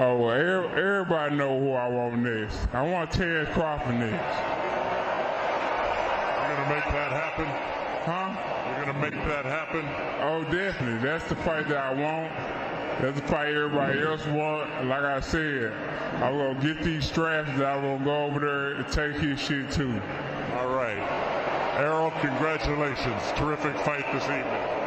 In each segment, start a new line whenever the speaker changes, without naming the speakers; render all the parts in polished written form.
Oh, well, everybody know who I want next. I want Terence Crawford next.
You're going to make that happen?
Huh?
You're going to make that happen?
Oh, definitely. That's the fight that I want. That's the fight everybody else want. Like I said, I'm going to get these straps that I'm going to go over there and take his shit too.
All right. Errol, congratulations. Terrific fight this evening.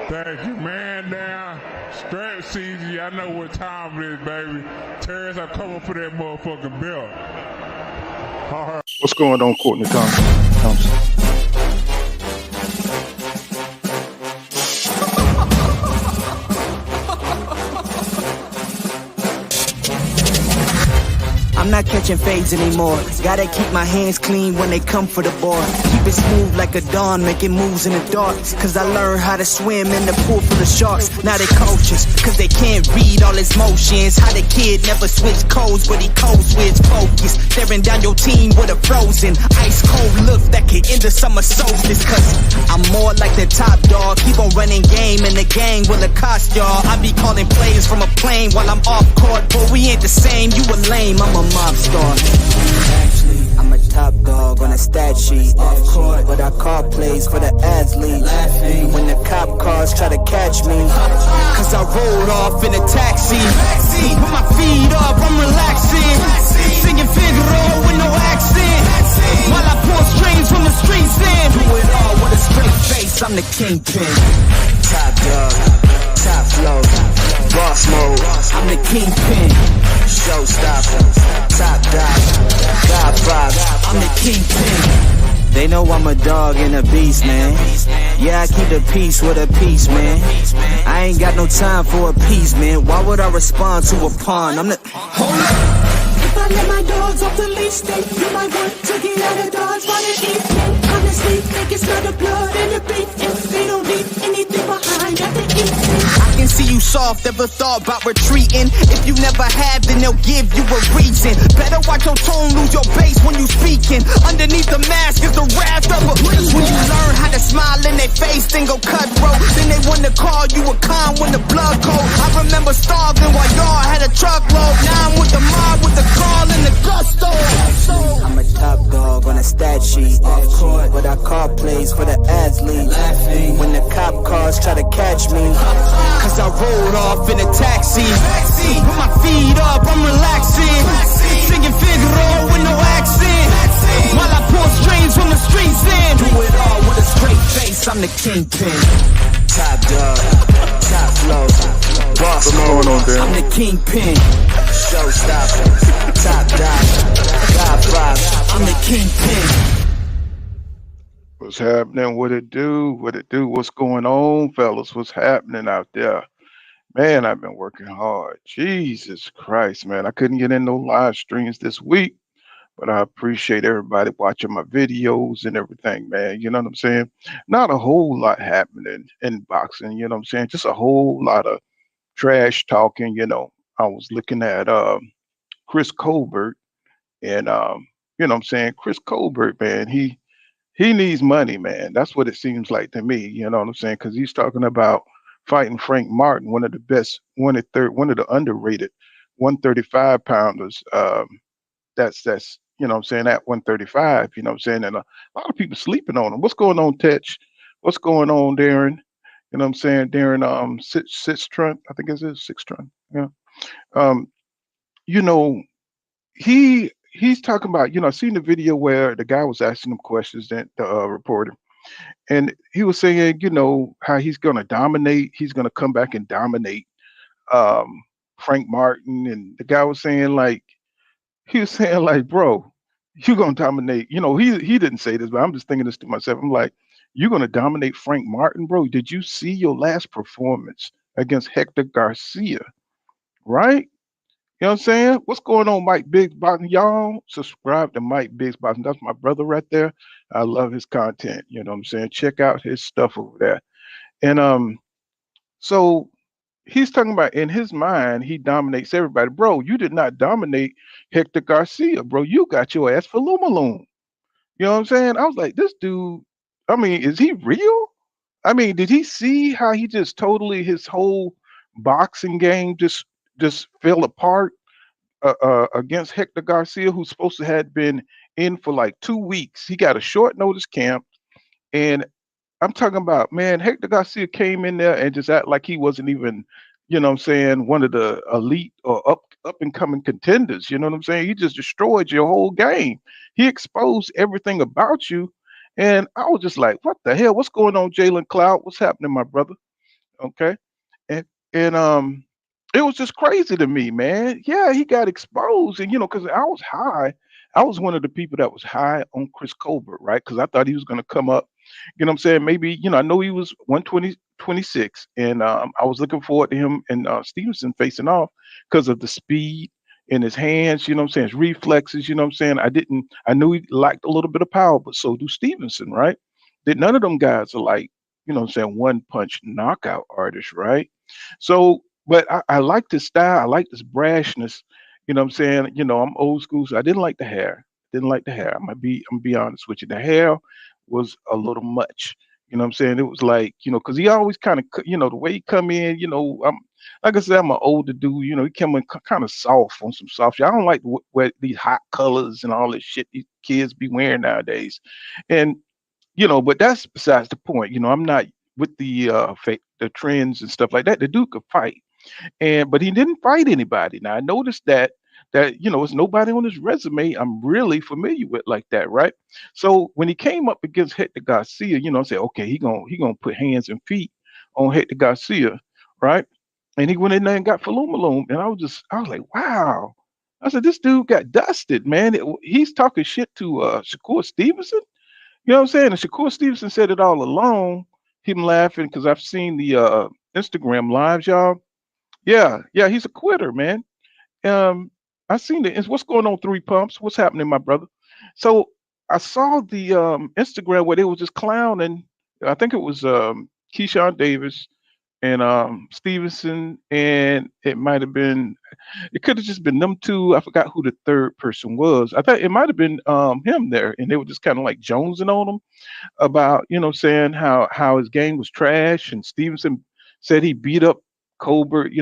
Thank you, man. Now, strap season, I know what time it is, baby. Terrence, I'm coming for that motherfucking belt.
All right.
What's going on, Courtney Thompson?
I'm not catching fades anymore. Gotta keep my hands clean when they come for the board. Keep it smooth like a dawn, making moves in the dark. Cause I learned how to swim in the pool full of sharks. Now they coaches, cause they can't read all his motions. How the kid never switched codes, but he code switch focus. Staring down your team with a frozen, ice cold look that could end the summer solstice. Cause I'm more like the top dog. Keep on running game and the gang will accost y'all. I be calling plays from a plane while I'm off court. But we ain't the same, you a lame, I'm a mob star. Actually, I'm a top dog on a stat sheet. Off court, but I call plays for the athletes. When the cop cars try to catch me, cause I rolled off in a taxi. Put my feet up, I'm relaxing. Singing Figaro with no accent. While I pull strings from the streets in. Do it all with a straight face, I'm the kingpin. Top dog, top flow, boss mode. I'm the kingpin. Showstopper, top dog, God vibe, I'm the kingpin. They know I'm a dog and a beast, man. Yeah, I keep the peace with a piece, man. I ain't got no time for a piece, man. Why would I respond to a pawn? I'm the... Hold up.
If I let my dogs off the leash, they you might want to get out of Dodge by the evening. Honestly, they can smell the blood and the beef. If they don't leave anything behind at the evening.
I can see you soft, ever thought about retreating. If you never have, then they'll give you a reason. Better watch your tone, lose your bass when you speaking. Underneath the mask is the wrath of a when you learn how to smile in their face, then go cutthroat. Then they wanna call you a con when the blood cold. I remember starving while y'all had a truckload. Now I'm with the mob with the call and the gusto. I'm a top dog on a stat sheet. Off court, but I call plays for the athletes. When the cop cars try to catch me, cause I rolled off in a taxi. Put my feet up, I'm relaxing. Singing Figaro with no accent. While I pull strings from the streets in. Do it all with a straight face, I'm the kingpin. Top dog, top flow, boss mode. I'm the kingpin. Showstopper, top dog, God vibe, I'm the kingpin.
What's happening? What it do? What it do? What's going on, fellas? What's happening out there? Man, I've been working hard. Jesus Christ, man. I couldn't get in no live streams this week, but I appreciate everybody watching my videos and everything, man. You know what I'm saying? Not a whole lot happening in boxing, you know what I'm saying? Just a whole lot of trash talking, you know. I was looking at Chris Colbert and you know what I'm saying? Chris Colbert, man, he needs money, man. That's what it seems like to me, you know what I'm saying? Because he's talking about fighting Frank Martin, one of the best, one of the underrated 135 pounders. That's you know what I'm saying, at 135, you know what I'm saying? And a lot of people sleeping on him. What's going on, Tetch? What's going on, Darren? You know what I'm saying? Darren Sitstrun, I think it's Sitstrun. Yeah. You know, he's talking about, you know, I seen the video where the guy was asking him questions, that the reporter, and he was saying, you know, how he's gonna dominate, he's gonna come back and dominate Frank Martin, and the guy was saying like, bro, you're gonna dominate. You know, he didn't say this, but I'm just thinking this to myself. I'm like, you're gonna dominate Frank Martin, bro? Did you see your last performance against Hector Garcia? Right? You know what I'm saying? What's going on, Mike Biggs Boxing? Y'all subscribe to Mike Biggs Boxing. That's my brother right there. I love his content. You know what I'm saying? Check out his stuff over there. And so he's talking about, in his mind, he dominates everybody. Bro, you did not dominate Hector Garcia, bro. You got your ass for Lumaloon. You know what I'm saying? I was like, this dude, I mean, is he real? I mean, did he see how he just totally, his whole boxing game just fell apart against Hector Garcia, who's supposed to had been in for like 2 weeks. He got a short notice camp, and I'm talking about, man, Hector Garcia came in there and just act like he wasn't even, what I'm saying, one of the elite or up and coming contenders. You know what I'm saying? He just destroyed your whole game. He exposed everything about you. And I was just like, what the hell? What's going on, Jalen Cloud? What's happening, my brother? Okay. And it was just crazy to me, man. Yeah, he got exposed, and because I was high. I was one of the people that was high on Chris Colbert, right? Because I thought he was going to come up. You know what I'm saying? Maybe, I know he was 120, 26, and I was looking forward to him and Stevenson facing off because of the speed in his hands. You know what I'm saying? His reflexes. You know what I'm saying? I knew he lacked a little bit of power, but so do Stevenson, right? That none of them guys are like, what I'm saying, one punch knockout artists, right? So, but I like this style. I like this brashness. You know what I'm saying? I'm old school, so I didn't like the hair. Didn't like the hair. I'm gonna be honest with you. The hair was a little much. You know what I'm saying? It was like, because he always kind of, the way he come in, I'm like I said, I'm an older dude. He come in kind of soft on some soft shit. I don't like what these hot colors and all this shit these kids be wearing nowadays. And but that's besides the point. I'm not with the trends and stuff like that. The dude could fight, but he didn't fight anybody. Now I noticed that it's nobody on his resume I'm really familiar with like that, right? So when he came up against Hector Garcia, I said, okay, he gonna put hands and feet on Hector Garcia, right? And he went in there and got Falumaloom, and I was like, wow. I said, this dude got dusted, man. He's talking shit to Shakur Stevenson. You know what I'm saying? And Shakur Stevenson said it all along. Him laughing because I've seen the Instagram lives, y'all. Yeah, he's a quitter, man. Um, I seen it. What's going on, Three Pumps? What's happening, my brother? So I saw the Instagram where they were just clowning. I think it was Keyshawn Davis and Stevenson, and it might have been. It could have just been them two. I forgot who the third person was. I thought it might have been him there, and they were just kind of like jonesing on him about, saying how his game was trash, and Stevenson said he beat up Colbert,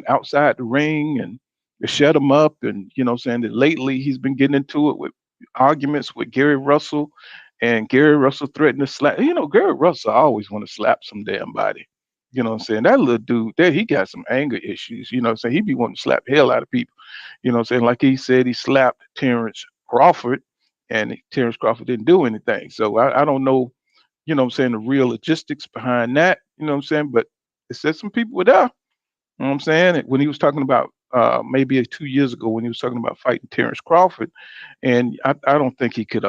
outside the ring and shut him up, and saying that lately he's been getting into it with arguments with Gary Russell, and Gary Russell threatened to slap. Gary Russell always want to slap some damn body. You know what I'm saying? That little dude there, he got some anger issues. You know what I'm saying? He be wanting to slap the hell out of people. You know what I'm saying? Like he said, he slapped Terence Crawford, and Terence Crawford didn't do anything. So I don't know, what I'm saying, the real logistics behind that. You know what I'm saying? But it said some people were there. You know what I'm saying? When he was talking about maybe 2 years ago when he was talking about fighting Terence Crawford, and I don't think he could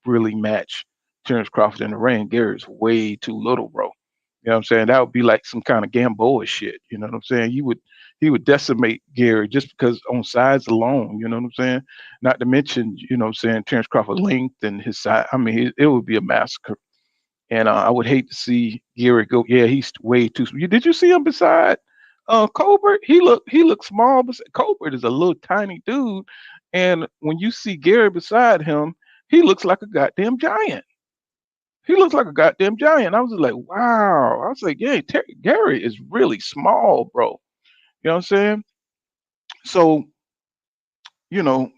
really match Terence Crawford in the ring. Gary's way too little, bro. You know what I'm saying? That would be like some kind of Gamboa shit. You know what I'm saying? He would decimate Gary just because on size alone. You know what I'm saying? Not to mention, what I'm saying, Terence Crawford length and his size. I mean, it would be a massacre. And I would hate to see Gary go. Yeah, he's way too. Did you see him beside Colbert? He looked small, but Colbert is a little tiny dude. And when you see Gary beside him, he looks like a goddamn giant. He looks like a goddamn giant. I was just like, wow. I was like, yeah, Gary is really small, bro. You know what I'm saying? So, you know,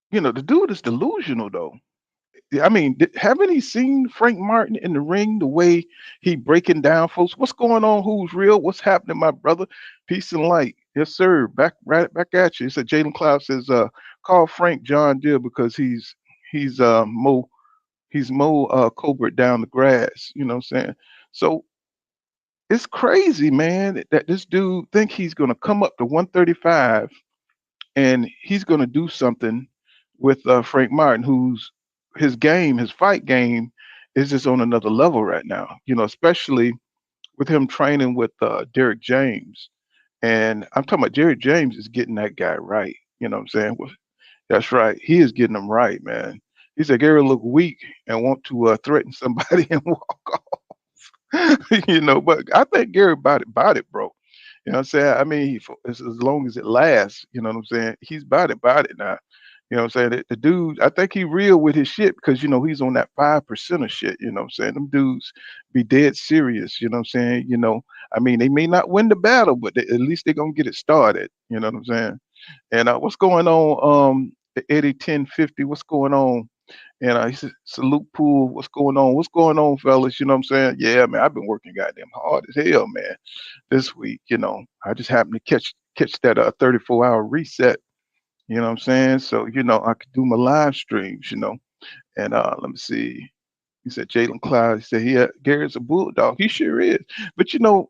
the dude is delusional though. I mean, haven't he seen Frank Martin in the ring? The way he breaking down folks. What's going on? Who's real? What's happening, my brother? Peace and light. Yes, sir. Back at you. It said Jalen Cloud says, call Frank John Deere because he's Mo Colbert down the grass. You know what I'm saying? So it's crazy, man, that this dude think he's gonna come up to 135 and he's gonna do something with Frank Martin, who's his fight game is just on another level right now. Especially with him training with Derek James, and I'm talking about Derek James is getting that guy right. You know what I'm saying? Well, that's right. He is getting him right, man. He said Gary look weak and want to threaten somebody and walk off. But I think Gary bought it, bro. You know what I'm saying? I mean, as long as it lasts, you know what I'm saying? He's bought it now. You know what I'm saying? The dude, I think he real with his shit because, he's on that 5% of shit. You know what I'm saying? Them dudes be dead serious. You know what I'm saying? I mean, they may not win the battle, but at least they're going to get it started. You know what I'm saying? And what's going on, Eddie 1050? What's going on? And he said, salute pool. What's going on? What's going on, fellas? You know what I'm saying? Yeah, man, I've been working goddamn hard as hell, man, this week. I just happened to catch that 34-hour reset. You know what I'm saying? So, I could do my live streams, And let me see. He said Jalen Cloud. He said Garrett's a bulldog. He sure is. But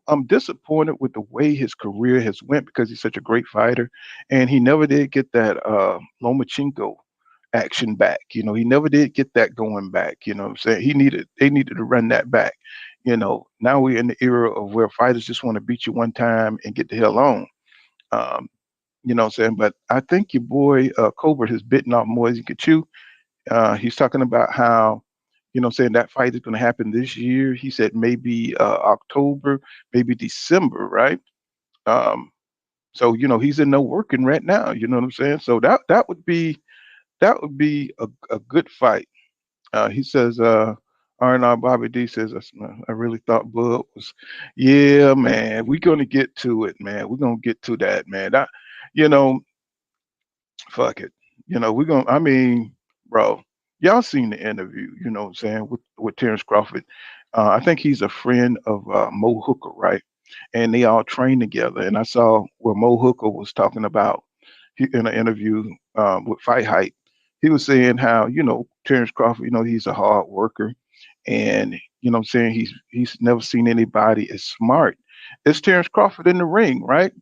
I'm disappointed with the way his career has went because he's such a great fighter, and he never did get that Lomachenko action back. He never did get that going back. You know what I'm saying? They needed to run that back. Now we're in the era of where fighters just want to beat you one time and get the hell on. Um, you know what I'm saying? But I think your boy Colbert has bitten off more as he could chew. He's talking about how, saying that fight is going to happen this year. He said maybe October, maybe December, right? Um, so he's in no working right now. You know what I'm saying? So that would be a good fight. He says, R&R Bobby D says, I really thought Bud was, yeah, man, we're going to get to it, man. We're going to get to that, man. You know, fuck it. I mean, bro, y'all seen the interview, you know what I'm saying, with Terence Crawford. I think he's a friend of Mo Hooker, right? And they all train together. And I saw where Mo Hooker was talking about in an interview with Fight Hype. He was saying how, Terence Crawford, he's a hard worker. And, what I'm saying, he's never seen anybody as smart as Terence Crawford in the ring, right?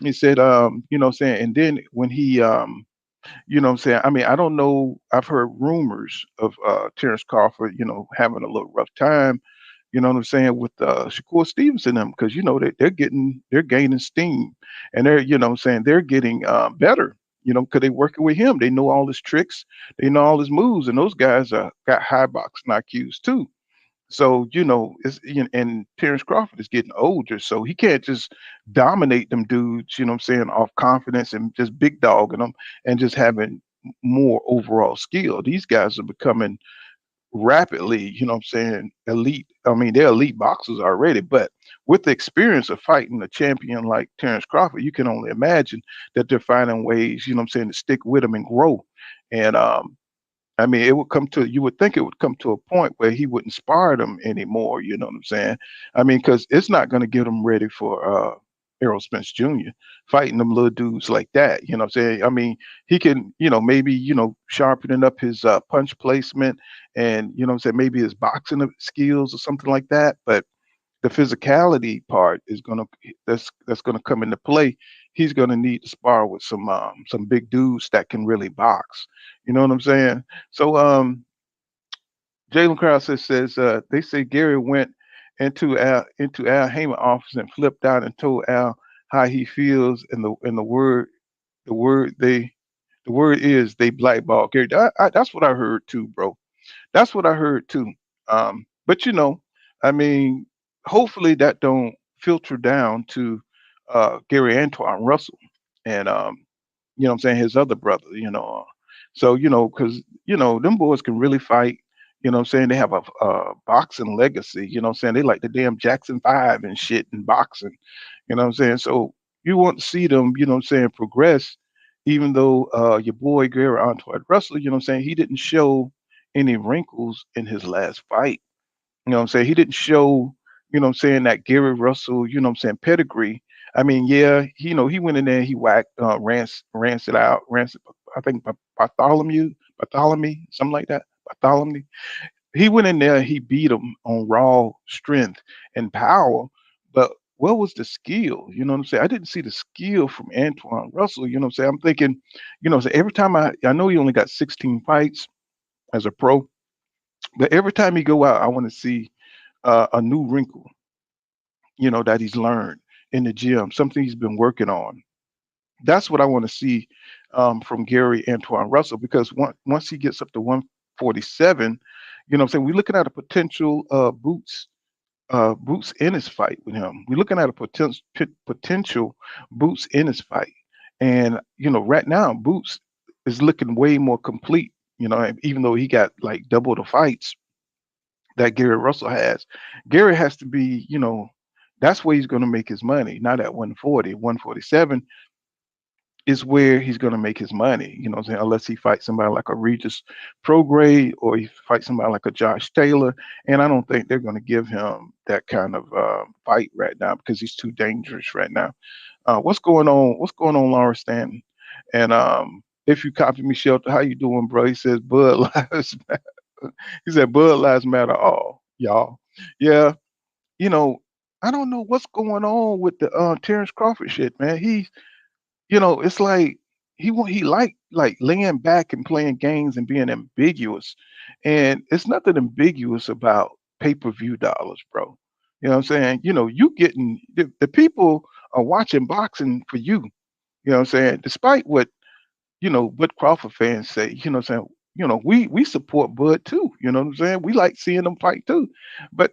He said, what I'm saying, and then when he what I'm saying? I mean, I don't know. I've heard rumors of Terence Crawford, having a little rough time. You know what I'm saying with Shakur Stevenson and them because they're gaining steam, and what I'm saying they're getting better. Because they're working with him. They know all his tricks. They know all his moves, and those guys got high boxing IQs too. So, and Terence Crawford is getting older, so he can't just dominate them dudes, what I'm saying, off confidence and just big dogging them and just having more overall skill. These guys are becoming rapidly, what I'm saying, elite. I mean, they're elite boxers already, but with the experience of fighting a champion like Terence Crawford, you can only imagine that they're finding ways, what I'm saying, to stick with him and grow. And I mean, you would think it would come to a point where he wouldn't spar them anymore. You know what I'm saying? I mean, because it's not going to get him ready for Errol Spence Jr. fighting them little dudes like that. You know what I'm saying? I mean, he can, maybe, sharpening up his punch placement and, what I'm saying, maybe his boxing skills or something like that. But the physicality part is that's gonna come into play. He's gonna need to spar with some big dudes that can really box. You know what I'm saying? So Jalen Krause says they say Gary went into Al Heyman office and flipped out and told Al how he feels and the word the word is they blackball Gary. That's what I heard too, bro. That's what I heard too. But I mean, hopefully that don't filter down to Gary Antoine Russell and what I'm saying, his other brother. So because them boys can really fight. You know what I'm saying? They have a boxing legacy. You know what I'm saying? They like the damn Jackson 5 and shit in boxing. You know what I'm saying? So you want to see them, what I'm saying, progress, even though your boy Gary Antoine Russell, what I'm saying, he didn't show any wrinkles in his last fight. You know what I'm saying? He didn't show, what I'm saying, that Gary Russell, what I'm saying, pedigree. I mean, yeah, he went in there, he whacked Rancid out, Rancid, I think Bartholomew, something like that. Bartholomew. He went in there, he beat him on raw strength and power, but what was the skill? You know what I'm saying? I didn't see the skill from Antoine Russell. You know what I'm saying? I'm thinking, so every time I know he only got 16 fights as a pro, but every time he go out, I want to see a new wrinkle, that he's learned in the gym, something he's been working on. That's what I want to see from Gary Antoine Russell because once he gets up to 147, what I'm saying, we're looking at a potential Boots in his fight with him. We're looking at a potential Boots in his fight, and right now Boots is looking way more complete. Even though he got like double the fights that Gary Russell has. Gary has to be, that's where he's going to make his money, not at 140, 147. is where he's going to make his money. You know what I'm saying? Unless he fights somebody like a Regis Prograde or he fights somebody like a Josh Taylor. And I don't think they're going to give him that kind of fight right now because he's too dangerous right now. What's going on? What's going on, Lawrence Stanton? And if you copy me, Shelter, how you doing, bro? He says Bud lives matter. He said Bud lives matter all, y'all. Yeah, you know, I don't know what's going on with the Terence Crawford shit, man. It's like he like laying back and playing games and being ambiguous, and it's nothing ambiguous about pay-per-view dollars, bro. You know what I'm saying? You getting the people are watching boxing for you. You know what I'm saying? Despite what Bud Crawford fans say, what I'm saying, we support Bud too. You know what I'm saying? We like seeing them fight too. But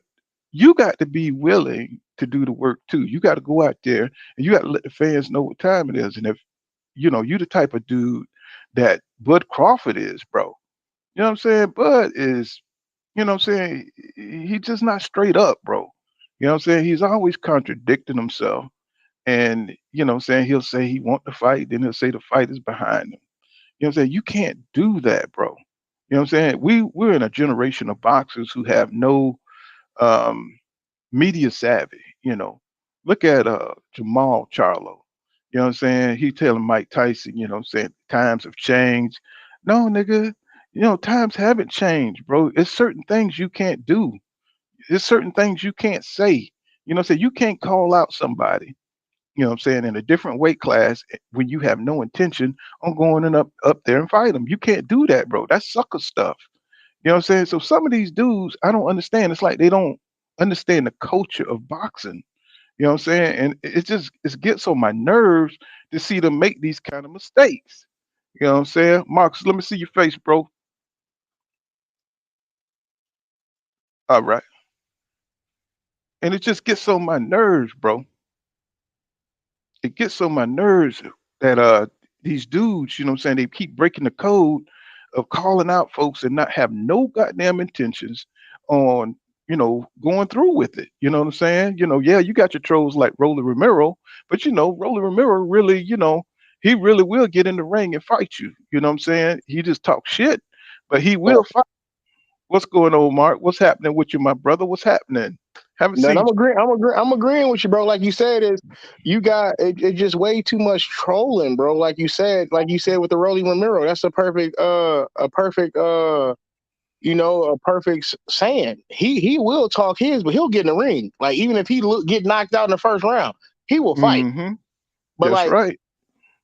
you got to be willing to do the work too. You got to go out there and you got to let the fans know what time it is. And if you the type of dude that Bud Crawford is, bro. You know what I'm saying? Bud is, what I'm saying, he's just not straight up, bro. You know what I'm saying? He's always contradicting himself. And what I'm saying, he'll say he want to fight, then he'll say the fight is behind him. You know what I'm saying? You can't do that, bro. You know what I'm saying? We're in a generation of boxers who have no um media savvy. Look at Jamal Charlo. You know what I'm saying? He telling Mike Tyson, what I'm saying, times have changed. No, nigga, times haven't changed, bro. It's certain things you can't do. There's certain things you can't say. What I'm saying, you can't call out somebody, what I'm saying, in a different weight class when you have no intention on going and up there and fight them. You can't do that, bro. That's sucker stuff. You know what I'm saying? So some of these dudes, I don't understand. It's like they don't understand the culture of boxing. You know what I'm saying? And it gets on my nerves to see them make these kind of mistakes. You know what I'm saying? Marcus, let me see your face, bro. All right. And it just gets on my nerves, bro. It gets on my nerves that these dudes, what I'm saying, they keep breaking the code of calling out folks and not have no goddamn intentions on, going through with it. You know what I'm saying? Yeah, you got your trolls like Rolly Romero, but Rolly Romero really, he really will get in the ring and fight you. You know what I'm saying? He just talks shit, but he will fight. What's going on, Mark? What's happening with you, my brother? What's happening? Haven't
No,
seen
I'm agreeing. I'm agreeing with you, bro. Like you said, you got it just way too much trolling, bro. Like you said with the Rolly Romero, that's a perfect saying. He will talk his, but he'll get in the ring. Like even if he get knocked out in the first round, he will fight.
Mm-hmm.
But
That's
like
right.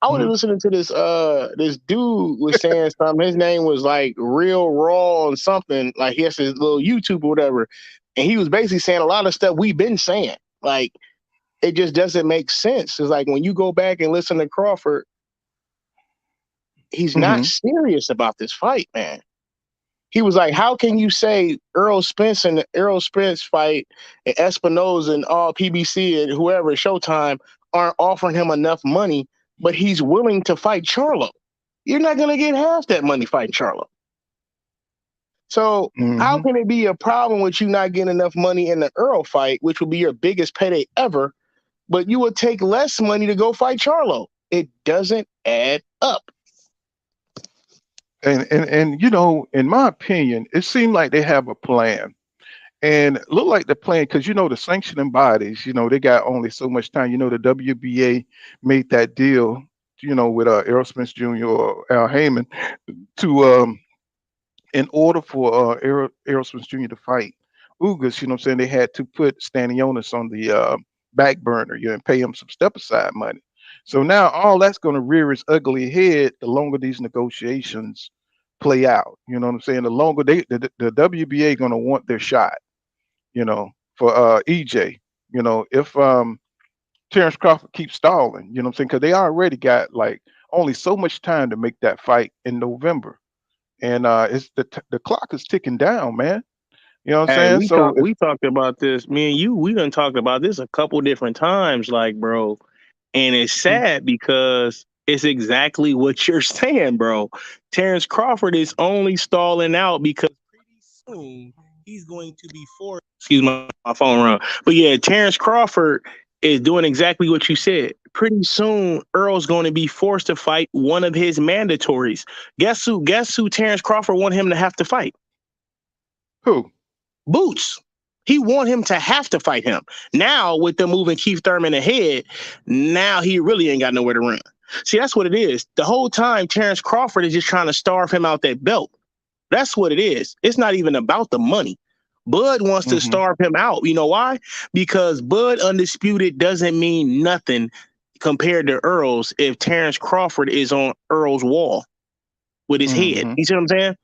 I was listening to this dude was saying something. His name was like Real Raw and something. Like he has his little YouTube or whatever. And he was basically saying a lot of stuff we've been saying. Like it just doesn't make sense. It's like when you go back and listen to Crawford, he's not serious about this fight, man. He was like, how can you say Errol Spence and the Errol Spence fight and Espinoza and all PBC and whoever Showtime aren't offering him enough money, but he's willing to fight Charlo? You're not going to get half that money fighting Charlo. So how can it be a problem with you not getting enough money in the Earl fight, which would be your biggest payday ever, but you would take less money to go fight Charlo? It doesn't add up.
And in my opinion, it seemed like they have a plan. And look like the plan, because the sanctioning bodies, they got only so much time. The WBA made that deal, with Errol Spence Jr. or Al Heyman to in order for Errol Spence Jr. to fight Ugas, what I'm saying, they had to put Stanionis on the back burner, and pay him some step aside money. So now all that's going to rear its ugly head the longer these negotiations play out. You know what I'm saying? The longer the WBA going to want their shot, for EJ. If Terence Crawford keeps stalling, what I'm saying, because they already got like only so much time to make that fight in November. And it's the clock is ticking down, man. You know what I'm saying?
We talked about this. Me and you, we done talked about this a couple different times, like, bro. And it's sad because it's exactly what you're saying, bro. Terence Crawford is only stalling out because pretty soon he's going to be forced. Excuse my phone run. But yeah, Terence Crawford is doing exactly what you said. Pretty soon, Earl's going to be forced to fight one of his mandatories. Guess who? Guess who? Terence Crawford want him to have to fight.
Who?
Boots. He want him to have to fight him. Now, with them moving Keith Thurman ahead, now he really ain't got nowhere to run. See, that's what it is. The whole time, Terence Crawford is just trying to starve him out that belt. That's what it is. It's not even about the money. Bud wants to starve him out. You know why? Because Bud Undisputed doesn't mean nothing compared to Earl's if Terence Crawford is on Earl's wall with his head. You see what I'm saying?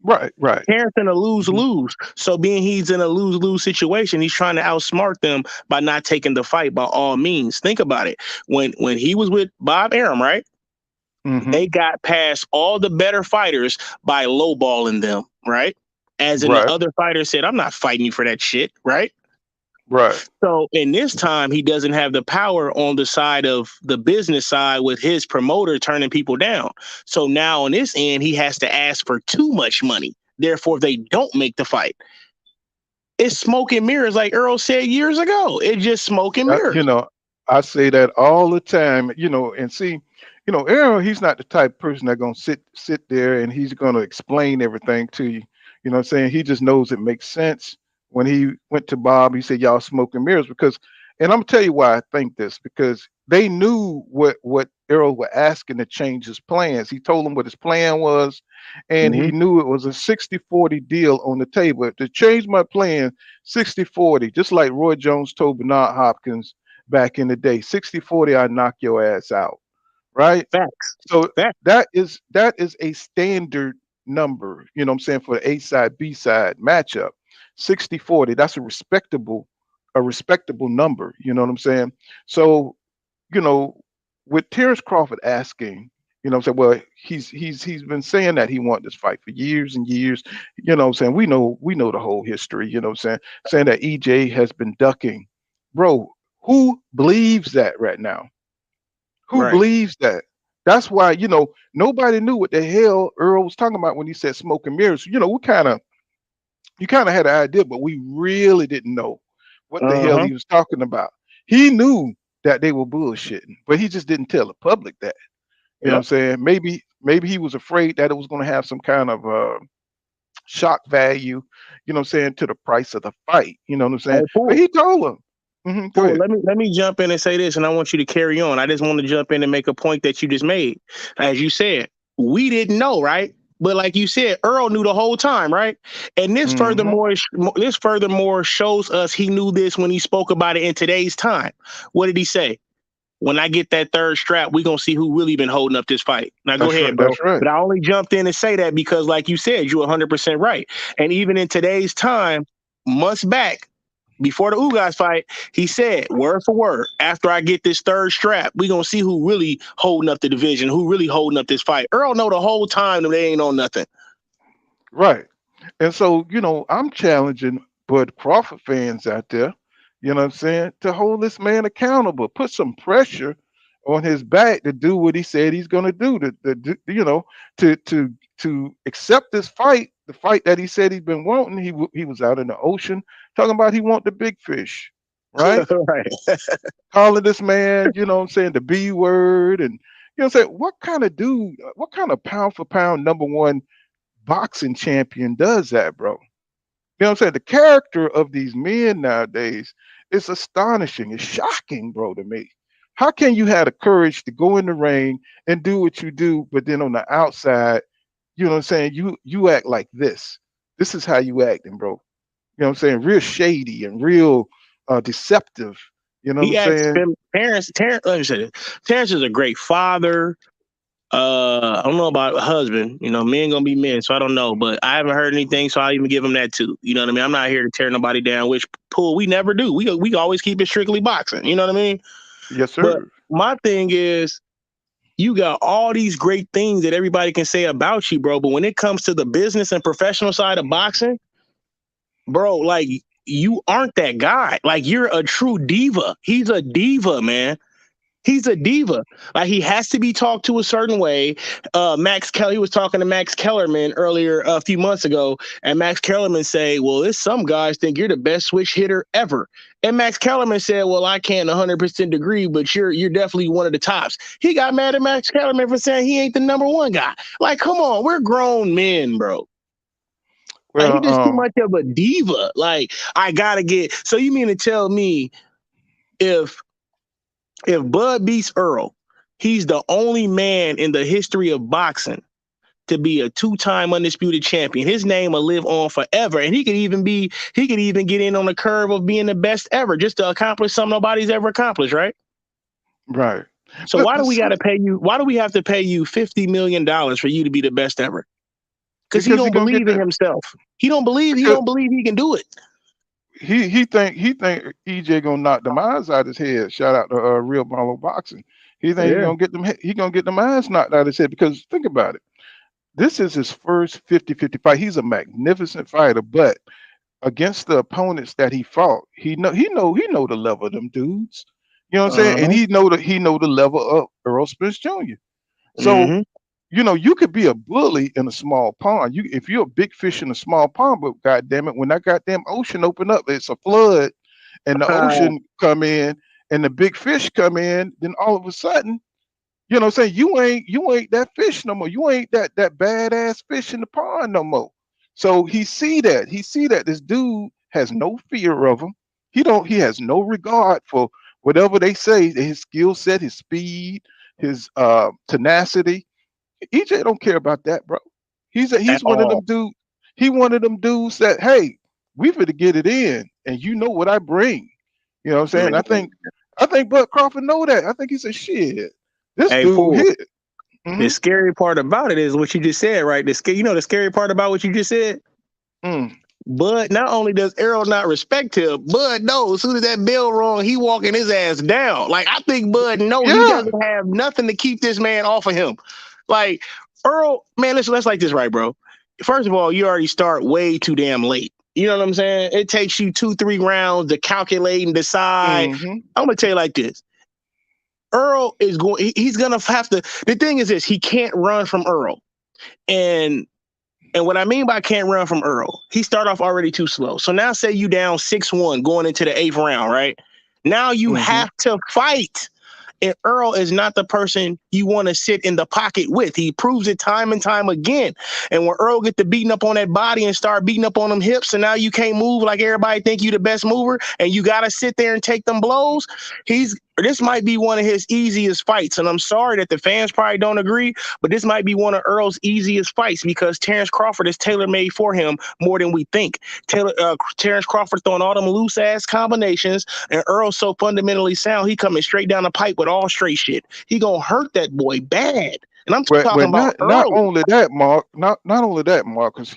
Right.
Terence in a lose-lose. So being he's in a lose-lose situation, he's trying to outsmart them by not taking the fight by all means. Think about it. When he was with Bob Arum, right? They got past all the better fighters by lowballing them, right? As in the other fighter said, I'm not fighting you for that shit, right?
Right.
So in this time, he doesn't have the power on the side of the business side with his promoter turning people down. So now on this end, he has to ask for too much money. Therefore, they don't make the fight. It's smoke and mirrors, like Earl said years ago. It's just smoke and mirrors.
You know, I say that all the time, you know, and see, you know, Errol, he's not the type of person that's going to sit there and he's going to explain everything to you. You know what I'm saying? He just knows it makes sense. When he went to Bob, he said, y'all smoking mirrors because, and I'm going to tell you why I think this, because they knew what Errol were asking to change his plans. He told them what his plan was, and he knew it was a 60-40 deal on the table. To change my plan, 60-40, just like Roy Jones told Bernard Hopkins back in the day, 60-40, I knock your ass out. Right.
Facts.
So that is a standard number, you know what I'm saying, for the A side, B side matchup. 60-40, that's a respectable number, you know what I'm saying? So, you know, with Terence Crawford asking, you know what I'm saying, well, he's been saying that he wanted this fight for years and years, you know what I'm saying? We know the whole history, you know what I'm saying that EJ has been ducking. Bro, who believes that right now? Who believes that? That's why, you know, nobody knew what the hell Earl was talking about when he said smoke and mirrors. You know, you kind of had an idea, but we really didn't know what the hell he was talking about. He knew that they were bullshitting, but he just didn't tell the public that. You know what I'm saying? Maybe he was afraid that it was going to have some kind of shock value, you know what I'm saying, to the price of the fight. You know what I'm saying? But he told him. Go ahead.
Let me jump in and say this, and I want you to carry on. I just want to jump in and make a point that you just made. As you said, we didn't know, right? But like you said, Earl knew the whole time, right? And this furthermore shows us he knew this when he spoke about it in today's time. What did he say? When I get that third strap, we're going to see who really been holding up this fight. Now, go ahead, bro.
Right.
But I only jumped in to say that because, like you said, you're 100% right. And even in today's time, months back, before the Ugas fight, he said, word for word, after I get this third strap, we're going to see who really holding up the division, who really holding up this fight. Earl know the whole time that they ain't on nothing.
Right. And so, you know, I'm challenging Bud Crawford fans out there, you know what I'm saying, to hold this man accountable, put some pressure on his back to do what he said he's going to do, to accept this fight, the fight that he said he's been wanting. He was out in the ocean talking about he want the big fish, right?
Right.
Calling this man, you know what I'm saying, the B word. And, you know what I'm saying, what kind of dude, what kind of pound for pound #1 boxing champion does that, bro? You know what I'm saying? The character of these men nowadays is astonishing. It's shocking, bro, to me. How can you have the courage to go in the ring and do what you do, but then on the outside, you know what I'm saying, you act like this. This is how you acting, bro. You know what I'm saying? Real shady and real deceptive. You know what I'm saying?
Terence, let me say this. Terence is a great father. I don't know about a husband. You know, men gonna be men, so I don't know. But I haven't heard anything, so I'll even give him that too. You know what I mean? I'm not here to tear nobody down, which pull we never do. We always keep it strictly boxing. You know what I mean?
Yes, sir.
But my thing is, you got all these great things that everybody can say about you, bro. But when it comes to the business and professional side of boxing, bro, like you aren't that guy. Like you're a true diva. He's a diva, man. He's a diva. Like, he has to be talked to a certain way. He was talking to Max Kellerman earlier a few months ago, and Max Kellerman say, well, there's some guys think you're the best switch hitter ever. And Max Kellerman said, well, I can't 100% agree, but you're definitely one of the tops. He got mad at Max Kellerman for saying he ain't the number one guy. Like, come on, we're grown men, bro. Like, he just too much of a diva. Like, I gotta get. So you mean to tell me if Bud beats Earl, he's the only man in the history of boxing to be a 2-time undisputed champion. His name will live on forever, and he could even get in on the curve of being the best ever, just to accomplish something nobody's ever accomplished, right?
Right.
So why do we got to pay you? Why do we have to pay you $50 million for you to be the best ever? Because he don't believe in himself. He don't believe he can do it.
He think EJ gonna knock the eyes out his head. Shout out to Real Marlow Boxing. He think he gonna get them eyes knocked out his head, because think about it. This is his first 50-50 fight. He's a magnificent fighter, but against the opponents that he fought, he know the level of them dudes. You know what I'm saying? And he know the level of Earl Spence Jr. So you could be a bully in a small pond. If you're a big fish in a small pond, but goddamn it, when that goddamn ocean open up, it's a flood, and the ocean come in, and the big fish come in, then all of a sudden, you know what I'm saying, you ain't that fish no more. You ain't that badass fish in the pond no more. So he see that this dude has no fear of him. He has no regard for whatever they say, his skill set, his speed, his tenacity. EJ don't care about that, bro. He's one of them dudes. He one of them dudes that, hey, we finna get it in, and you know what I bring. You know what I'm saying? I think Bud Crawford know that. I think he said, shit, this dude hit.
The scary part about it is what you just said, right? The scary part about what you just said? Bud, not only does Errol not respect him, Bud knows as soon as that bell rung, he walking his ass down. Like, I think Bud knows he doesn't have nothing to keep this man off of him. Like, Earl, man, let's like this, right, bro? First of all, you already start way too damn late. You know what I'm saying? It takes you 2-3 rounds to calculate and decide. I'm going to tell you like this. Earl he's going to have to, the thing is this, he can't run from Earl. And what I mean by can't run from Earl, he started off already too slow. So now say you down 6-1 going into the 8th round, right? Now you have to fight. And Earl is not the person you want to sit in the pocket with. He proves it time and time again. And when Earl get to beating up on that body and start beating up on them hips, and now you can't move like everybody think you the best mover, and you got to sit there and take them blows, this might be one of his easiest fights. And I'm sorry that the fans probably don't agree, but this might be one of Earl's easiest fights because Terence Crawford is tailor-made for him more than we think. Terence Crawford throwing all them loose-ass combinations, and Earl's so fundamentally sound, he coming straight down the pipe with all straight shit. He gonna hurt that boy bad. And I'm talking about Earl.
Not only that, Mark, because,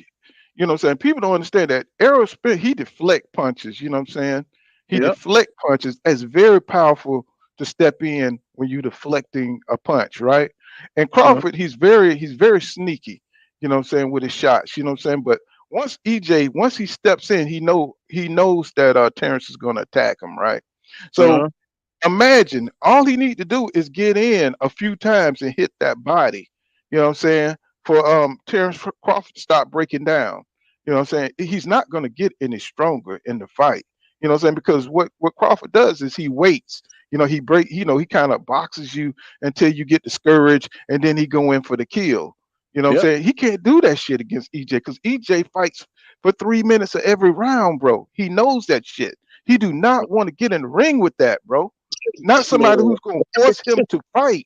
you know what I'm saying, people don't understand that Errol Spence, he deflect punches, you know what I'm saying? He deflect punches. It's very powerful to step in when you're deflecting a punch, right? And Crawford, he's very sneaky, you know what I'm saying, with his shots, you know what I'm saying? But once he steps in, he knows that Terence is gonna attack him, right? So imagine all he need to do is get in a few times and hit that body, you know what I'm saying, for Terence Crawford to stop breaking down. You know what I'm saying? He's not gonna get any stronger in the fight. You know what I'm saying? Because what Crawford does is he waits. You know, he kind of boxes you until you get discouraged, and then he go in for the kill. You know what I'm saying? He can't do that shit against EJ because EJ fights for 3 minutes of every round, bro. He knows that shit. He do not want to get in the ring with that, bro. Not somebody who's going to force him to fight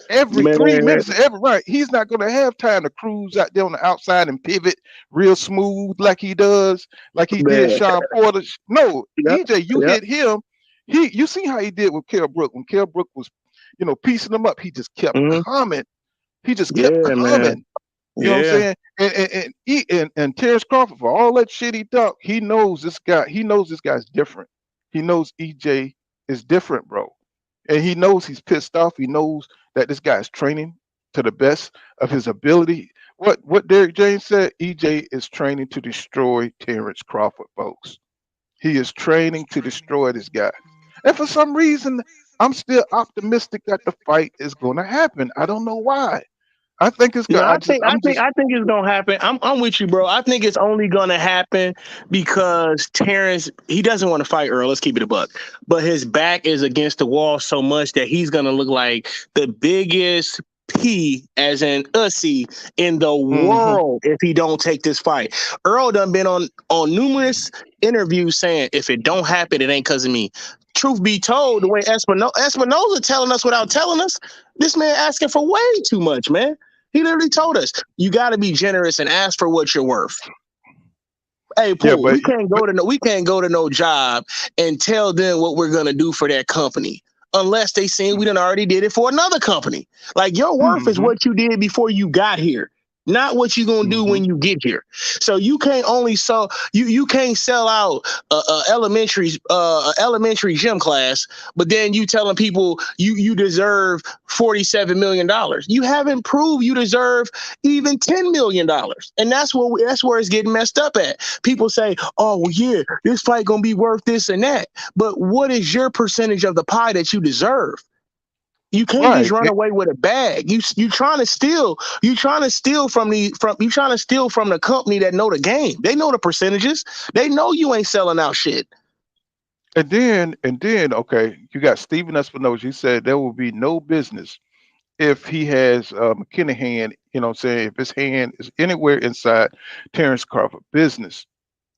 every 3 minutes of every round. He's not going to have time to cruise out there on the outside and pivot real smooth like he does, like he did Sean Porter. No, EJ, you hit him. You see how he did with Kell Brook when Kell Brook was, you know, piecing him up. He just kept coming. He just kept coming. Man. You know what I'm saying? And Terence Crawford, for all that shit he talked, he knows this guy. He knows this guy's different. He knows EJ is different, bro. And he knows he's pissed off. He knows that this guy is training to the best of his ability. What Derrick James said, EJ is training to destroy Terence Crawford, folks. He is training to destroy this guy. And for some reason, I'm still optimistic that the fight is going to happen. I don't know why. I think it's
No,
going. I'm just.
I think it's gonna happen. I'm with you, bro. I think it's only gonna happen because Terrence he doesn't want to fight Earl. Let's keep it a buck. But his back is against the wall so much that he's gonna look like the biggest P as in ussy in the
Hmm.
world if he don't take this fight. Earl done been on numerous interviews saying if it don't happen, it ain't cause of me. Truth be told, the way Espinoza telling us without telling us, this man asking for way too much, man. He literally told us, you got to be generous and ask for what you're worth. Hey,
Yeah,
Pool, we can't go to no job and tell them what we're gonna do for that company unless they seen we done already did it for another company. Like your worth is
hmm
what you did before you got here, not what you gonna do
hmm
when you get here. So you can't only sell you can't sell out elementary gym class, but then you telling people you deserve $47 million. You haven't proved you deserve even $10 million, and that's where it's getting messed up at. People say, "Oh, well, yeah, this fight gonna be worth this and that," but what is your percentage of the pie that you deserve? You can't just
Right.
run away with a bag. You trying to steal. You trying to steal from the company that know the game. They know the percentages. They know you ain't selling out shit.
And then, okay, you got Stephen Espinosa. He said there will be no business if he has McKinney hand, what I'm saying, if his hand is anywhere inside Terence Crawford business,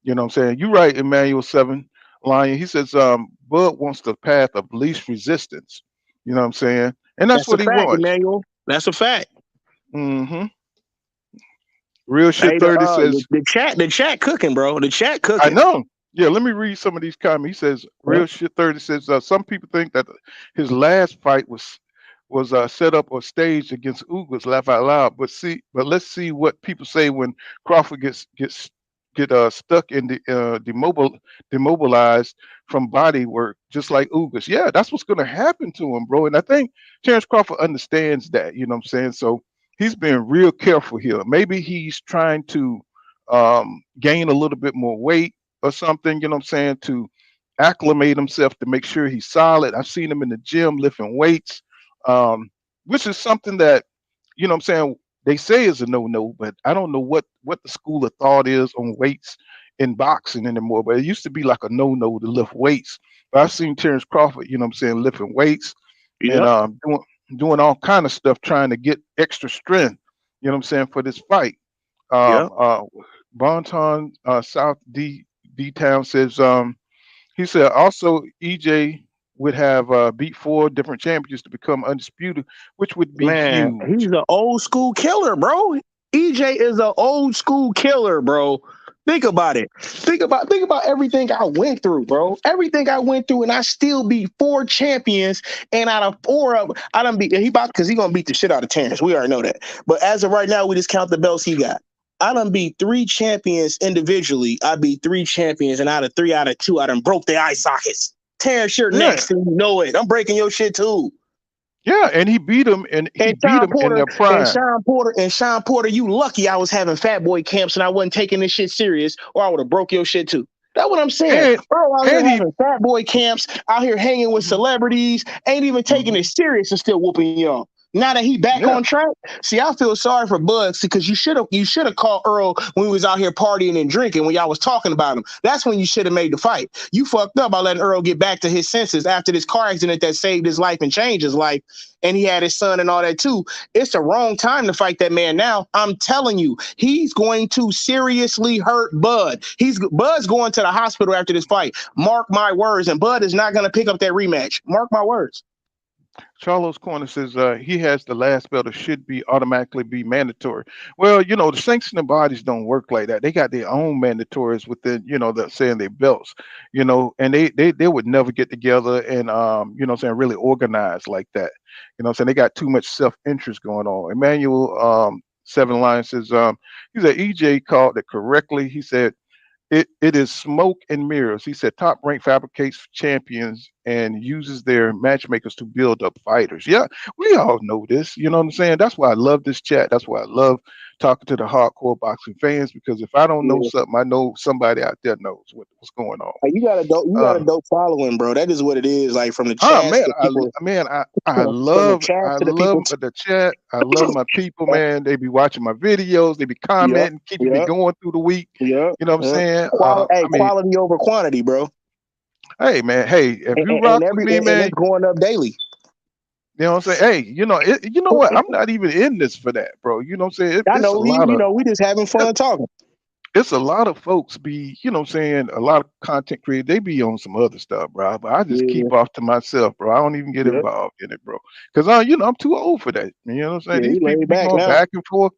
what I'm saying. You right, Emmanuel 7 Lion. He says Bud wants the path of least resistance. You know what I'm saying? And that's
That's a
what he
fact,
wants.
Emmanuel. That's a fact.
Hmm. Real shit
Hey,
30 says,
the chat cooking, bro. The chat
I
cooking.
know. Yeah, let me read some of these comments. He says,
Yeah.
real shit 30 says, some people think that his last fight was set up or staged against Ugas. Laugh out loud. But let's see what people say when Crawford get stuck in the demobilized from body work, just like Ugas. Yeah, that's what's going to happen to him, bro. And I think Terence Crawford understands that. You know what I'm saying? So he's being real careful here. Maybe he's trying to gain a little bit more weight or something. You know what I'm saying? To acclimate himself to make sure he's solid. I've seen him in the gym lifting weights, um, which is something that what I'm saying, they say is a no-no, but I don't know what the school of thought is on weights in boxing anymore. But it used to be like a no-no to lift weights. But I've seen Terence Crawford, what I'm saying, lifting weights and
Yep.
doing all kind of stuff, trying to get extra strength. You know what I'm saying, for this fight.
Yep.
Um, uh, Bonton South D Town says he said also EJ would have beat 4 different champions to become undisputed, which would be
Man, he's
huge.
an old school killer, bro. EJ is an old school killer, bro. Think about it. Think about everything I went through, bro. Everything I went through, and I still beat 4 champions. And out of 4 of I done beat he about because he gonna beat the shit out of Terrence. We already know that. But as of right now, we just count the belts he got. I done beat 3 champions individually. I beat 3 champions, and out of 2, I done broke their eye sockets. Terrence, you're
Yeah,
next, and you know it. I'm breaking your shit too.
yeah, and he beat him, and he
And
beat him in their prime.
Sean Porter, you lucky I was having fat boy camps and I wasn't taking this shit serious, or I would have broke your shit too. That's what I'm saying.
And
Earl out here
and he
having fat boy camps, out here hanging with celebrities, ain't even taking
mhm,
it serious and still whooping y'all. Now that he back
yeah,
on track, see, I feel sorry for Bugs because you should have called Earl when we was out here partying and drinking when y'all was talking about him. That's when you should have made the fight. You fucked up by letting Earl get back to his senses after this car accident that saved his life and changed his life, and he had his son and all that too. It's the wrong time to fight that man now. I'm telling you, he's going to seriously hurt Bud. Bud's going to the hospital after this fight. Mark my words, and Bud is not going to pick up that rematch. Mark my words.
Charles Corner says he has the last belt. It should be automatically be mandatory. Well, the sanctioning bodies don't work like that. They got their own mandatories within, the saying their belts, and they would never get together and really organize like that. Saying they got too much self-interest going on. Emmanuel Seven Lions says he said EJ called it correctly. He said it is smoke and mirrors. He said Top Rank fabricates champions and uses their matchmakers to build up fighters. Yeah, we all know this. You know what I'm saying? That's why I love this chat. That's why I love talking to the hardcore boxing fans, because if I don't know
Yeah.
something, I know somebody out there knows what's going on.
Like, you got a
Uh,
dope following, bro. That is what it is. Like from the
oh
chats
man,
to people,
I
from the
love
chats
I
to the people.
love the chat. I love my people, man. They be watching my videos. They be
Yep,
commenting, keeping me
yep,
going through the week.
yep,
You know what I'm
yep.
saying?
Hey, quality over quantity, bro.
Hey man, hey, if you
And
rock with me,
and
man,
it's going up daily.
you know what I'm saying? Hey, you know what? I'm not even in this for that, bro. You know what I'm saying?
I
It's a
know
lot of
we just having fun talking.
it's a lot of folks be, you know what I'm saying, a lot of content creators, they be on some other stuff, bro. But I just
Yeah,
keep off to myself, bro. I don't even get
yeah,
involved in it, bro. Because I'm too old for that. You know what I'm saying?
yeah.
These
You
people
laid
be
back
going
now.
back and forth.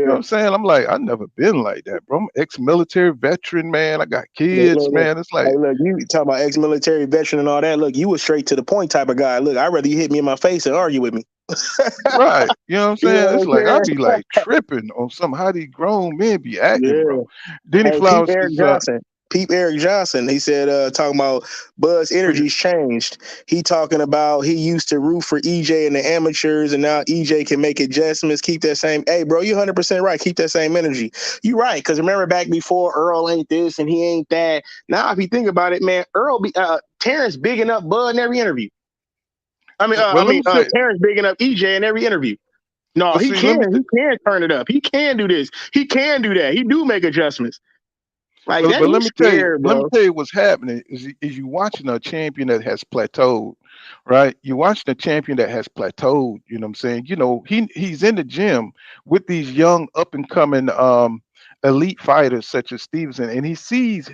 You know
Yeah.
what I'm saying? I'm like, I never been like that, bro. I'm ex-military veteran, man. I got
Look,
kids,
look, look.
man. It's like,
Hey, look, you talk about ex-military veteran and all that. Look, you was straight to the point type of guy. Look, I'd rather you hit me in my face and argue with me.
right. You know what I'm
You know
saying? It's
what
like I
I'm
be
saying?
like tripping on some how these grown men be acting,
Yeah.
bro. Denny
Hey, peep
Flowers
Eric
is
Johnson. Peep Eric Johnson. He said, talking about Bud's energy's changed. He talking about he used to root for EJ and the amateurs, and now EJ can make adjustments. Keep that same. Hey, bro, you 100% right. Keep that same energy. You right, because remember back before Earl ain't this and he ain't that. Now, if you think about it, man, Terrence bigging up Bud in every interview.
well, let me say,
Terrence bigging up EJ in every interview. No,
well,
he
see,
can. He can turn it up. He can do this. He can do that. He do make adjustments. Like that,
but
he's scared,
let me
bro.
tell you what's happening is you watching a champion that has plateaued, right? You're watching a champion that has plateaued. You know what I'm saying? You know, he's in the gym with these young up and coming elite fighters such as Stevenson, and he sees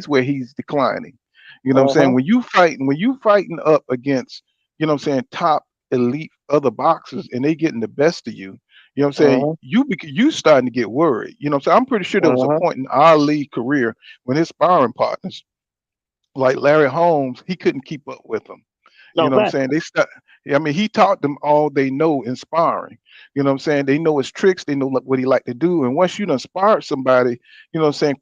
where he's declining. You know what I'm
Uh
saying?
huh.
When you fighting up against, you know what I'm saying, top elite other boxers and they getting the best of you. You know what I'm
Uh
saying?
huh.
You starting to get worried. You know what I'm saying? I'm pretty sure there was
Uh
a
huh.
point in Ali career when his sparring partners, like Larry Holmes, he couldn't keep up with them. You
No
know what I'm
fact.
saying? I mean, he taught them all they know in sparring. You know what I'm saying? They know his tricks, they know what he like to do. And once you done sparred somebody, you know what I'm saying,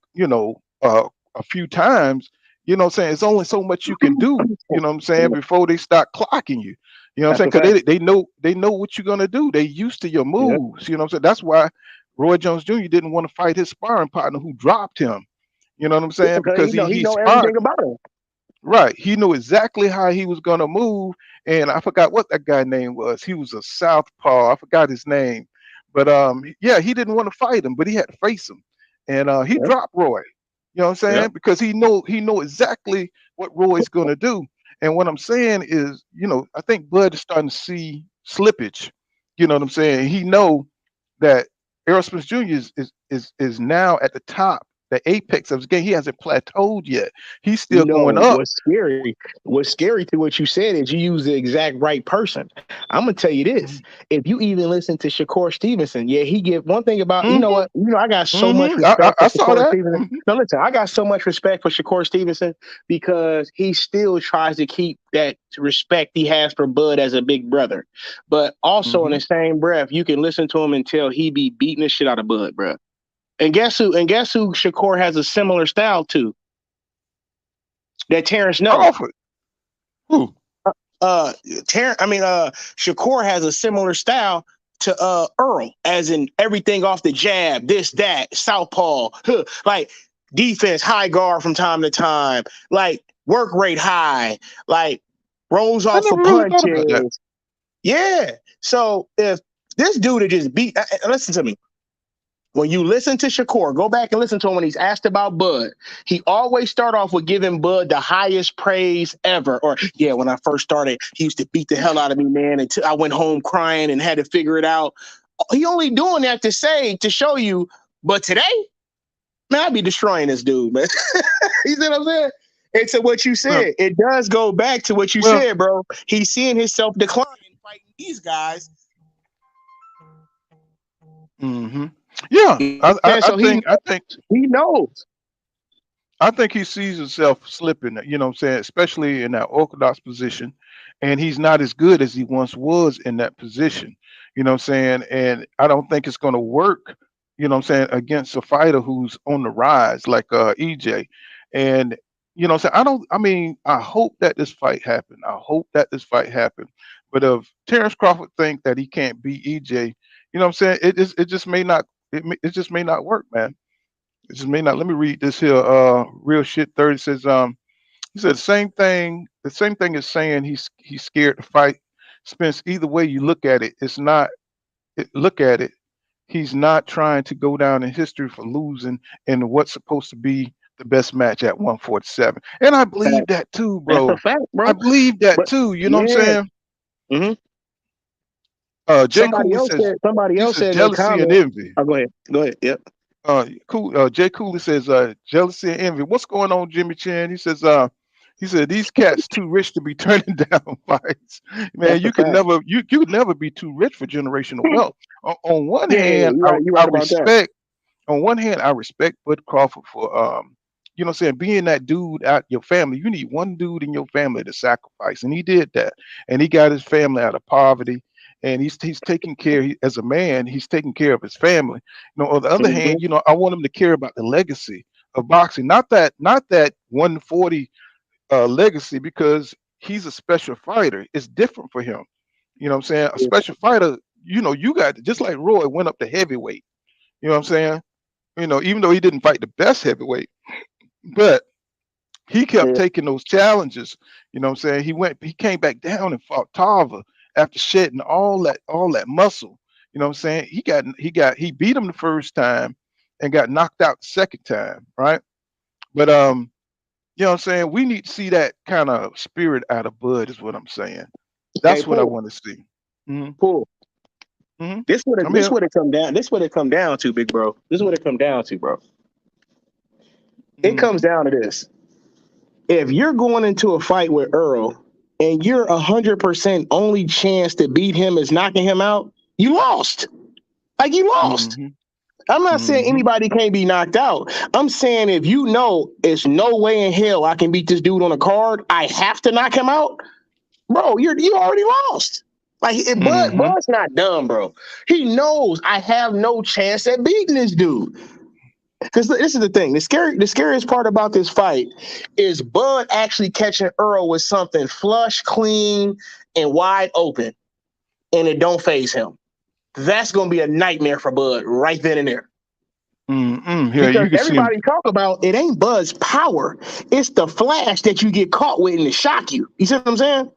a few times, you know what I'm saying, it's only so much you can do, you know what I'm saying, before they start clocking you. You know what
That's
I'm
a
saying?
fact.
Because they know what you're gonna do. They used to your
Yeah.
moves. You know what I'm saying? That's why Roy Jones Jr. didn't want to fight his sparring partner who dropped him. You know what I'm saying?
Because
Because
he
he
know
sparred.
everything about him.
Right. He knew exactly how he was gonna move, and I forgot what that guy name was. He was a southpaw. I forgot his name, but yeah, he didn't want to fight him, but he had to face him, and he
Yeah.
dropped Roy. You know what I'm
Yeah.
saying? Because he know exactly what Roy's gonna do. And what I'm saying is, I think Bud is starting to see slippage. You know what I'm saying? He know that Errol Spence Jr. is now at the top, the apex of his game. He hasn't plateaued yet. He's still
You
going
know
up.
what's scary? What's scary to what you said is you use the exact right person. I'm gonna tell you this: if you even listen to Shakur Stevenson, yeah, he give one thing about you know
Mm-hmm.
what? I got so much
Mm-hmm. I,
respect
I
for
I saw
Shakur
that.
Stevenson. No, listen, I got so much respect for Shakur Stevenson because he still tries to keep that respect he has for Bud as a big brother, but also in
Mm-hmm.
the same breath, you can listen to him until he be beating the shit out of Bud, bro. And guess who? And guess who? Shakur has a similar style to that Terrence know.
Crawford. Who?
uh Shakur has a similar style to Earl, as in everything off the jab, this, that, southpaw, like defense, high guard from time to time, like work rate high, like rolls
I
off for
never really thought about that.
punches. Yeah. So if this dude had just beat, listen to me. When you listen to Shakur, go back and listen to him when he's asked about Bud. He always start off with giving Bud the highest praise ever. Or, yeah, when I first started, he used to beat the hell out of me, man, until I went home crying and had to figure it out. He only doing that to show you, but today, man, I'd be destroying this dude, man. You see what I'm saying? And to what you
Well,
said, it does go back to what you
well.
said, bro. He's seeing himself decline fighting these guys.
Mm-hmm. Yeah. I, I,
Yeah,
I
so
think I think
he knows.
I think he sees himself slipping. You know what I'm saying? Especially in that orthodox position, and he's not as good as he once was in that position. You know what I'm saying? And I don't think it's going to work. You know what I'm saying, against a fighter who's on the rise like EJ. And you know what I'm saying, I hope that this fight happened. I hope that this fight happened. But if Terence Crawford think that he can't beat EJ, you know what I'm saying, it just may not It just may not work, man. It just may not. Let me read this here. Real shit 30 says he said the same thing is saying he's scared to fight. Spence, either way you look at it, it's not look at it. He's not trying to go down in history for losing in what's supposed to be the best match at 147. And I believe
Fact.
that too,
That's a
bro.
fact,
I
bro.
believe that
But
too. You know what I'm
yeah,
saying?
hmm
Jay Cooley says
somebody
he
else
says
said in their
jealousy and
comment.
envy.
Oh, go ahead. Go ahead. Yep.
Jay Cooley says jealousy and envy. What's going on, Jimmy Chan? He said these cats too rich to be turning down fights. Man,
That's a fact.
you could never be too rich for generational wealth. On one
Yeah,
hand,
you're
I
right about that.
respect Bud Crawford for you know what I'm saying, being that dude out your family. You need one dude in your family to sacrifice, and he did that. And he got his family out of poverty, and he's taking care as a man, he's taking care of his family. You know, on the other
Hmm.
hand, you know, I want him to care about the legacy of boxing, not that 140 legacy, because he's a special fighter. It's different for him. You know what I'm saying? A
Yeah,
special fighter, you know, you got just like Roy went up to heavyweight. You know what I'm saying? You know, even though he didn't fight the best heavyweight, but he kept
yeah,
taking those challenges. You know what I'm saying? He came back down and fought Tava after shedding all that muscle. You know what I'm saying? He beat him the first time and got knocked out the second time, right? But you know what I'm saying? We need to see that kind of spirit out of Bud, is what I'm saying.
Hey,
That's what I
Paul.
want to see. Hmm.
Paul.
Hmm. I'm
This
here.
would it come down. This would it come down to, big bro. This is what it come down to, bro. It
Hmm.
comes down to this. If you're going into a fight with Earl and you're 100% only chance to beat him is knocking him out, you lost. Like you lost.
Hmm.
I'm not saying
Hmm.
anybody can't be knocked out. I'm saying if you know it's no way in hell I can beat this dude on a card, I have to knock him out, bro. You already lost. Like
Hmm.
Bud's not dumb, bro. He knows I have no chance at beating this dude. Because this is the thing. The scariest part about this fight is Bud actually catching Earl with something flush, clean, and wide open, and it don't phase him. That's gonna be a nightmare for Bud right then and there.
Yeah,
Because
you can see him.
everybody talk about it ain't Bud's power. It's the flash that you get caught with and to shock you. You see what I'm saying?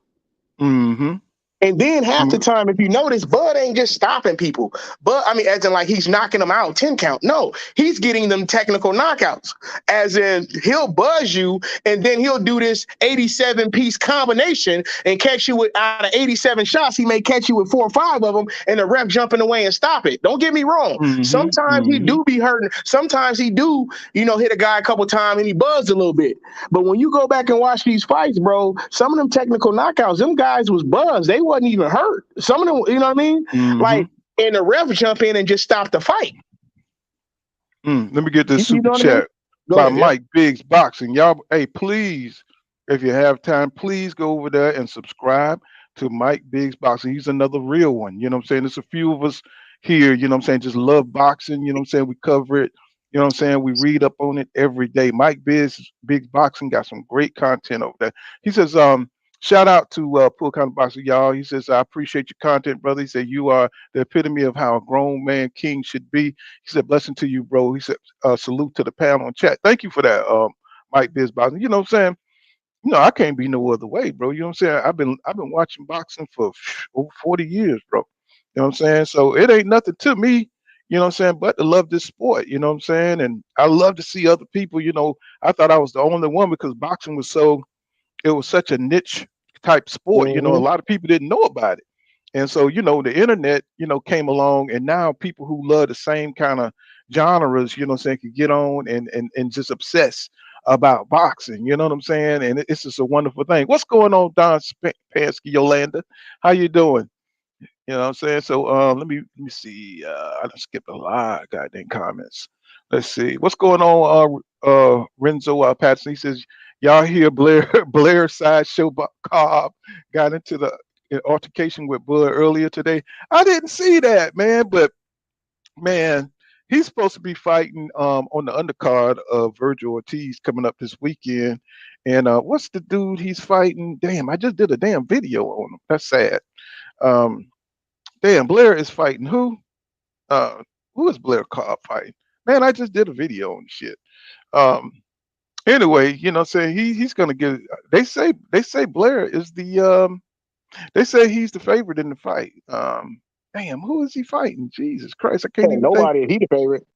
Hmm.
And then half the time, if you notice, Bud ain't just stopping people. But I mean, as in like he's knocking them out 10 count. No, he's getting them technical knockouts. As in he'll buzz you and then he'll do this 87 piece combination and catch you with out of 87 shots. He may catch you with 4 or 5 of them and the ref jumping away and stop it. Don't get me wrong.
Hmm.
Sometimes he
Hmm.
do be hurting. Sometimes he do, hit a guy a couple times and he buzzed a little bit. But when you go back and watch these fights, bro, some of them technical knockouts, them guys was buzzed. They wasn't even hurt. Some of them, you know what I mean?
Hmm.
Like, and the ref jump in and just stop the fight.
Let me get this
You
super
know what I mean?
chat
Go
by
ahead. Yeah.
Mike Biggs Boxing. Y'all, hey, please, if you have time, please go over there and subscribe to Mike Biggs Boxing. He's another real one. You know what I'm saying? There's a few of us here, you know what I'm saying, just love boxing. You know what I'm saying? We cover it. You know what I'm saying? We read up on it every day. Mike Biggs Boxing got some great content over there. He says, shout out to Pool County Boxing, y'all. He says, I appreciate your content, brother. He said, you are the epitome of how a grown man king should be. He said, blessing to you, bro. He said, salute to the panel and chat. Thank you for that, Mike Biggs Boxing. You know what I'm saying? I can't be no other way, bro. You know what I'm saying? I've been watching boxing for over 40 years, bro. You know what I'm saying? So it ain't nothing to me, you know what I'm saying, but to love this sport, you know what I'm saying? And I love to see other people, I thought I was the only one because boxing it was such a niche type sport. A
Mm-hmm.
lot of people didn't know about it. And so, the internet, came along, and now people who love the same kind of genres, you know what I'm saying, can get on and just obsess about boxing. You know what I'm saying? And it's just a wonderful thing. What's going on, Don Pansky, Yolanda? How you doing? You know what I'm saying? So let me see. I done skipped a lot of goddamn comments. Let's see. What's going on, Renzo Patterson? He says, y'all hear Blair Blair sideshow Cobb got into the altercation with Bud earlier today. I didn't see that, man, but man, he's supposed to be fighting on the undercard of Virgil Ortiz coming up this weekend. And what's the dude he's fighting? Damn, I just did a damn video on him. That's sad. Um, Damn, Blair is fighting who? Who is Blair Cobb fighting? Man, I just did a video on shit. Um, anyway, you know, saying he's gonna get. They say Blair is the. They say he's the favorite in the fight. Damn, who is he fighting? Jesus Christ, I can't
Ain't
even think.
nobody. He the favorite.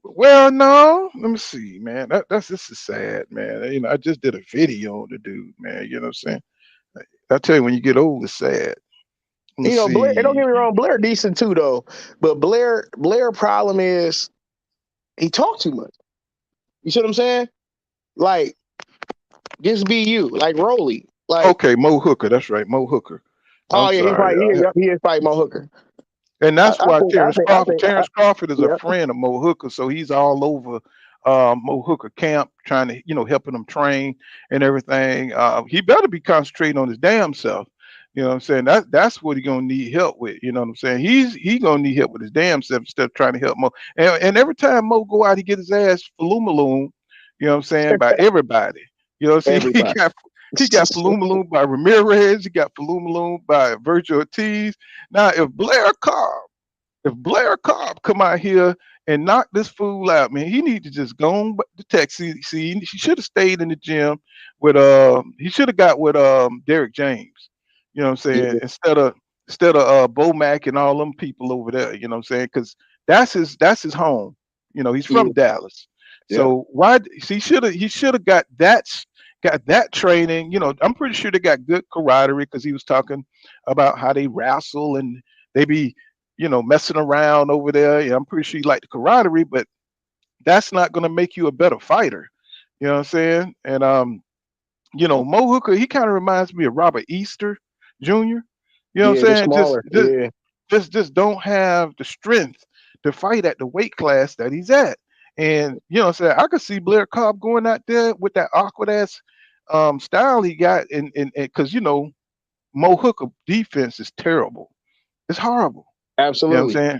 Well, no, let me see, man. This is sad, man. You know, I just did a video on the dude, man. You know what I'm saying? I tell you, when you get old, it's sad. Let me
You know, Blair. And don't
see.
get me wrong, Blair decent too though. But Blair problem is he talk too much. You see what I'm saying? Like, just be you, like Rolly. Like,
Okay, Mo Hooker. That's right, Mo Hooker.
oh
I'm
yeah,
sorry.
he is fight Mo Hooker.
And that's why Terence Crawford.
I,
Terence Crawford is a
yeah,
friend of Mo Hooker, so he's all over Mo Hooker camp, trying to, helping him train and everything. He better be concentrating on his damn self. You know what I'm saying? That's what he gonna need help with. You know what I'm saying? He gonna need help with his damn self instead of trying to help Mo. And every time Mo go out, he get his ass falumaloon. You know what I'm saying? By everybody. You know what I'm saying? He
everybody.
got falumaloon by Ramirez. He got falumaloon by Virgil Ortiz. Now, if Blair Cobb come out here and knock this fool out, man, he need to just go on to Texas. See, he should have stayed in the gym with he should have got with Derek James. You know what I'm
Yeah,
saying? Instead of Bomac and all them people over there. You know what I'm saying? Because that's his home. You know, he's
yeah,
from Dallas.
yeah.
So why he should have got that training. You know, I'm pretty sure they got good camaraderie because he was talking about how they wrestle and they be messing around over there. Yeah, I'm pretty sure you like the camaraderie, but that's not going to make you a better fighter. You know what I'm saying? And Mo Hooker, he kind of reminds me of Robert Easter Jr. You know what
Yeah,
I'm
just
saying? Just
smaller.
just
Yeah,
just don't have the strength to fight at the weight class that he's at. And you know what I'm saying? I could see Blair Cobb going out there with that awkward ass style he got, and because Mo Hooker defense is terrible. It's horrible. You know what
absolutely.
I'm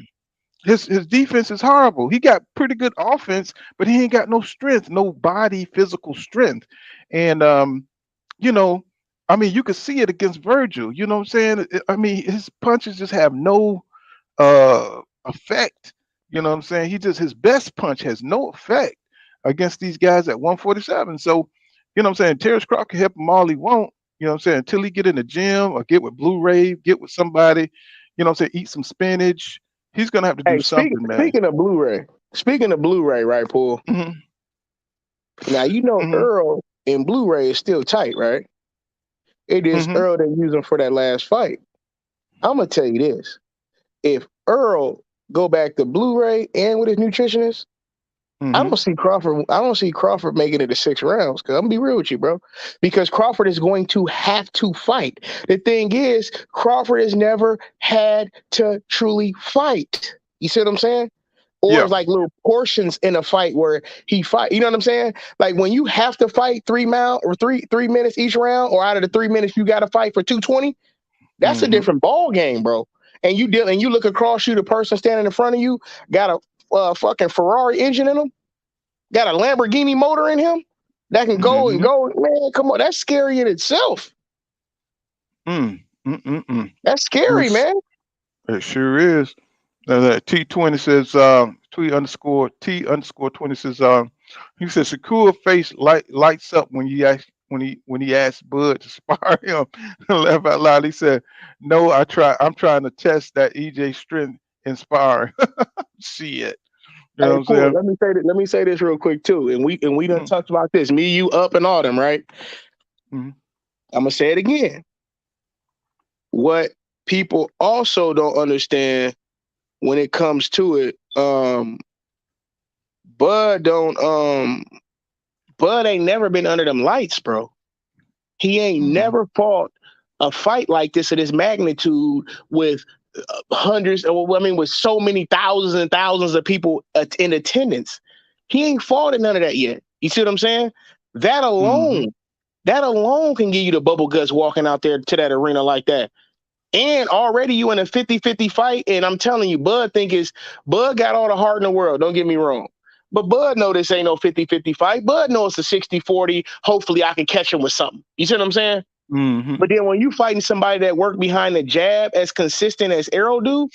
saying? His defense is horrible. He got pretty good offense, but he ain't got no strength, no body physical strength. And you know, I mean, you could see it against Virgil. You know what I'm saying? I mean, his punches just have no effect. You know what I'm saying? His best punch has no effect against these guys at 147. So, you know what I'm saying? Terrence Crawford can help him all he want. You know what I'm saying? Until he get in the gym or get with Blue Ray, get with somebody. You know what I'm saying? Eat some spinach. He's gonna have to do
Hey,
something, man.
Speaking of Blu-ray, right, Paul?
Hmm.
Now you know
Hmm.
Earl in Blu-ray is still tight, right? It is
Hmm.
Earl they use him for that last fight. I'm gonna tell you this: if Earl go back to Blu-ray and with his nutritionist, I
Hmm.
don't see Crawford. I don't see Crawford making it to 6 rounds. Because I'm gonna be real with you, bro. Because Crawford is going to have to fight. The thing is, Crawford has never had to truly fight. You see what I'm saying? Or
Yeah.
it's like little portions in a fight where he fight. You know what I'm saying? Like when you have to fight 3 rounds or three minutes each round, or out of the 3 minutes you got to fight for 220. That's a
Hmm.
different ball game, bro. And you look across you, the person standing in front of you got a fucking Ferrari engine in them, got a Lamborghini motor in him that can go and
Hmm.
go. Man, come on, that's scary in itself.
Mm. Mm-mm-mm.
That's scary,
It's,
man.
it sure is. T20 says tweet underscore T_20 says he says Shakur face lights up when he asked Bud to spar him. Laugh out loud. He said, "No, I'm trying to test that EJ strength in sparring." Shit. You know
Hey,
what I'm
Paul,
saying?
let me say this real quick too. And we done
Mhm.
talked about this. Me, you, up, and all them, right?
Mhm.
I'm gonna say it again. What people also don't understand when it comes to it, Bud don't Bud ain't never been under them lights, bro. He ain't
Mhm.
never fought a fight like this of this magnitude with hundreds, or I mean, with so many thousands and thousands of people in attendance. He ain't fought in none of that yet. You see what I'm saying? That
Mhm.
alone, that alone can give you the bubble guts walking out there to that arena like that. And already you in a 50-50 fight, and I'm telling you, Bud got all the heart in the world. Don't get me wrong. But Bud know this ain't no 50-50 fight. Bud knows it's a 60-40. Hopefully I can catch him with something. You see what I'm saying?
Mhm.
But then when you fighting somebody that work behind the jab as consistent as Arrow do,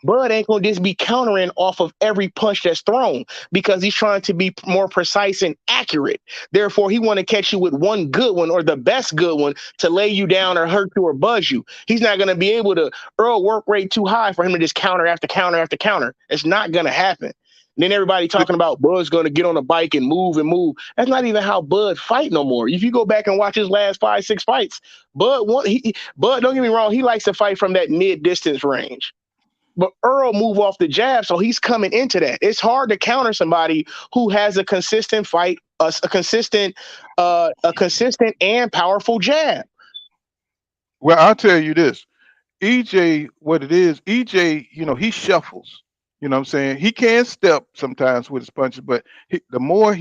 Bud ain't gonna just be countering off of every punch that's thrown because he's trying to be more precise and accurate. Therefore, he want to catch you with one good one or the best good one to lay you down or hurt you or buzz you. He's not gonna be able to Earl work rate too high for him to just counter after counter after counter. It's not gonna happen. Then everybody talking about Bud's gonna get on a bike and move and move. That's not even how Bud fight no more. If you go back and watch his last 5-6 fights, Bud, don't get me wrong, he likes to fight from that mid distance range. But Earl move off the jab, so he's coming into that. It's hard to counter somebody who has a consistent fight, a consistent and powerful jab.
Well, I'll tell you this. EJ, what it is, EJ, he shuffles. You know what I'm saying? He can step sometimes with his punches, but the more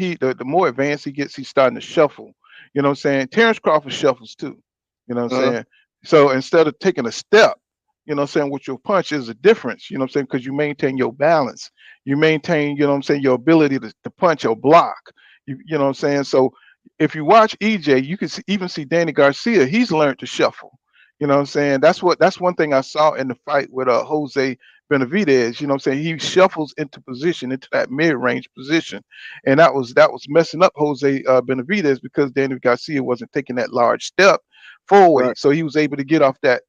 advanced he gets, he's starting to shuffle. You know what I'm saying? Terence Crawford shuffles too. You know what I'm saying? So instead of taking a step, you know what I'm saying, with your punch is a difference, you know what I'm saying, because you maintain your balance. You maintain, you know what I'm saying, your ability to punch or block. You know what I'm saying? So if you watch EJ, you can even see Danny Garcia, he's learned to shuffle. You know what I'm saying? That's one thing I saw in the fight with Jose Benavidez. You know what I'm saying? He shuffles into position, into that mid-range position. And that was messing up Jose Benavidez because Danny Garcia wasn't taking that large step forward.
Right.
So he was able to get off that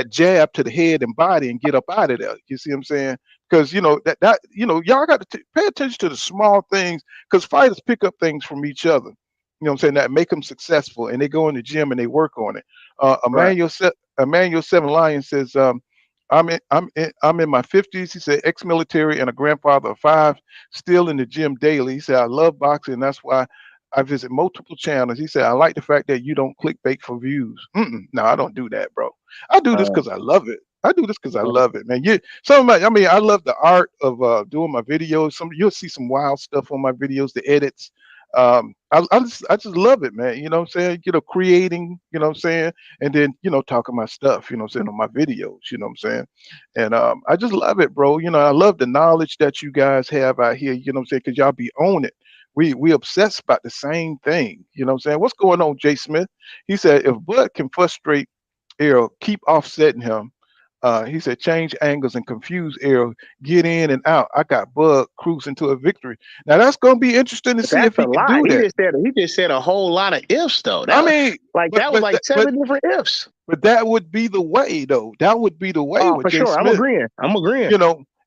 jab to the head and body and get up out of there. You see what I'm saying? Because y'all got to pay attention to the small things, because fighters pick up things from each other. You know what I'm saying? That make them successful, and they go in the gym and they work on it. Emmanuel Seven Lion says, I'm in my 50s. He said, ex-military and a grandfather of 5, still in the gym daily. He said, I love boxing. That's why I visit multiple channels. He said, I like the fact that you don't clickbait for views. No, I don't do that, bro. I do this because I love it. I love it, man. I love the art of doing my videos. You'll see some wild stuff on my videos, the edits. I just love it, man. You know what I'm saying? Creating, you know what I'm saying? And then, talking my stuff, you know what I'm saying, on my videos, you know what I'm saying? And I just love it, bro. I love the knowledge that you guys have out here, you know what I'm saying? Because y'all be on it. We obsessed about the same thing. You know what I'm saying? What's going on, Jay Smith? He said, if Bud can frustrate Errol, keep offsetting him. He said, change angles and confuse Errol, get in and out. I got Bud cruising to a victory. Now that's going to be interesting to see if he can do that.
He just said a whole lot of ifs, though. That was like 7 different ifs.
But that would be the way, though. That would be the way.
Oh, for sure. I'm agreeing.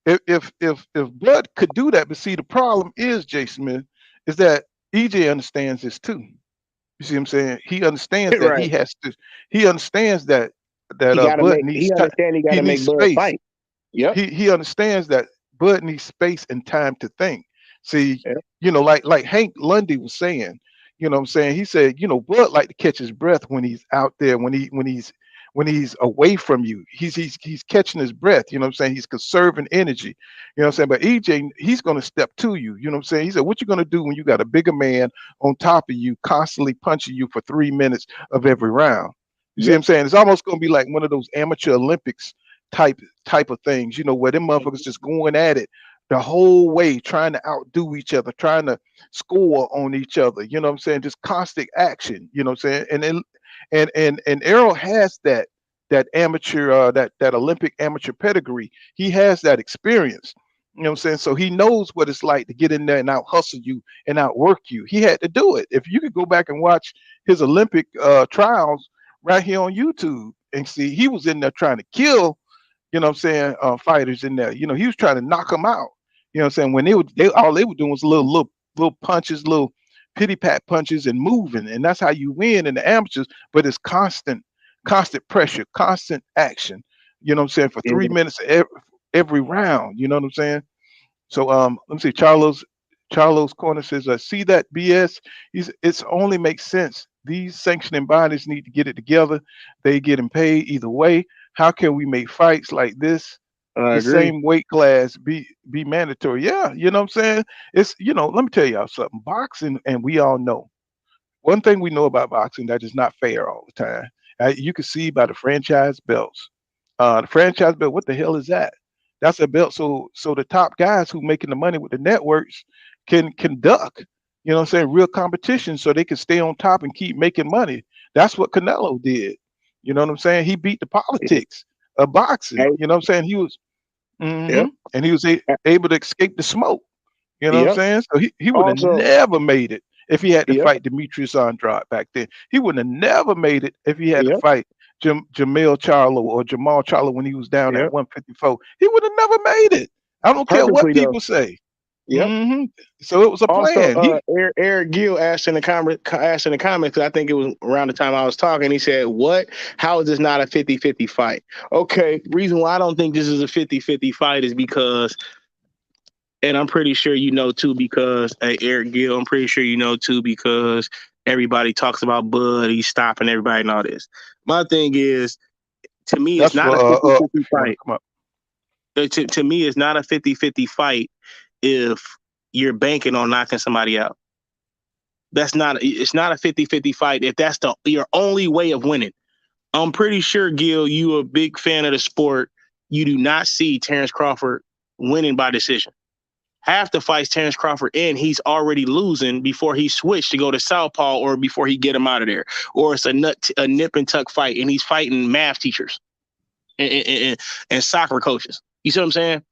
If Bud could do that, but see, the problem is, Jay Smith, is that EJ understands this too. You see what I'm saying? He understands that he has to. He understands that Bud needs time. He needs space. Fight. Yep. He understands that Bud needs space and time to think. See, like Hank Lundy was saying. You know what I'm saying? He said, Bud like to catch his breath when he's out there, when he's away from you. He's catching his breath, you know what I'm saying? He's conserving energy. You know what I'm saying? But EJ, he's going to step to you. You know what I'm saying? He said, what you going to do when you got a bigger man on top of you, constantly punching you for 3 minutes of every round? You see what I'm saying? It's almost going to be like one of those amateur Olympics type of things, where them motherfuckers just going at it the whole way, trying to outdo each other, trying to score on each other. You know what I'm saying? Just constant action. You know what I'm saying? And Errol has that amateur, that Olympic amateur pedigree. He has that experience. You know what I'm saying? So he knows what it's like to get in there and out hustle you and outwork you. He had to do it. If you could go back and watch his Olympic trials right here on YouTube and see, he was in there trying to kill, you know what I'm saying, fighters in there. He was trying to knock them out. You know what I'm saying? When all they were doing was little punches, little pity pat punches and moving, and that's how you win in the amateurs. But it's constant pressure, constant action. You know what I'm saying? For 3 minutes every round. You know what I'm saying? So let me see. Charlo's Corner says, see that BS? It's only makes sense. These sanctioning bodies need to get it together. They getting paid either way. How can we make fights like this, the same weight class, be mandatory? Yeah, you know what I'm saying? It's, let me tell y'all something. Boxing, and we all know, one thing we know about boxing that is not fair all the time. You can see by the franchise belts. The franchise belt, what the hell is that? That's a belt so the top guys who making the money with the networks can duck, you know what I'm saying, real competition, so they can stay on top and keep making money. That's what Canelo did. You know what I'm saying? He beat the politics of boxing. You know what I'm saying?
Yep.
And he was able to escape the smoke. You know what I'm
Yep.
saying? So he would have
Also,
never made it if he had to
yep.
fight Demetrius Andrade back then. He would have never made it if he had to
Yep.
fight Jamal Charlo when he was down at
Yep.
154. He would have never made it. I don't care what
Purposely though.
people say.
Yep.
So it was a
Also,
plan.
Eric Gill asked in the comments, because I think it was around the time I was talking, he said, what? How is this not a 50-50 fight? Okay, reason why I don't think this is a 50-50 fight is because, and I'm pretty sure you know too, because Eric Gill, I'm pretty sure you know too, because everybody talks about Bud, he's stopping everybody and all this. My thing is, to me, it's not a 50-50 fight. To me, it's not a 50-50 fight if you're banking on knocking somebody out. It's not a 50-50 fight if that's your only way of winning. I'm pretty sure, Gil, you a big fan of the sport. You do not see Terence Crawford winning by decision. Half the fights Terence Crawford in, he's already losing before he switched to go to southpaw or before he get him out of there. Or it's a nip and tuck fight, and he's fighting math teachers and soccer coaches. You see what I'm saying?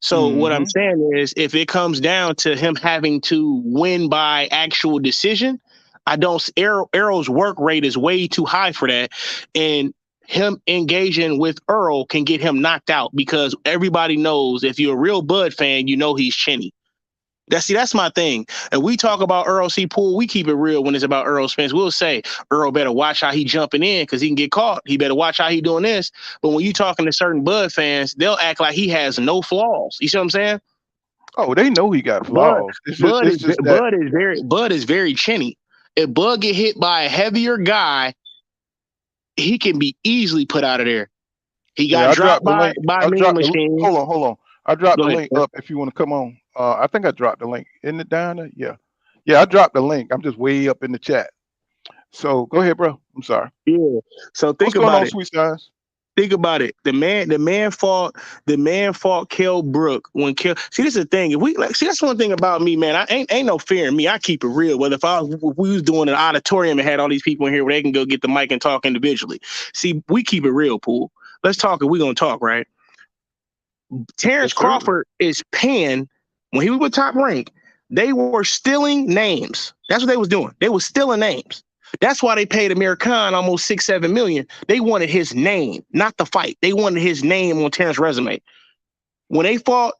So what I'm saying is, if it comes down to him having to win by actual decision, Errol's work rate is way too high for that. And him engaging with Earl can get him knocked out, because everybody knows, if you're a real Bud fan, you know he's chinny. That's my thing. And we talk about Earl C. Poole, we keep it real when it's about Earl Spence. We'll say, Earl better watch how he jumping in because he can get caught. He better watch how he doing this. But when you talking to certain Bud fans, they'll act like he has no flaws. You see what I'm saying?
Oh, they know he got flaws.
Bud is very chinny. If Bud get hit by a heavier guy, he can be easily put out of there. He got dropped by Mean Machine.
Hold on. I dropped the link up if you want to come on. I think I dropped the link. Isn't it down there? Yeah, I dropped the link. I'm just way up in the chat. So go ahead, bro. I'm sorry.
Yeah. So think
What's going
about
on,
it.
Sweet Signs?
Think about it. The man fought Kell Brook when Kell. See, this is the thing. That's one thing about me, man. I ain't no fear in me. I keep it real. Whether if we was doing an auditorium and had all these people in here where they can go get the mic and talk individually. See, we keep it real, Poole. Let's talk, and we're gonna talk, right? Terence Crawford is paying, when he was with Top Rank, they were stealing names. That's what they was doing. They was stealing names. That's why they paid Amir Khan almost $6-7 million. They wanted his name, not the fight. They wanted his name on Terrence's resume. When they fought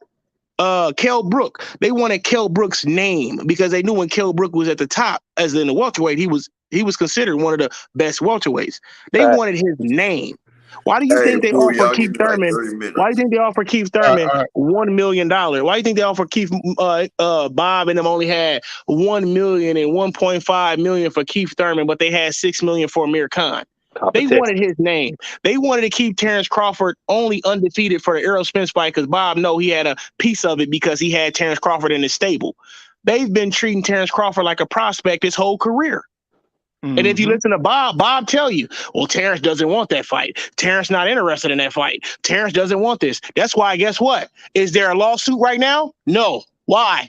Kell Brook, they wanted Kell Brook's name because they knew when Kell Brook was at the top, as in the welterweight, he was considered one of the best welterweights. They wanted his name. Why do you think they offered Keith Thurman? Why do you think they offered Keith Thurman $1 million? Why do you think they offered Keith Bob and them only had $1 million and $1.5 million for Keith Thurman, but they had $6 million for Amir Khan? They wanted his name. They wanted to keep Terence Crawford only undefeated for the Errol Spence fight because Bob know he had a piece of it because he had Terence Crawford in his stable. They've been treating Terence Crawford like a prospect his whole career. And if you listen to Bob tell you, well, Terence doesn't want that fight. Terence not interested in that fight. Terence doesn't want this. That's why, guess what? Is there a lawsuit right now? No. Why?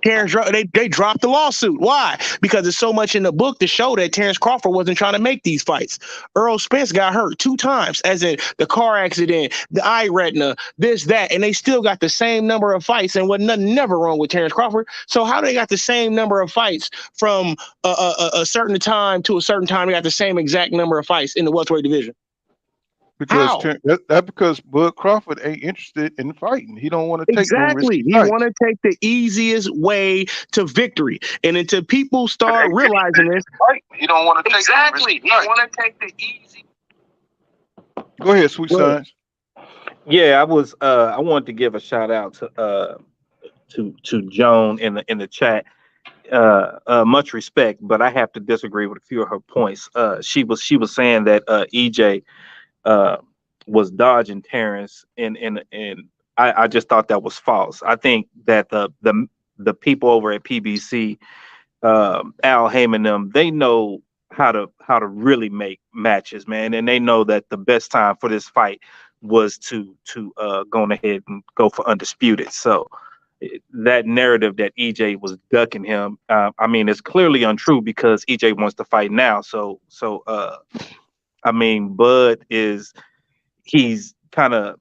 Terence, they dropped the lawsuit. Why? Because there's so much in the book to show that Terence Crawford wasn't trying to make these fights. Errol Spence got hurt 2 times, as in the car accident, the eye retina, this, that, and they still got the same number of fights, and wasn't nothing never wrong with Terence Crawford. So how they got the same number of fights from a certain time to a certain time? They got the same exact number of fights in the welterweight division.
Because that's because Bud Crawford ain't interested in fighting. He don't want to take no risky
He want to take the easiest way to victory. And until people start realizing this,
he don't want to take
he want to take the easy.
Go ahead, Sweet Signs.
Yeah, I wanted to give a shout out to Joan in the chat. Much respect, but I have to disagree with a few of her points. She was saying that EJ was dodging Terence, and I just thought that was false. I think that the people over at PBC, Al Heyman, them, they know how to really make matches, man, and they know that the best time for this fight was to go ahead and go for undisputed. So that narrative that EJ was ducking him, I mean, it's clearly untrue because EJ wants to fight now. So I mean, Bud he's kind of,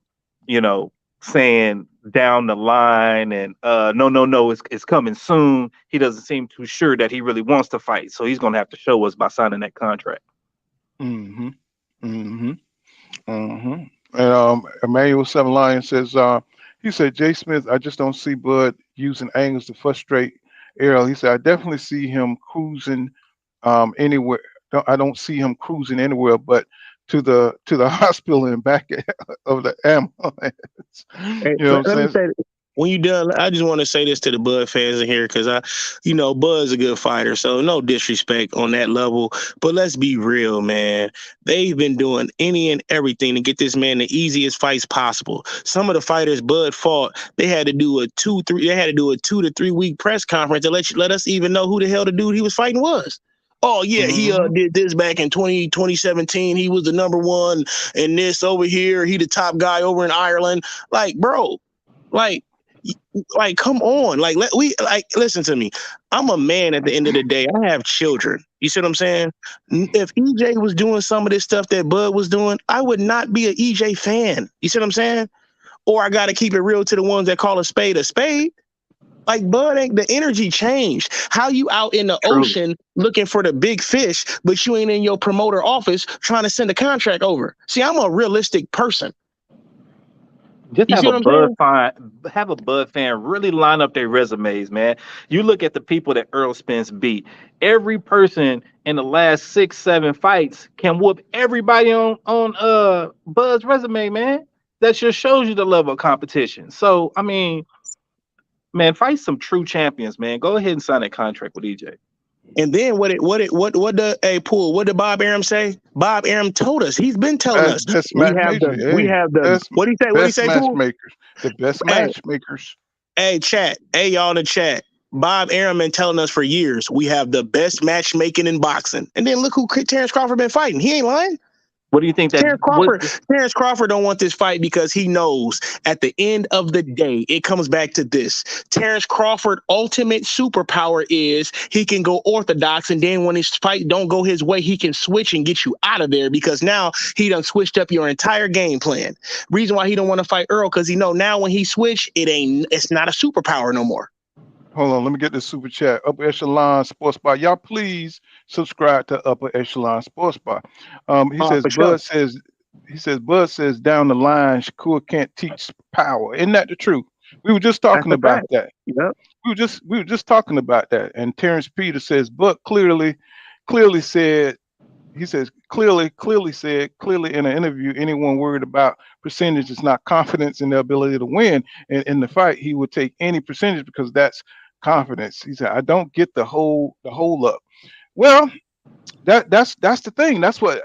saying down the line and no, it's coming soon. He doesn't seem too sure that he really wants to fight, so he's gonna have to show us by signing that contract.
Mm-hmm. Mm-hmm. Mm-hmm. And Emmanuel Seven Lion says, he said, Jay Smith, I just don't see Bud using angles to frustrate Errol. He said, I definitely see him cruising anywhere. I don't see him cruising anywhere but to the hospital and back of the ambulance.
Hey,
You know what
let
I'm
me
saying?
say, when you done, I just want to say this to the Bud fans in here because Bud's a good fighter, so no disrespect on that level. But let's be real, man. They've been doing any and everything to get this man the easiest fights possible. Some of the fighters Bud fought, they had to do a 2 to 3 week press conference to let us even know who the hell the dude he was fighting was. Oh, yeah, he did this back in 2017. He was the number one in this over here. He the top guy over in Ireland. Like, bro, like, come on. Listen to me. I'm a man at the end of the day. I have children. You see what I'm saying? If EJ was doing some of this stuff that Bud was doing, I would not be an EJ fan. You see what I'm saying? Or I got to keep it real to the ones that call a spade a spade. Like, Bud, ain't the energy changed. How you out in the ocean looking for the big fish, but you ain't in your promoter office trying to send a contract over? See, I'm a realistic person.
Just have a Bud fan really line up their resumes, man. You look at the people that Earl Spence beat. Every person in the last 6-7 fights can whoop everybody on Bud's resume, man. That just shows you the level of competition. So, I mean, man, fight some true champions, man. Go ahead and sign that contract with EJ.
And then what did Bob Arum say? Bob Arum told us. He's been telling us we have the what do you say? What do you say, Poole?
The best matchmakers.
Hey, chat. Hey, y'all in the chat. Bob Arum been telling us for years we have the best matchmaking in boxing. And then look who Terence Crawford been fighting. He ain't lying.
What do you think that
Terence Crawford don't want this fight because he knows at the end of the day, it comes back to this. Terence Crawford ultimate superpower is he can go orthodox, and then when his fight don't go his way, he can switch and get you out of there because now he done switched up your entire game plan. Reason why he don't want to fight Earl because he know now when he switch, it's not a superpower no more.
Hold on, let me get this super chat. Upper Echelon Sports Bar. Y'all please subscribe to Upper Echelon Sports Bar. He says Bud says down the line Shakur can't teach power. Isn't that the truth? We were just talking about that.
Yep.
We were just talking about that. And Terrence Peter says, Bud clearly said, he says clearly in an interview, anyone worried about percentage is not confidence in their ability to win. And in the fight, he would take any percentage because that's confidence. He said, I don't get the hold up. Well, that's the thing. That's what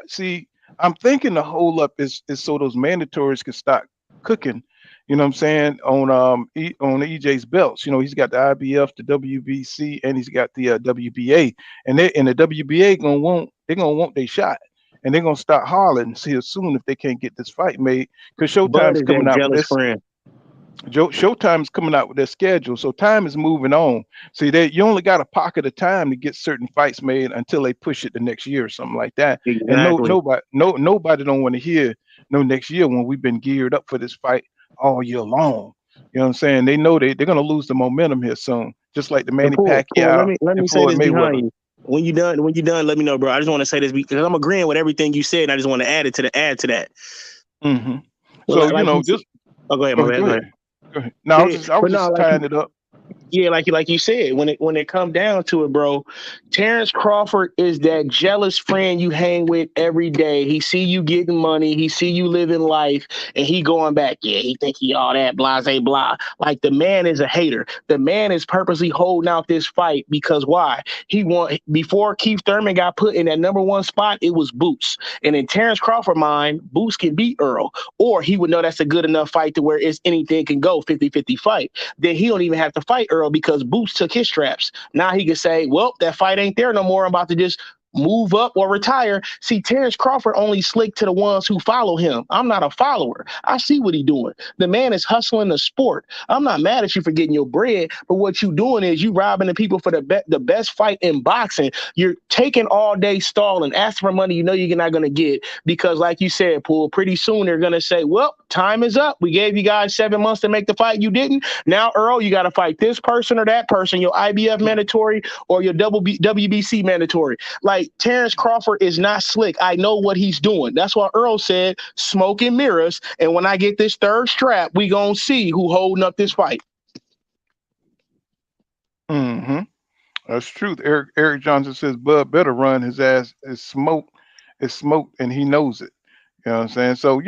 I'm thinking the hold up is so those mandatories can start cooking. You know what I'm saying, on EJ's belts. You know, he's got the IBF, the WBC, and he's got the WBA. And the WBA they're gonna want their shot. And they're gonna start hollering see soon if they can't get this fight made. Because Showtime's coming out with this. Showtime's coming out with their schedule, so time is moving on. See, you only got a pocket of time to get certain fights made until they push it the next year or something like that. Exactly. And nobody don't want to hear no next year when we've been geared up for this fight all year long. You know what I'm saying? They know they're gonna lose the momentum here soon, just like the Manny Pacquiao.
Let me say this behind you. When you done, let me know, bro. I just want to say this because I'm agreeing with everything you said, and I just want to add to that.
Mm-hmm.
Well,
so
go ahead, my man.
Go ahead. No, I was just tying it up.
Yeah, like you said, when it come down to it, bro, Terence Crawford is that jealous friend you hang with every day. He see you getting money, he see you living life, and he going back. Yeah, he think he all that blase blah. Like, the man is a hater. The man is purposely holding out this fight because why? Before Keith Thurman got put in that number one spot, it was Boots. And in Terence Crawford's mind, Boots can beat Earl, or he would know that's a good enough fight to where it's anything can go 50-50 fight. Then he don't even have to fight Earl because Boots took his straps. Now he can say, well, that fight ain't there no more. I'm about to just move up or retire. See, Terence Crawford only slick to the ones who follow him. I'm not a follower. I see what he's doing. The man is hustling the sport. I'm not mad at you for getting your bread, but what you doing is you robbing the people for the best fight in boxing. You're taking all day stalling, asking for money you know you're not going to get because, like you said, Poole, pretty soon they're going to say, well, time is up. We gave you guys 7 months to make the fight. You didn't. Now, Earl, you got to fight this person or that person, your IBF mandatory or your WBC mandatory. Like, Terence Crawford is not slick. I know what he's doing. That's why Earl said smoke and mirrors. And when I get this third strap, we going to see who holding up this fight.
Mm-hmm. That's truth. Eric Johnson says Bud better run. His ass is smoked, and he knows it. You know what I'm saying? So,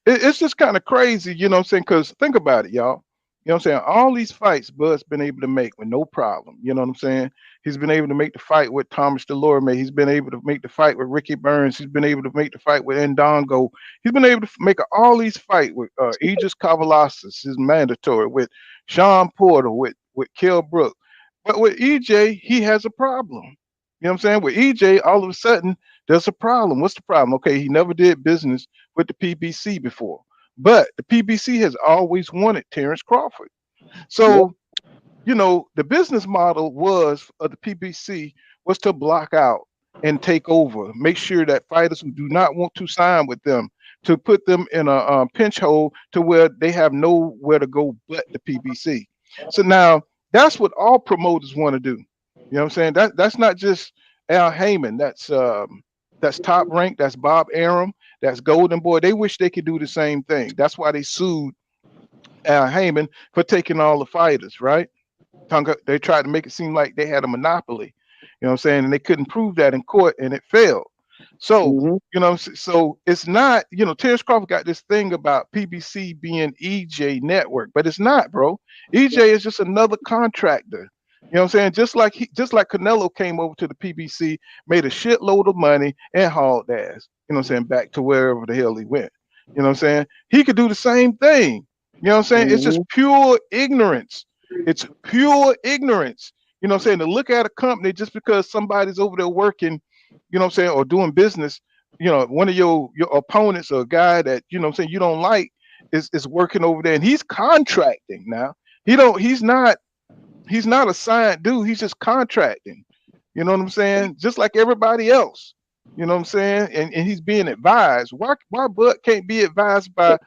it's just kind of crazy, you know what I'm saying? Because think about it, y'all. You know what I'm saying? All these fights Bud's been able to make with no problem. You know what I'm saying? He's been able to make the fight with Thomas Delorme. He's been able to make the fight with Ricky Burns. He's been able to make the fight with Ndongo. He's been able to make all these fights with Aegis Kavalasis, his mandatory, with Sean Porter, with Kell Brook. But with EJ, he has a problem. You know what I'm saying? With EJ, all of a sudden, there's a problem. What's the problem? Okay, he never did business with the PBC before. But the PBC has always wanted Terence Crawford. So, the business model of the PBC was to block out and take over, make sure that fighters who do not want to sign with them, to put them in a pinch hole to where they have nowhere to go but the PBC. So now that's what all promoters want to do. You know what I'm saying? That's not just Al Heyman. That's Top Rank. That's Bob Arum. That's Golden Boy. They wish they could do the same thing. That's why they sued Al Heyman for taking all the fighters, right? They tried to make it seem like they had a monopoly. You know what I'm saying? And they couldn't prove that in court, and it failed. So, so it's not, Terence Crawford got this thing about PBC being EJ Network, but it's not, bro. EJ is just another contractor. You know what I'm saying? Just like Canelo came over to the PBC, made a shitload of money and hauled ass. You know what I'm saying? Back to wherever the hell he went. You know what I'm saying? He could do the same thing. You know what I'm saying? It's just pure ignorance. It's pure ignorance. You know what I'm saying? To look at a company just because somebody's over there working, you know what I'm saying, or doing business, one of your opponents or a guy that, you know what I'm saying, you don't like is working over there and he's contracting now. He's not a signed dude, he's just contracting. You know what I'm saying? Just like everybody else. You know what I'm saying? And he's being advised. Why Bud can't be advised by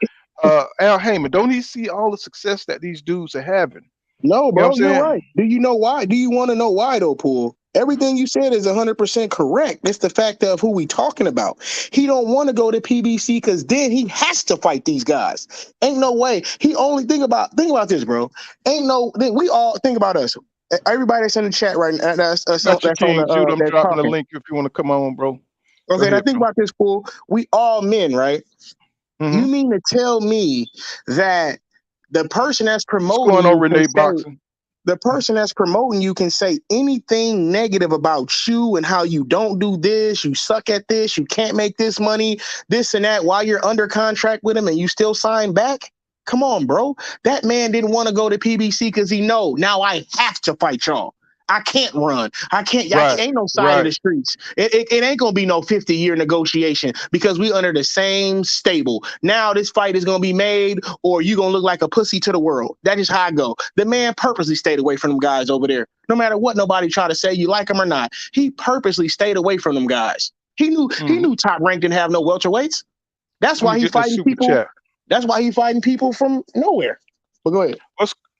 Al Heyman? Don't he see all the success that these dudes are having?
No, bro, you're right. Do you know why? Do you want to know why, though, Poole? Everything you said is 100% correct. It's the fact of who we talking about. He don't want to go to PBC because then he has to fight these guys. Ain't no way. He only think about this, bro. We all think about us. Everybody that's in the chat right now, that's on
the, I'm dropping the link if you want to come on, bro.
Okay, now think about this, Poole. We all men, right? Mm-hmm. You mean to tell me that the person that's promoting
What's going on, Renee Boxing?
The person that's promoting you can say anything negative about you and how you don't do this, you suck at this, you can't make this money, this and that, while you're under contract with him and you still sign back? Come on, bro. That man didn't want to go to PBC because he know now I have to fight y'all. I can't run. I can't. Right. Ain't no side of the streets. It ain't gonna be no 50-year negotiation because we under the same stable. Now this fight is gonna be made, or you gonna look like a pussy to the world. That is how I go. The man purposely stayed away from them guys over there. No matter what nobody try to say, you like him or not, he purposely stayed away from them guys. He knew Top Rank didn't have no welterweights. That's why he's fighting people. Chat. That's why he's fighting people from nowhere. But go ahead.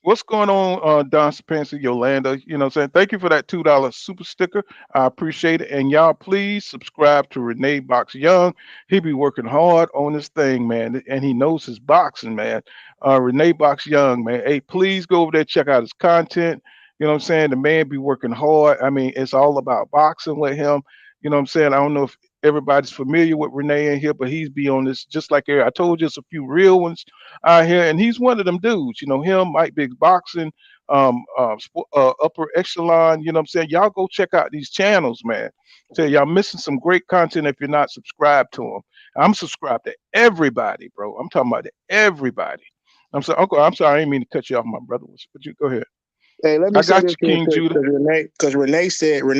What's going on, Don Spencer, Yolanda? You know what I'm saying? Thank you for that $2 super sticker. I appreciate it. And y'all, please subscribe to Renee Box Young. He be working hard on this thing, man. And he knows his boxing, man. Renee Box Young, man. Hey, please go over there, check out his content. You know what I'm saying? The man be working hard. I mean, it's all about boxing with him. You know what I'm saying? I don't know if everybody's familiar with Renee in here, but he's be on this just like I told you, it's a few real ones out here, and he's one of them dudes. You know him, Mike Big Boxing, Upper Echelon. You know what I'm saying? Y'all go check out these channels, man. Tell y'all missing some great content if you're not subscribed to them. I'm subscribed to everybody, bro. I'm talking about everybody. I'm sorry, Uncle. I'm sorry, I didn't mean to cut you off, my brother. But you go ahead.
Hey, let me
I
say
got
this
you,
real
King
quick
Judah.
because Renee said in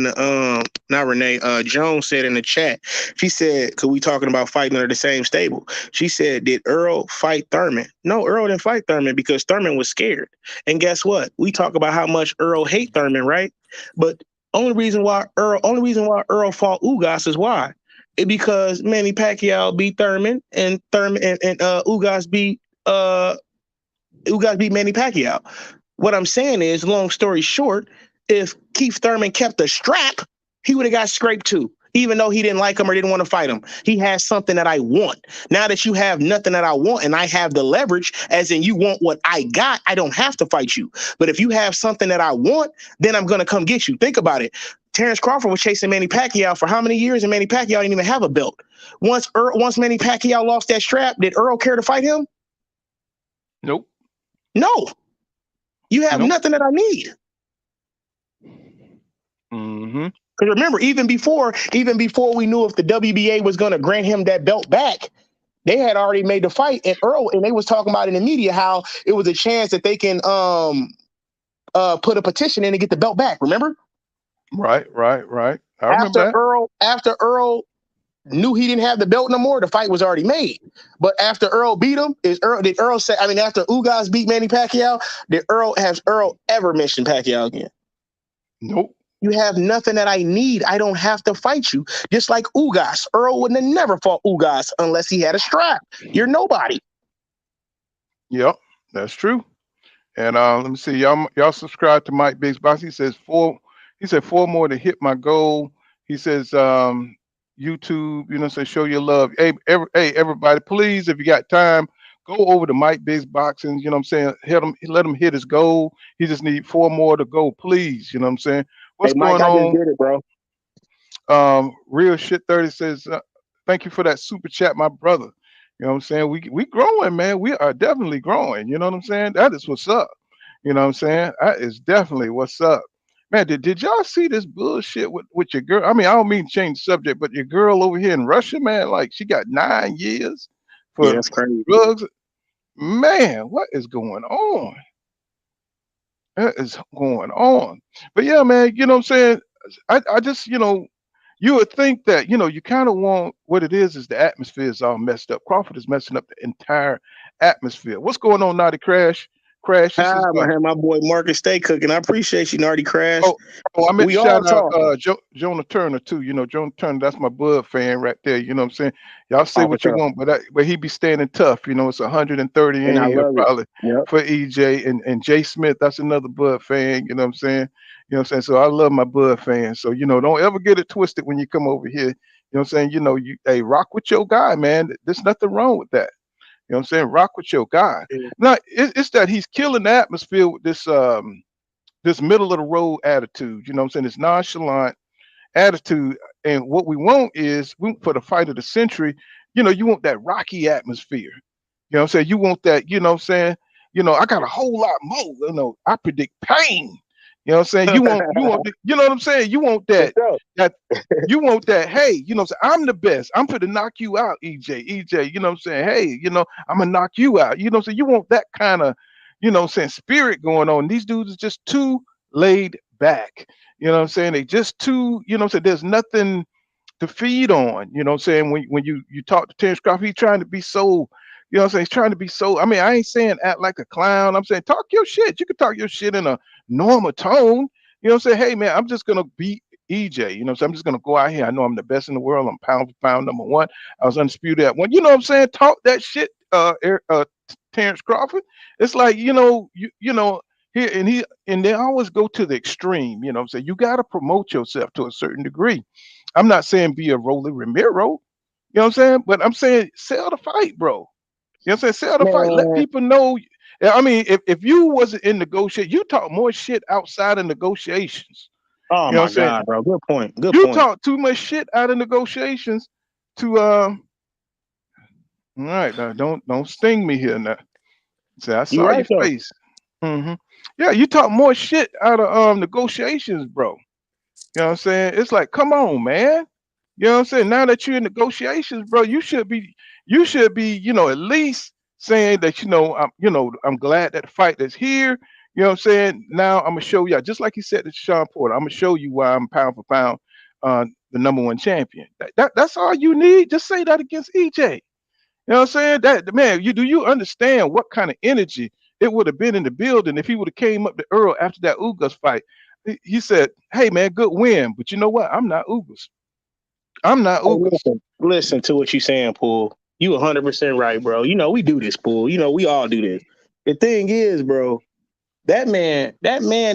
the not Renee, Joan said in the chat, she said, because we talking about fighting under the same stable. She said, did Earl fight Thurman? No, Earl didn't fight Thurman because Thurman was scared. And guess what? We talk about how much Earl hate Thurman, right? But only reason why Earl fought Ugas is why? It because Manny Pacquiao beat Thurman and Ugas beat Manny Pacquiao. What I'm saying is, long story short, if Keith Thurman kept the strap, he would have got scraped too, even though he didn't like him or didn't want to fight him. He has something that I want. Now that you have nothing that I want and I have the leverage, as in you want what I got, I don't have to fight you. But if you have something that I want, then I'm going to come get you. Think about it. Terence Crawford was chasing Manny Pacquiao for how many years, and Manny Pacquiao didn't even have a belt. Once Manny Pacquiao lost that strap, did Earl care to fight him?
Nope.
No. You have nothing that I need.
Mm-hmm.
Because remember, even before we knew if the WBA was going to grant him that belt back, they had already made the fight. And Earl, and they was talking about in the media how it was a chance that they can put a petition in to get the belt back. Remember?
Right. I remember that.
After Earl knew he didn't have the belt no more, the fight was already made. But after Earl beat him, after Ugas beat Manny Pacquiao, has Earl ever mentioned Pacquiao again?
Nope.
You have nothing that I need. I don't have to fight you. Just like Ugas. Earl wouldn't have never fought Ugas unless he had a strap. You're nobody.
Yep, that's true. And let me see, y'all subscribe to Mike Biggs Box. He said 4 more to hit my goal. He says YouTube, say show your love. Hey, everybody, please, if you got time, go over to Mike Biggs Boxing, let him hit his goal. He just need 4 more to go, please. You know what I'm saying? What's
Mike,
going on?
I just did it, bro.
Real Shit 30 says, thank you for that super chat, my brother. You know what I'm saying? We growing, man. We are definitely growing. You know what I'm saying? That is what's up. You know what I'm saying? That is definitely what's up. Man, did y'all see this bullshit with your girl? I mean, I don't mean to change the subject, but your girl over here in Russia, man, like she got 9 years for
that's crazy.
drugs. Man, what is going on? That is going on. But yeah, man, you know what I'm saying? I just, you would think that, you kind of want what it is the atmosphere is all messed up. Crawford is messing up the entire atmosphere. What's going on, Naughty Crash? This is,
my boy Marcus, stay cooking. I appreciate you, Naughty Crash.
I meant to shout out Jonah Turner too. Jonah Turner, that's my Bud fan right there. You know what I'm saying? Y'all say what you want, but he be standing tough. It's 130 in here probably for EJ and Jay Smith. That's another Bud fan. You know what I'm saying? You know what I'm saying? So I love my Bud fans. So don't ever get it twisted when you come over here. You know what I'm saying? Hey, rock with your guy, man. There's nothing wrong with that. You know what I'm saying? Rock with your guy. Yeah. Now, it's that he's killing the atmosphere with this this middle of the road attitude. You know what I'm saying? This nonchalant attitude. And what we want is, for the fight of the century, you want that rocky atmosphere. You know what I'm saying? You want that, you know what I'm saying? I got a whole lot more. I predict pain. You know what I'm saying? You want, you know what I'm saying? You want that, you want that, hey, you know what I'm saying? I'm the best. I'm for to knock you out, EJ, you know what I'm saying? Hey, I'm gonna knock you out. You know what I'm saying? You want that kind of, spirit going on. These dudes are just too laid back. You know what I'm saying? They just too, you know what I'm saying? There's nothing to feed on. You know what I'm saying? When you talk to Terence Crawford, he's trying to be so, you know what I'm saying? He's trying to be so, I mean, I ain't saying act like a clown. I'm saying talk your shit. You can talk your shit in a normal tone. You know what I'm saying? Hey, man, I'm just going to beat EJ. You know what I'm saying? I'm just going to go out here. I know I'm the best in the world. I'm pound for pound number 1. I was undisputed at 1. You know what I'm saying? Talk that shit, Terence Crawford. It's like, here and they always go to the extreme. You know what I'm saying? You got to promote yourself to a certain degree. I'm not saying be a Rolly Ramiro. You know what I'm saying? But I'm saying sell the fight, bro. You know what I'm saying? Sell the fight. Let people know. I mean, if you wasn't in negotiation, you talk more shit outside of negotiations.
Oh,
you know
my God, bro. Good point.
You talk too much shit out of negotiations to all right, now don't sting me here now. Say I saw your face. Mm-hmm. Yeah, you talk more shit out of negotiations, bro. You know what I'm saying? It's like, come on, man. You know what I'm saying? Now that you're in negotiations, bro, you should be, at least saying that, I'm glad that the fight is here. You You know what I'm saying? Now I'm gonna show you, just like he said to Sean Porter, I'm gonna show you why I'm pound for pound the number one champion. That's all you need. Just say that against EJ. You know what I'm saying? That man, you understand what kind of energy it would have been in the building if he would have came up to Earl after that Ugas fight. He said, "Hey man, good win, but you know what? I'm not Ugas. I'm not
Hey,
Ugas."
listen to what you saying, Pool. You 100% right, bro. You know we do this, Pool. You know we all do this. The thing is, bro, that man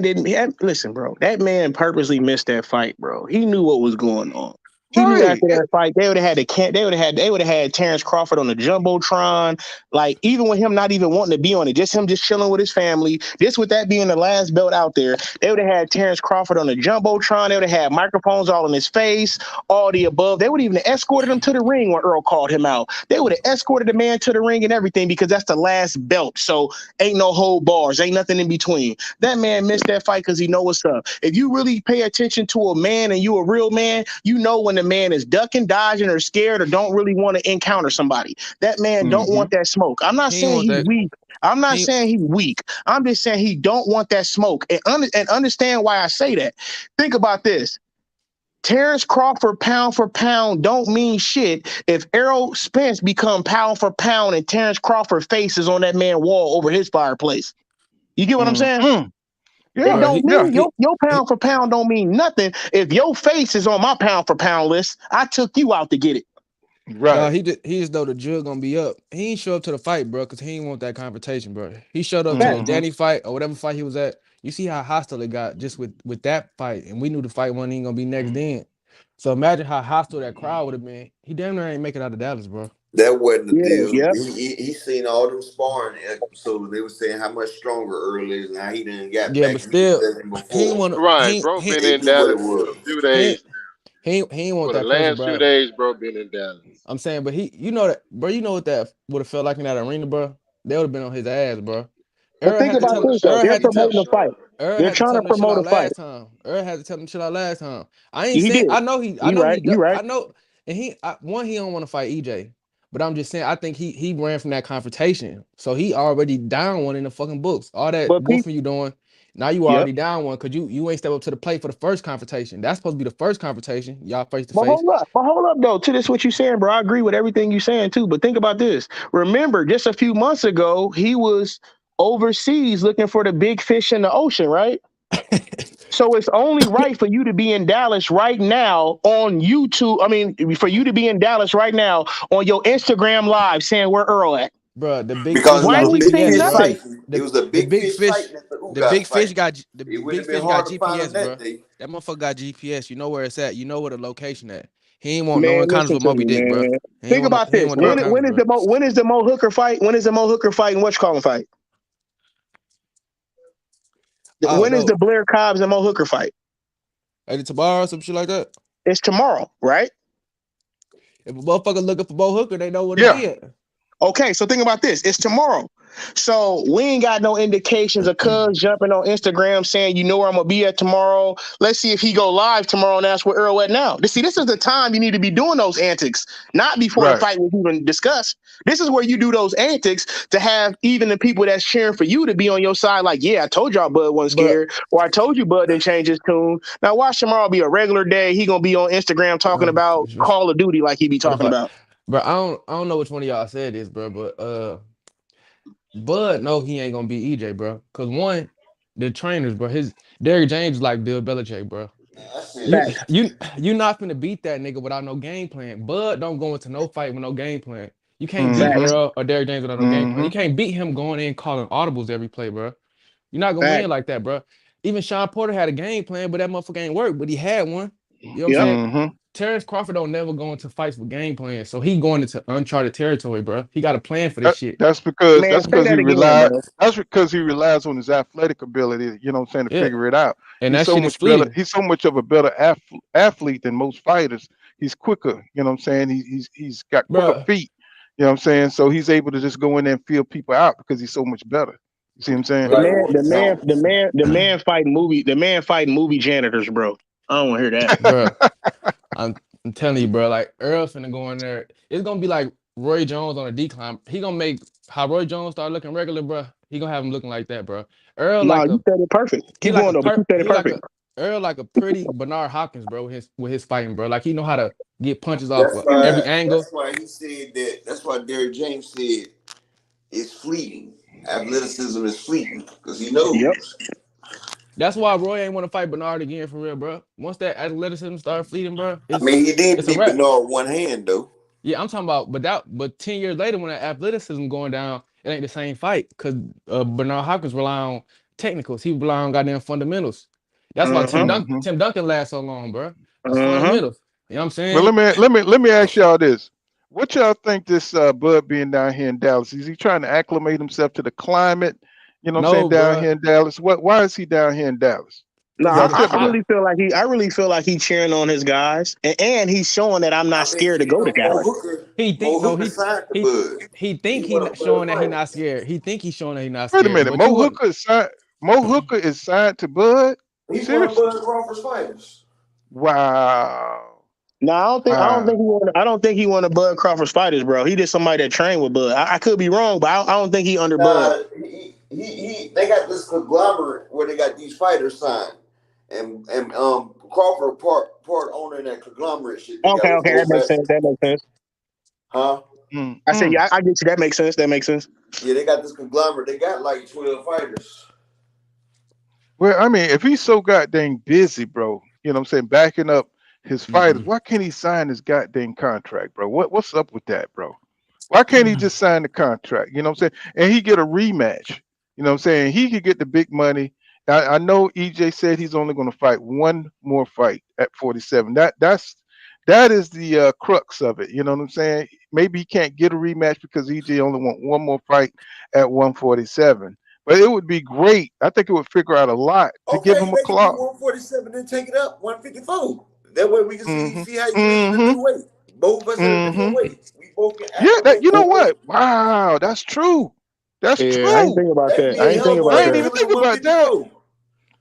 didn't listen, bro. That man purposely missed that fight, bro. He knew what was going on. He knew
Right.
after that fight they would have had Terence Crawford on the jumbotron. Like even with him not even wanting to be on it, just him just chilling with his family. Just with that being the last belt out there, they would have had Terence Crawford on the jumbotron. They would have had microphones all in his face, all the above. They would even have escorted him to the ring when Earl called him out. They would have escorted the man to the ring and everything because that's the last belt. So ain't no hold bars, ain't nothing in between. That man missed that fight because he know what's up. If you really pay attention to a man and you a real man, you know when the man is ducking, dodging, or scared, or don't really want to encounter somebody. That man don't want that smoke. I'm not saying he's weak. I'm not saying he's weak. I'm just saying he don't want that smoke. And understand why I say that. Think about this. Terence Crawford pound for pound don't mean shit if Errol Spence become pound for pound and Terence Crawford face is on that man wall over his fireplace. You get what I'm saying?
Yeah,
It don't
yeah.
mean your pound for pound don't mean nothing if your face is on my pound for pound list. I took you out to get it.
Right.
No, he just know the drill gonna be up. He ain't show up to the fight, bro, because he ain't want that confrontation, bro. He showed up to the Danny fight or whatever fight he was at. You see how hostile it got just with that fight, and we knew the fight wasn't even gonna be next then. So imagine how hostile that crowd would have been. He damn near ain't make it out of Dallas, bro.
That wasn't the deal.
Yeah.
He seen all them sparring episodes. They were saying how much stronger Earl is and how he done got
Yeah,
back
but still,
than
he ain't
before.
want
Right, bro. Been
It
in
knew what it
Dallas for a
was.
few days.
he ain't want
For the
that pressure,
last few
bro.
days, bro, been in Dallas.
I'm saying, but you know that, bro. You know what that would have felt like in that arena, bro. They would have been on his ass, bro.
But think about this though. They're promoting a fight. They're trying to promote a fight.
Earl had to tell him to chill out last time. I ain't
He
saying.
did.
I know he
You right.
I know, and he don't want to fight EJ. But I'm just saying, I think he ran from that confrontation, so he already down one in the fucking books. All that wolfing you doing, now you already down one because you ain't step up to the plate for the first confrontation. That's supposed to be the first confrontation, y'all face to face.
But hold up though. To this, what you saying, bro? I agree with everything you saying too. But think about this. Remember, just a few months ago, he was overseas looking for the big fish in the ocean, right? So it's only right for you to be in Dallas right now on YouTube. I mean, for you to be in Dallas right now on your Instagram live saying where Earl at.
Bro, the big
Because
fish
it
Why
got
was a
we
big
seen
GPS,
fish
bro.
nothing?
fight. It was a
The
big
big
fish
fish,
fighting at the Ugas fight.
the
It would
big
have been
fish got
hard to find him
GPS,
that
bro.
day.
That motherfucker got GPS. You know where it's at. You know where the location at. He ain't want no
Man,
encounters
listen
with
to
Moby
me,
Dick, bro.
man.
He
Think about
ain't
this.
want no encounters, bro.
When is the Mo Hooker fight? When is the Mo Hooker fight and what's calling fight? When is the Blair Cobbs and Mo Hooker fight?
Either tomorrow or some shit like that.
It's tomorrow, right?
If a motherfucker looking for Mo Hooker, they know where to be at.
Okay, so think about this. It's tomorrow. So we ain't got no indications of Cuz jumping on Instagram saying, you know where I'm going to be at tomorrow. Let's see if he go live tomorrow and that's where Earl at now. See, this is the time you need to be doing those antics, not before the fight was even discussed. This is where you do those antics to have even the people that's cheering for you to be on your side like, yeah, I told y'all Bud wasn't scared. Or I told you Bud didn't change his tune. Now watch tomorrow be a regular day. He going to be on Instagram talking about Call of Duty like he be talking about.
Bro, I don't know which one of y'all said this, bro, but Bud no, he ain't gonna be EJ, bro. Cause one, the trainers, bro, Derrick James is like Bill Belichick, bro. You not finna beat that nigga without no game plan. Bud don't go into no fight with no game plan. You can't beat Earl or Derrick James without no game plan. You can't beat him going in calling audibles every play, bro. You're not gonna win like that, bro. Even Sean Porter had a game plan, but that motherfucker ain't work. But he had one. You know what I'm saying? Terence Crawford don't never go into fights with game plans, so he going into uncharted territory, bro. He got a plan for this shit.
That's because he relies. That's because he relies on his athletic ability. You know what I'm saying, to figure it out.
And
he's
that
so
shit
much
is fleeting.
better. He's so much of a better athlete than most fighters. He's quicker. You know what I'm saying. He's got quicker feet. You know what I'm saying. So he's able to just go in there and feel people out because he's so much better. You see what I'm saying?
The man fighting movie janitors, bro. I don't want to hear that,
bro. I'm telling you, bro. Like Earl's finna go in there. It's gonna be like Roy Jones on a decline. He gonna make how Roy Jones start looking regular, bro. He gonna have him looking like that, bro. Earl
No,
like
you
a
said it perfect.
he
Keep
like a
going though, but you said it
he like
perfect.
a Earl like a pretty Bernard Hopkins, bro, with his fighting, bro. Like he know how to get punches off
That's
of every
why.
angle.
That's why he said that. That's why Derrick James said it's fleeting. Athleticism is fleeting because he
Yep.
knows.
That's why Roy ain't want to fight Bernard again for real, bro. Once that athleticism start fleeting, bro,
I mean, he did
it's a
beat
wrap.
Bernard with one hand though.
Yeah, I'm talking about, but 10 years later when that athleticism going down, it ain't the same fight because Bernard Hopkins rely on technicals. He rely on goddamn fundamentals. That's why
Uh-huh.
Tim Duncan lasts so long, bro. It's
Uh-huh.
fundamentals. You know what I'm
Well,
saying?
let me ask y'all this: what y'all think this Bud being down here in Dallas? Is he trying to acclimate himself to the climate? You know what I'm saying
No,
down
bro,
here in Dallas. Why is he down here in Dallas?
No,
because he
Y'all
the
tell me
I
that.
truth.
really feel like I really feel like he cheering on his guys, and he's showing that I'm not
I mean,
scared to
you
go to
know, Mo
Dallas.
Hooker,
He think
Mo
no,
Hooker signed the
he
Bud.
he
He
think he
one of
not
the Bud
showing that he
fighters.
not scared. He think he's showing that he not
Wait a
scared.
minute,
But you
Mo
wouldn't.
Hooker is signed. Mo Hooker is signed to Bud.
He's one of
Seriously?
Bud Crawford's fighters.
Wow.
No,
Wow.
I don't think he one of Bud Crawford's fighters, bro. He just somebody that trained with Bud. I could be wrong, but I don't think he under Bud.
They got this conglomerate where they got these fighters signed, and Crawford part owner in that conglomerate shit. They got
Okay,
with
that makes
Colbert,
sense. That makes sense.
huh?
I said,
Mm-mm.
yeah, I get you. That makes sense. That makes sense.
Yeah, they got this conglomerate. They got like 12 fighters.
Well, I mean, if he's so goddamn busy, bro, you know what I'm saying, backing up his fighters, why can't he sign his goddamn contract, bro? What's up with that, bro? Why can't he just sign the contract? You know what I'm saying? And he get a rematch. You know what I'm saying? He could get the big money. I know EJ said he's only going to fight one more fight at 47. That is the crux of it. You know what I'm saying? Maybe he can't get a rematch because EJ only want one more fight at 147. But it would be great. I think it would figure out a lot to give
Okay,
him a
they can do
claw.
147 and take it up 154. That way we can
Mm-hmm.
see how you in the
Mm-hmm.
new weight. Both of us in a different
Mm-hmm.
weight. We both can
Yeah, that
acclimate
you
to
know
the weight.
what? Wow, that's true. That's
Yeah, I ain't
true.
think about
That could
that.
be
I
a
ain't
hell
think
of a
about
I
weight
ain't
that.
even
coming to
think about that.
154.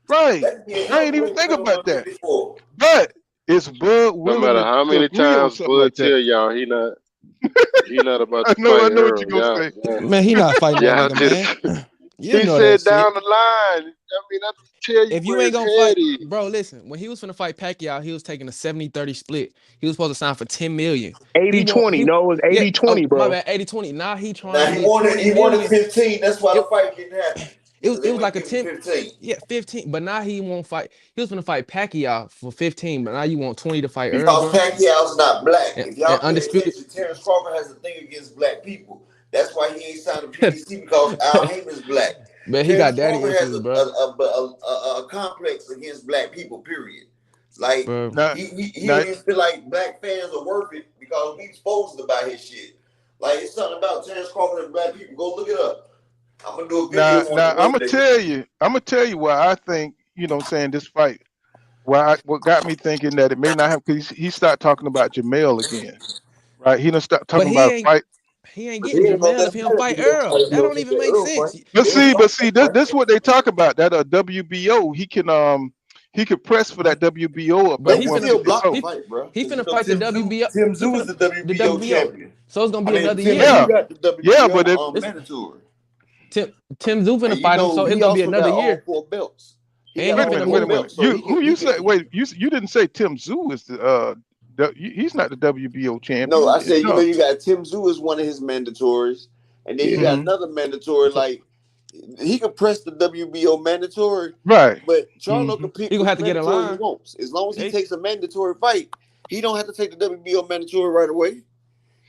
Right.
That could be a
I
hell of
ain't
a
even
weight
think
coming to
about that.
154.
But is Bud
No
willing
matter how
to
many
agree on
times
something
Bud
like that?
tell y'all he not about to
I
fight
know what you're
Earl.
gonna
Y'all,
say.
y'all,
Man, he not fighting that
y'all
nigga, man.
just
You
he
know that
said
shit.
down the line. I mean, I tell you
If you
where
ain't
his
gonna
head
fight,
is.
bro, listen. When he was finna fight Pacquiao, he was taking a 70-30 split. He was supposed to sign for 10 million. He want
80-20.
he
No, it was
yeah. Oh
80-20,
my
bro.
bad, 80-20. Now he trying
Now
to get 20
he wanted
million.
15. That's why the
It
fight didn't happen. Because
it
they
was like
wouldn't
a
give him
10,
15.
yeah, 15. But now he won't fight. He was gonna fight Pacquiao for 15, but now you want 20 to fight Earl,
Because
bro.
Pacquiao's not black. If
And
y'all pay
undisputed.
attention, Terence Crawford has a thing against black people. That's why he ain't signed a PBC because Al Heyman's black.
Man, he
Terence
got daddy
Crawford has
issues, bro.
a complex against black people, period. Like,
Bro,
Now,
he
now,
don't even feel like black fans are worth it because we exposed about his shit. Like, it's something about Terence Crawford and black people. Go look it up. I'm going to do a video on it one day.
I'm gonna tell you why I think, you know what I'm saying, this fight, what got me thinking that it may not have, because he started talking about Jamel again, right? He done start
but
talking about a fight.
he ain't
But
getting
he ain't going
Jamel
to
if he don't
necessarily
fight
be that
Earl.
fight.
That
You know,
don't
if
even
the
make
Earl
sense.
fight. Earl
But
fight
see,
that
this what they talk about, that WBO, he could press for that WBO up
But
at
They can still block the
154.
fight, bro.
he
Because you
finna
know
fight the WBO.
Tim
He
Zoo is
finna
the
the
WBO
WBO.
champion.
So it's gonna
I
be
mean,
another
Tim
year.
Zoo
Yeah,
got the
yeah, but
WBO
if
It's
mandatory,
Tim Zoo
and
finna
you
fight him, so
know
it's
he
gonna be
also
another
got all
year.
4 belts. He
And
got
he
wait a
all
finna
minute,
four
wait a
move.
minute.
belts, so
Who you
he can.
say? Wait, you didn't say Tim Zoo is the he's not the WBO
No,
champion.
I said
No.
you got Tim Zoo is one of his mandatories, and then he
Yeah.
got
Hmm.
another mandatory. Like he could press the WBO mandatory,
Right.
but Charlo
Hmm.
can pick
He gonna
which
have to get in
mandatory he
line.
wants. As long as he
Hey,
takes a mandatory fight, he don't have to take the WBO mandatory right away.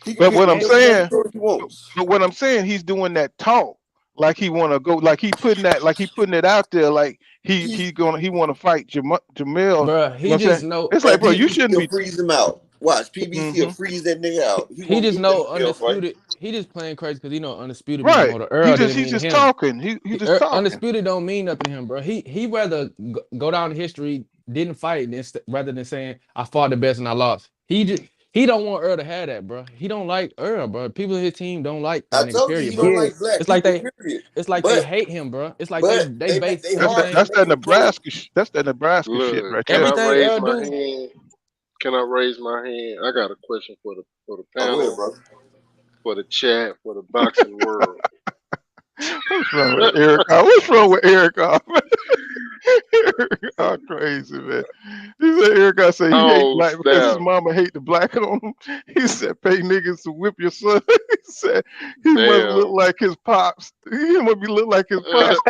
He can
But
pick
what I'm
and
whichever
saying,
mandatory he wants.
but what I'm saying, he's doing that talk like he want to go, like he putting it out there, like
He
he want to fight Jamel.
bro,
You know
he
what I'm saying?
just know
It's like,
and
bro, you
PBC
shouldn't
will
be.
freeze him out. Watch PBC will
Hmm.
freeze that nigga out. He
he
won't
just
give that
know
nigga a fight.
undisputed. He just playing crazy because he know undisputed mean
Right.
more to Earl than it
He's
mean to
just
him.
talking. He just talking.
Undisputed don't mean nothing to him, bro. He rather go down in history, didn't fight, rather than saying I fought the best and I lost. He don't want Earl to have that, bro. He don't like Earl, bro. People in his team don't like
I
that nigga.
told you
Period,
he
bro.
don't
Yeah.
like black
It's like
people,
they,
period.
it's like they
But
hate him, bro. It's like
but
they base
they
That's
hard
that.
everything,
to
That's
make
that
him do it.
Nebraska. That's that Nebraska shit
Look,
right
can
there.
I
everything
raise
Earl
my
do.
hand? Can I raise my hand? I got a question for the
Oh, go ahead,
panel,
brother.
for the chat, for the boxing world.
What's wrong with Eric? What's wrong with Eric? Oh, crazy, man. He said Eric said he hate
Oh
black because his
snap!
mama hate the black on him. He said pay niggas to whip your son. He said he must look
Damn.
like his pops. He must be look like his pops.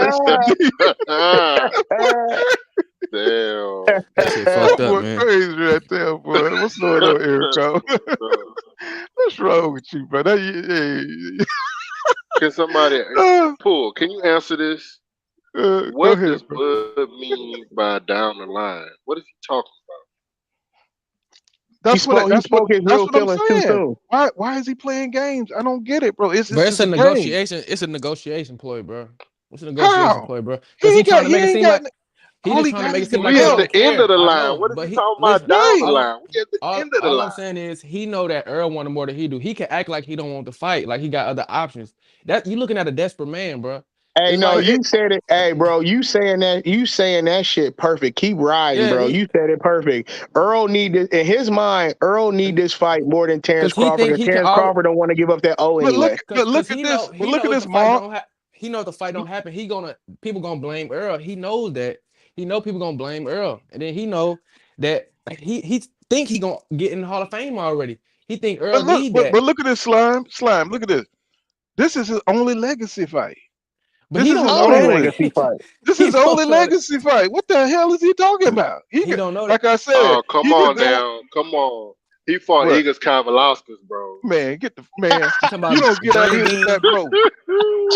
Damn.
That shit
That
fucked up,
boy
man.
crazy right there, boy. What's going on, Eric? What's wrong with you, brother?
Can somebody pull? Can you answer this?
Go
What
ahead,
does
bro.
Bud mean by down the line? What is he talking
He
That's what
spoke his real
I'm
feelings too
saying.
soon.
Why is he playing games? I don't get it, bro. It's
Bro, it's
just
a
a game.
negotiation. It's a negotiation ploy, bro. It's a negotiation
How?
ploy, bro.
He
Because
ain't got. He
make it
ain't
seem
got.
like he
All
just
he
trying to
got
make
is
it
the
seem
about?
like
We
he
at
belt.
the
don't
end of
care.
the
I
line.
know,
What is
but
he
he
talking about
listen.
down the
Right.
line? We at the end of the
All I'm
line.
saying is he know that Earl wanted more than he do. He can act like he don't want to fight, like he got other options. That you looking at a desperate man, bro.
Hey,
It's
no,
like,
But
you said it. Hey, bro, you saying that shit perfect. Keep riding,
yeah,
bro.
he
You said it perfect. Earl need this in his mind. Earl need this fight more than Terence
because he
Crawford.
think
Because
he can
Terence
already.
Crawford don't want to give up that O
but
anyway.
Cause
look at this. But
he
look
know
at
if
this,
the fight
Mark.
don't happen, he know if the fight don't happen, people gonna blame Earl. He knows that. He know people gonna blame Earl, and then he know that he think he gonna get in the Hall of Fame already. He think Earl need that,
But look at this slime. Look at this. This is his only legacy fight.
but
This
he
is
don't
his
know
Only
that.
only.
legacy fight.
This
He
is the only
don't know that.
legacy fight. What the hell is he talking about?
He don't know that.
Like I said,
Oh, come
he could
on
go.
now. Come on. He fought
What
Egas Kavalauskas, bro.
man? Get the man.
You talking
You
about
don't get out of
Green
here with
Bean,
that, bro.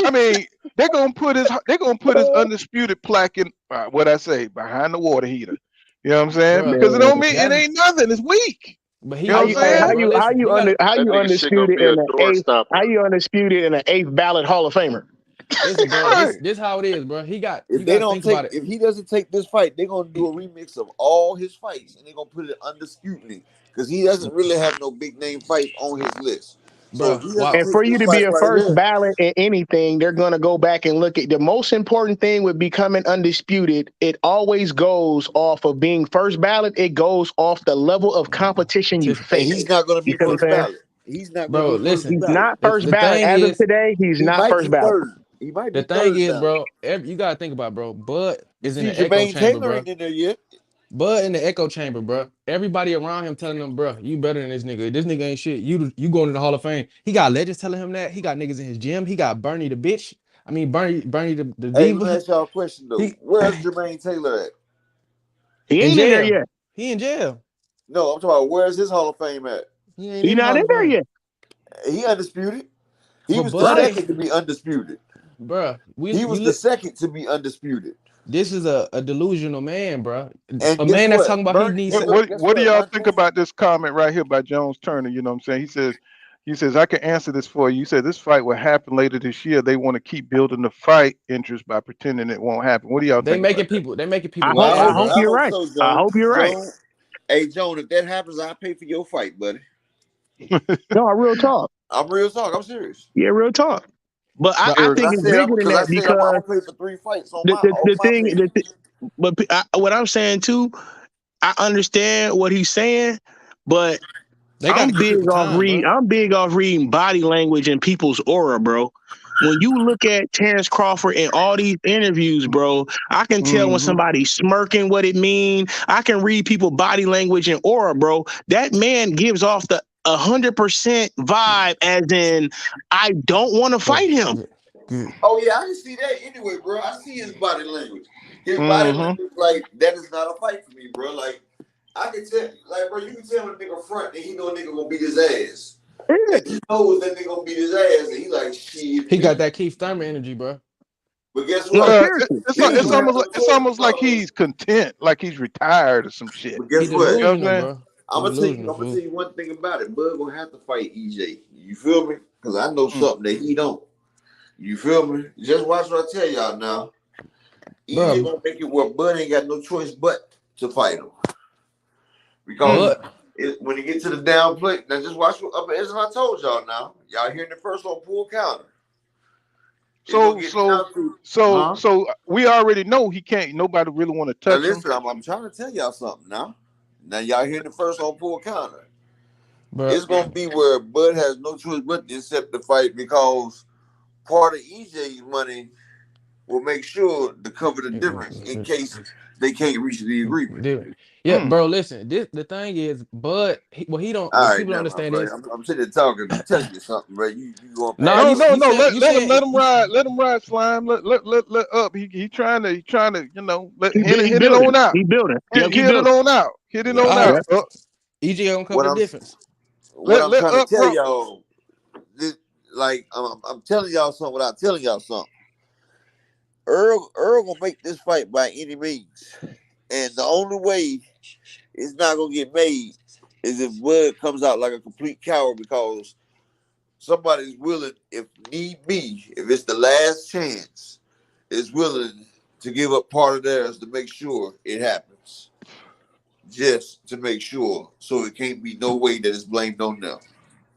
I mean, they're gonna put his undisputed plaque in what I say behind the water heater. You know what I'm saying?
bro?
Because it
Man.
don't mean it
That
ain't nothing. It's weak.
but
You
he
know
How
what I'm
don't
you
know
hey,
that,
saying?
bro. Listen, you gotta
how
That
you
nigga shit gonna
undisputed
be a
in the
door
eighth how
stopper.
you undisputed in the eighth ballot Hall of Famer?
listen, bro.
Right.
This how it is, bro. You
If they
gotta
don't
think about
take,
it.
if he doesn't take this fight, they're gonna do a remix of all his fights and they're gonna put it under scrutiny because he doesn't really have no big name fights on his list. So if
Bro,
he doesn't
And
wow.
for
take
you
this
to be
fight
a
right
first
here,
ballot in anything, they're going to go back and look at the most important thing with becoming undisputed. It always goes off of being first ballot. It goes off the level of competition you
Petition.
and
face.
he's not gonna
You
be
see what
first
I'm saying?
ballot. He's not gonna
Bro,
be first
listen.
He's
ballot.
not first
The
ballot.
thing
As of
is,
today, he's
He
not
might
first
be
ballot.
third. He might
the
be
thing
third
is,
ballot.
bro. You gotta think about, it, bro. Bud
You
is in
see,
the echo
Jermaine
chamber,
Taylor
bro.
ain't in there yet.
Bud in the echo chamber, bro. Everybody around him telling him, bro, you better than this nigga. This nigga ain't shit. You going to the Hall of Fame. He got legends telling him that. He got niggas in his gym. He got Bernie the bitch. I mean Bernie the
Hey, let me
diva.
ask y'all a question though.
He
Where's Jermaine Taylor at?
He
in
ain't in there
jail.
yet.
He in jail.
No, I'm talking about where's his Hall of Fame at?
He ain't
He
in the
not
Hall
in
of
there
Fame.
yet.
He undisputed. He
But
was the
Bud
Right.
ain't,
second to be undisputed.
bro.
He was the second to be undisputed.
This is a delusional man, bro.
And
A
guess
man that's
what?
talking about he
Bernie,
needs.
hey, look, guess
What do
what?
y'all
One
think
thing.
about this comment right here by Jones Turner? You know what I'm saying? He says I can answer this for you. You said this fight will happen later this year. They want to keep building the fight interest by pretending it won't happen. What do y'all
They
think
making
about that?
people. They making
I
people
Well,
hope
I
I
mad,
hope,
hope
bro.
I
you're
hope
right.
so,
I
Joan.
hope you're right.
Joan, hey, Joan, if that happens, I'll pay for your fight, buddy.
No, real talk.
I'm real talk. I'm serious.
Yeah, real talk. But
Bro,
I
Eric,
think it's bigger than
I
that
said I'm
because
gonna pay for 3 fights on
the
my
the,
on
the
my
thing
page.
what I'm saying too, I understand what he's saying, but
they got to give people time, bro.
I'm big off reading body language and people's aura, bro. When you look at Terence Crawford in all these interviews, bro, I can tell when
Mm-hmm.
somebody's smirking what it mean. I can read people body language and aura, bro. That man gives off the 100% vibe, as in I don't want to fight him.
Good.
Oh yeah, I can see that anyway, bro. I see his body language. His body
Mm-hmm.
language, like that is not a fight for me, bro. Like I can tell, like bro, you can tell when a nigga front and he know a nigga gonna beat his ass. And he knows that nigga gonna beat his ass, and he like shit.
He got that Keith Thurman energy, bro.
But guess
No,
what?
seriously.
He ain't
It's
gonna have no choice
almost like
about that.
he's content, like he's retired or some shit.
But
He
guess what?
You know what
delusional,
I'm saying?
bro. He
I'm gonna
delusional,
tell
fool.
you one thing about it. Bud gonna have to fight EJ. You feel me? Because I know
Mm.
something that he don't. You feel me? Just watch what I tell y'all now. EJ
Bro,
gonna make it where Bud ain't got no choice but to fight him. Because
but
when you get to the down play, now just watch what upper as I told y'all now. Y'all hearing the first on pull counter. It's gonna get down to,
So we already know he can't. Nobody really want to
now
touch him.
listen, I'm trying to tell y'all something now. Now y'all hearing the first on pull counter.
bro,
It's gonna be where Bud has no choice but to accept the fight because part of EJ's money will make sure to cover the difference in case they can't reach the agreement.
Yeah, bro. Listen, the thing is, Bud. He don't.
All
What
right,
people don't
never mind,
understand
bro.
is,
I'm sitting there talking, telling you something, bro. You going
nah.
past
No,
You
your.
no, no.
saying
Let him ride. Let him ride, Slime. Let up. He trying to hit
He
it
building.
on out.
He building. Yep, he
Hit it
building.
on out. Hit it on
all right.
out.
Yep.
EJ gonna cover
What
the
I'm
difference.
Let
trying to
up,
tell
bro.
y'all, this, like I'm telling y'all something without telling y'all something. Earl gonna make this fight by any means, and the only way it's not gonna get made is if Bud comes out like a complete coward because somebody's willing, if need be, if it's the last chance, is willing to give up part of theirs to make sure it happens. Just to make sure, so it can't be no way that it's blamed on them.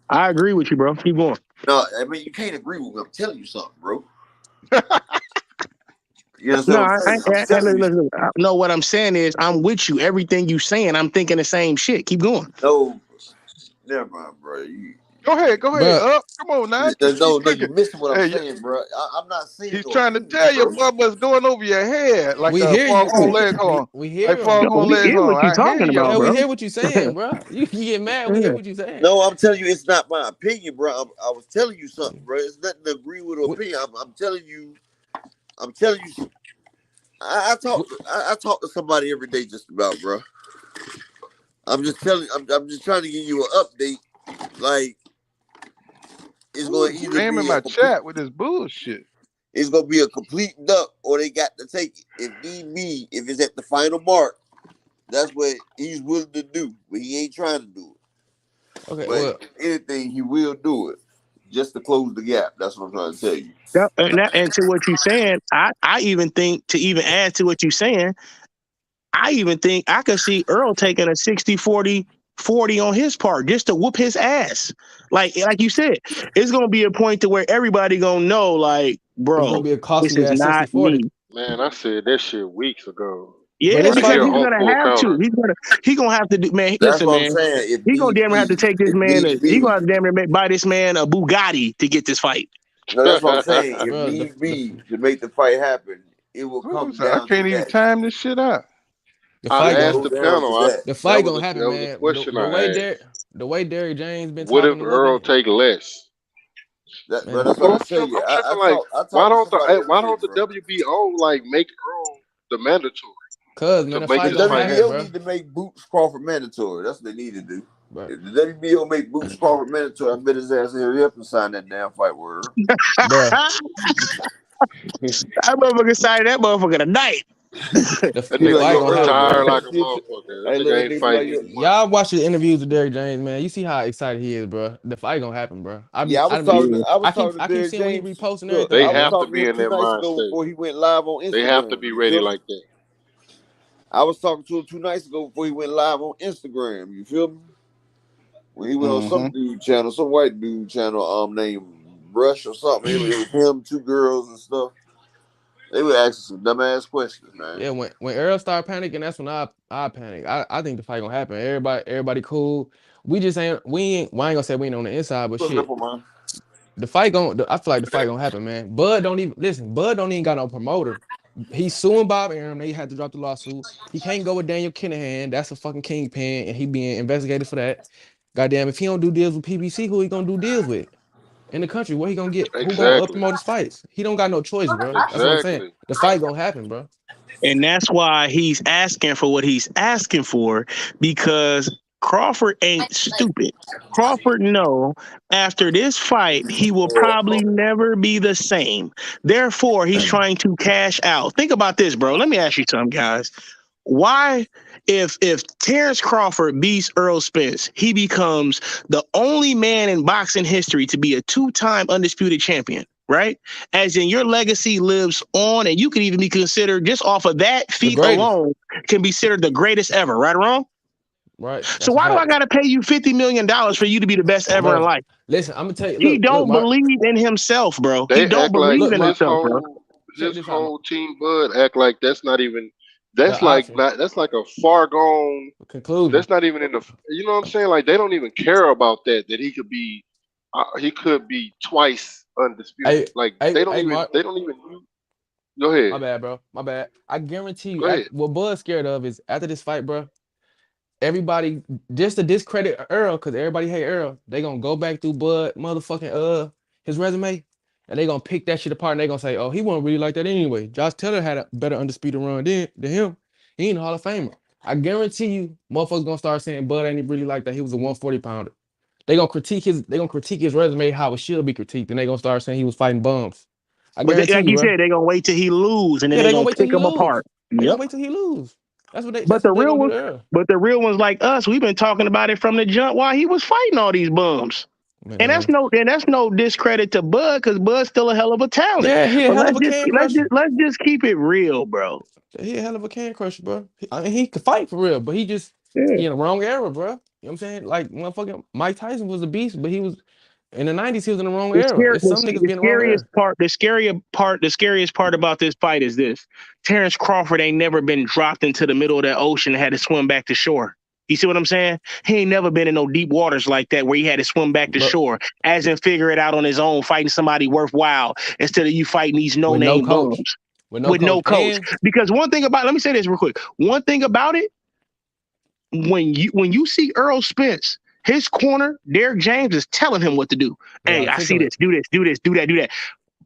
I agree with you, bro. Keep going.
No, I mean you can't agree with me. I'm telling you something, bro. You
No,
understand what I'm saying? I'm telling you.
listen, no, what I'm saying is I'm with you. Everything you saying, I'm thinking the same shit. Keep going.
No, never mind, bro.
Go ahead.
Bro,
Up. Come on now.
No,
Keep
you're missing what I'm
hey,
saying, bro. I'm not saying
he's
no
trying to
opinion,
tell you,
bro.
boy, what's going over your head like
we
a
hear you.
foghorn leghorn.
We
Like
hear him.
Yo,
foghorn
we hear what
leghorn.
you
I hear
talking
you.
about,
Yeah, we
bro.
hear what you saying, bro. You get mad. We hear what you saying.
No, I'm telling you, it's not my opinion, bro. I was telling you something, bro. It's nothing to agree with or
We,
opinion. I'm telling you. I'm telling you. I talk.
we,
I talk to somebody every day, just about, bro. I'm just telling. I'm just trying to give you an update. Like it's going to either
Spamming
be a
my
complete.
chat with this bullshit.
It's going to be a complete duck, or they got to take it. If need be, if it's at the final mark, that's what he's willing to do. But he ain't trying to do it.
okay.
But
Well,
if anything, he will do it just to close the gap. That's what I'm trying to tell you.
Yep. And to what you're saying, I even think to even add to what you're saying, I even think I could see Earl taking a 60-40 on his part just to whoop his ass. Like you said, it's gonna be a point to where everybody gonna know, like,
it's gonna
bro,
be a
this
costly
is
ass
not
60-40.
me.
Man, I said that shit weeks ago.
But
Yeah,
this
Right
because
fight,
here
he's
on
gonna
full
have to.
counter.
He gonna have to do. Man,
That's
listen,
what I'm
man.
saying. If
He gonna
need
damn near have
be,
to take this
if
man.
need
He
be.
gonna have to damn near buy this man a Bugatti to get this fight.
No, that's what I'm saying. If
bro.
need be to make the fight happen, it will come
I
down to
can't even
that.
time this shit out.
The
I
It
fight
will
asked
gonna
go
the
down to
panel.
that.
the fight gonna happen,
That was a
man.
question
The way
I asked.
Derrick James been
What if
talking and
Earl
looking,
take less?
Bro,
man.
that's
But
what I
I'm
tell
tripping.
you.
I'm
I
tripping. Like,
talk to somebody every
why
day,
don't the
bro.
WBO like make Earl the mandatory
Cause man,
to
the
make
fight
The
this
gonna
fight
happen,
WBO
happen?
bro.
need to make Boots Crawford mandatory. That's what they need to do.
Bro,
If the WBO make Boots Crawford mandatory, I bet his ass will hurry up and sign that damn fight with her.
bro.
That motherfucker signed that motherfucker tonight.
That
He
The
like,
nigga
fight
yo,
gonna
gonna happen,
Earl,
retire
bro.
like a
man.
motherfucker. That
Hey, look,
nigga
that
ain't
nigga be like,
fighting
yo,
anymore.
Y'all watch the interviews with Derrick James, man. You see how excited he is, bro. The fight gonna happen, bro.
yeah, I was talking. To, I was talking to
I keep
Derrick
seeing when he
James.
reposting
Look,
They
I
everything,
was
have
bro.
to
talking to
be
him
in
two
that
nights ago
mindset.
before he went live on
They have to
Instagram.
be
You
ready
feel me?
like that.
I was talking to him 2 nights ago before he went live on Instagram. You feel me? When he went on some dude channel, some white dude channel, named Brush or something. It was him, 2 girls and stuff. They were asking some dumbass questions, man.
Yeah, when Earl start panicking, that's when I panic. I think the fight gonna happen. Everybody cool. We just ain't we ain't. Well, I ain't gonna say we ain't on the inside, but
Put
shit.
up on mine.
The fight going I feel like the fight gonna happen, man. Bud don't even listen. Bud don't even got no promoter. He's suing Bob Arum. They had to drop the lawsuit. He can't go with Daniel Kinahan. That's a fucking kingpin, and he being investigated for that. Goddamn, if he don't do deals with PBC, who he gonna do deals with in the country? Where he gonna get? Who gonna
Exactly.
promote his fights? He don't got no choice, bro. That's what I'm saying.
Exactly.
The fight gonna happen, bro.
And that's why he's asking for what he's asking for, because Crawford ain't stupid. Crawford know after this fight he will probably never be the same. Therefore, he's trying to cash out. Think about this, bro. Let me ask you something, guys. Why, if Terence Crawford beats Earl Spence, he becomes the only man in boxing history to be a 2-time undisputed champion, right? As in, your legacy lives on, and you can even be considered, just off of that
The
feat
greatest,
alone, can be considered the greatest ever, right or wrong?
right?
So
That's a
why do I
fact,
got to pay you $50 million for you to be the best ever in
bro.
life?
Listen, I'm gonna tell you.
He
Look,
don't
Mark.
believe in himself, bro. He
They
don't
act like
believe
Look,
in
Mark.
himself, bro.
Check
his
this out, Mark.
whole team Bud act like that's not even
The option
that's like a far gone,
conclusion.
that's not even in the, you know what I'm saying? Like they don't even care about that he could be twice undisputed. Like they don't even
Mark.
Go ahead.
My bad, bro. My bad. I guarantee you,
Go ahead.
what Bud's scared of is after this fight, bro. Everybody just to discredit Earl, because everybody hate Earl. They gonna go back through Bud motherfucking his resume, and they gonna pick that shit apart. And they gonna say, oh, he wasn't really like that anyway. Josh Taylor had a better undisputed run than him. He ain't a Hall of Famer. I guarantee you, motherfuckers gonna start saying Bud ain't really like that. He was a 140 pounder. They gonna critique his resume how it should be critiqued, and they gonna start saying he was fighting bums. I
But
guarantee
like
you,
you
bro.
said, they gonna wait till he lose, and then
Yeah,
they
they gonna
gonna
wait till
pick
he
him
lose.
apart.
They
Yep.
gonna wait till he lose. That's what
But the
they
real
gonna
ones,
do to Earl.
but the real ones like us, we've been talking about it from the jump while he was fighting all these bums.
Man.
And that's no discredit to Bud, because Bud's still a hell of a talent.
Yeah, he a
But
hell of a can crusher.
let's just keep it real, bro.
He a hell of a can crusher, bro. I mean, he could fight for real, but he in the wrong era, bro. You know what I'm saying? Like motherfucking Mike Tyson was a beast, but he was in the 90s. He was in the wrong era. It's some niggas being in the wrong era.
The scariest part about this fight is this: Terence Crawford ain't never been dropped into the middle of that ocean and had to swim back to shore. You see what I'm saying? He ain't never been in no deep waters like that where he had to swim back to shore, as in figure it out on his own, fighting somebody worthwhile instead of you fighting these no-name bums with no coach. Because one thing about, let me say this real quick. One thing about it, when you see Earl Spence, his corner, Derek James is telling him what to do. Hey, I see this, do this, do this, do that, do that.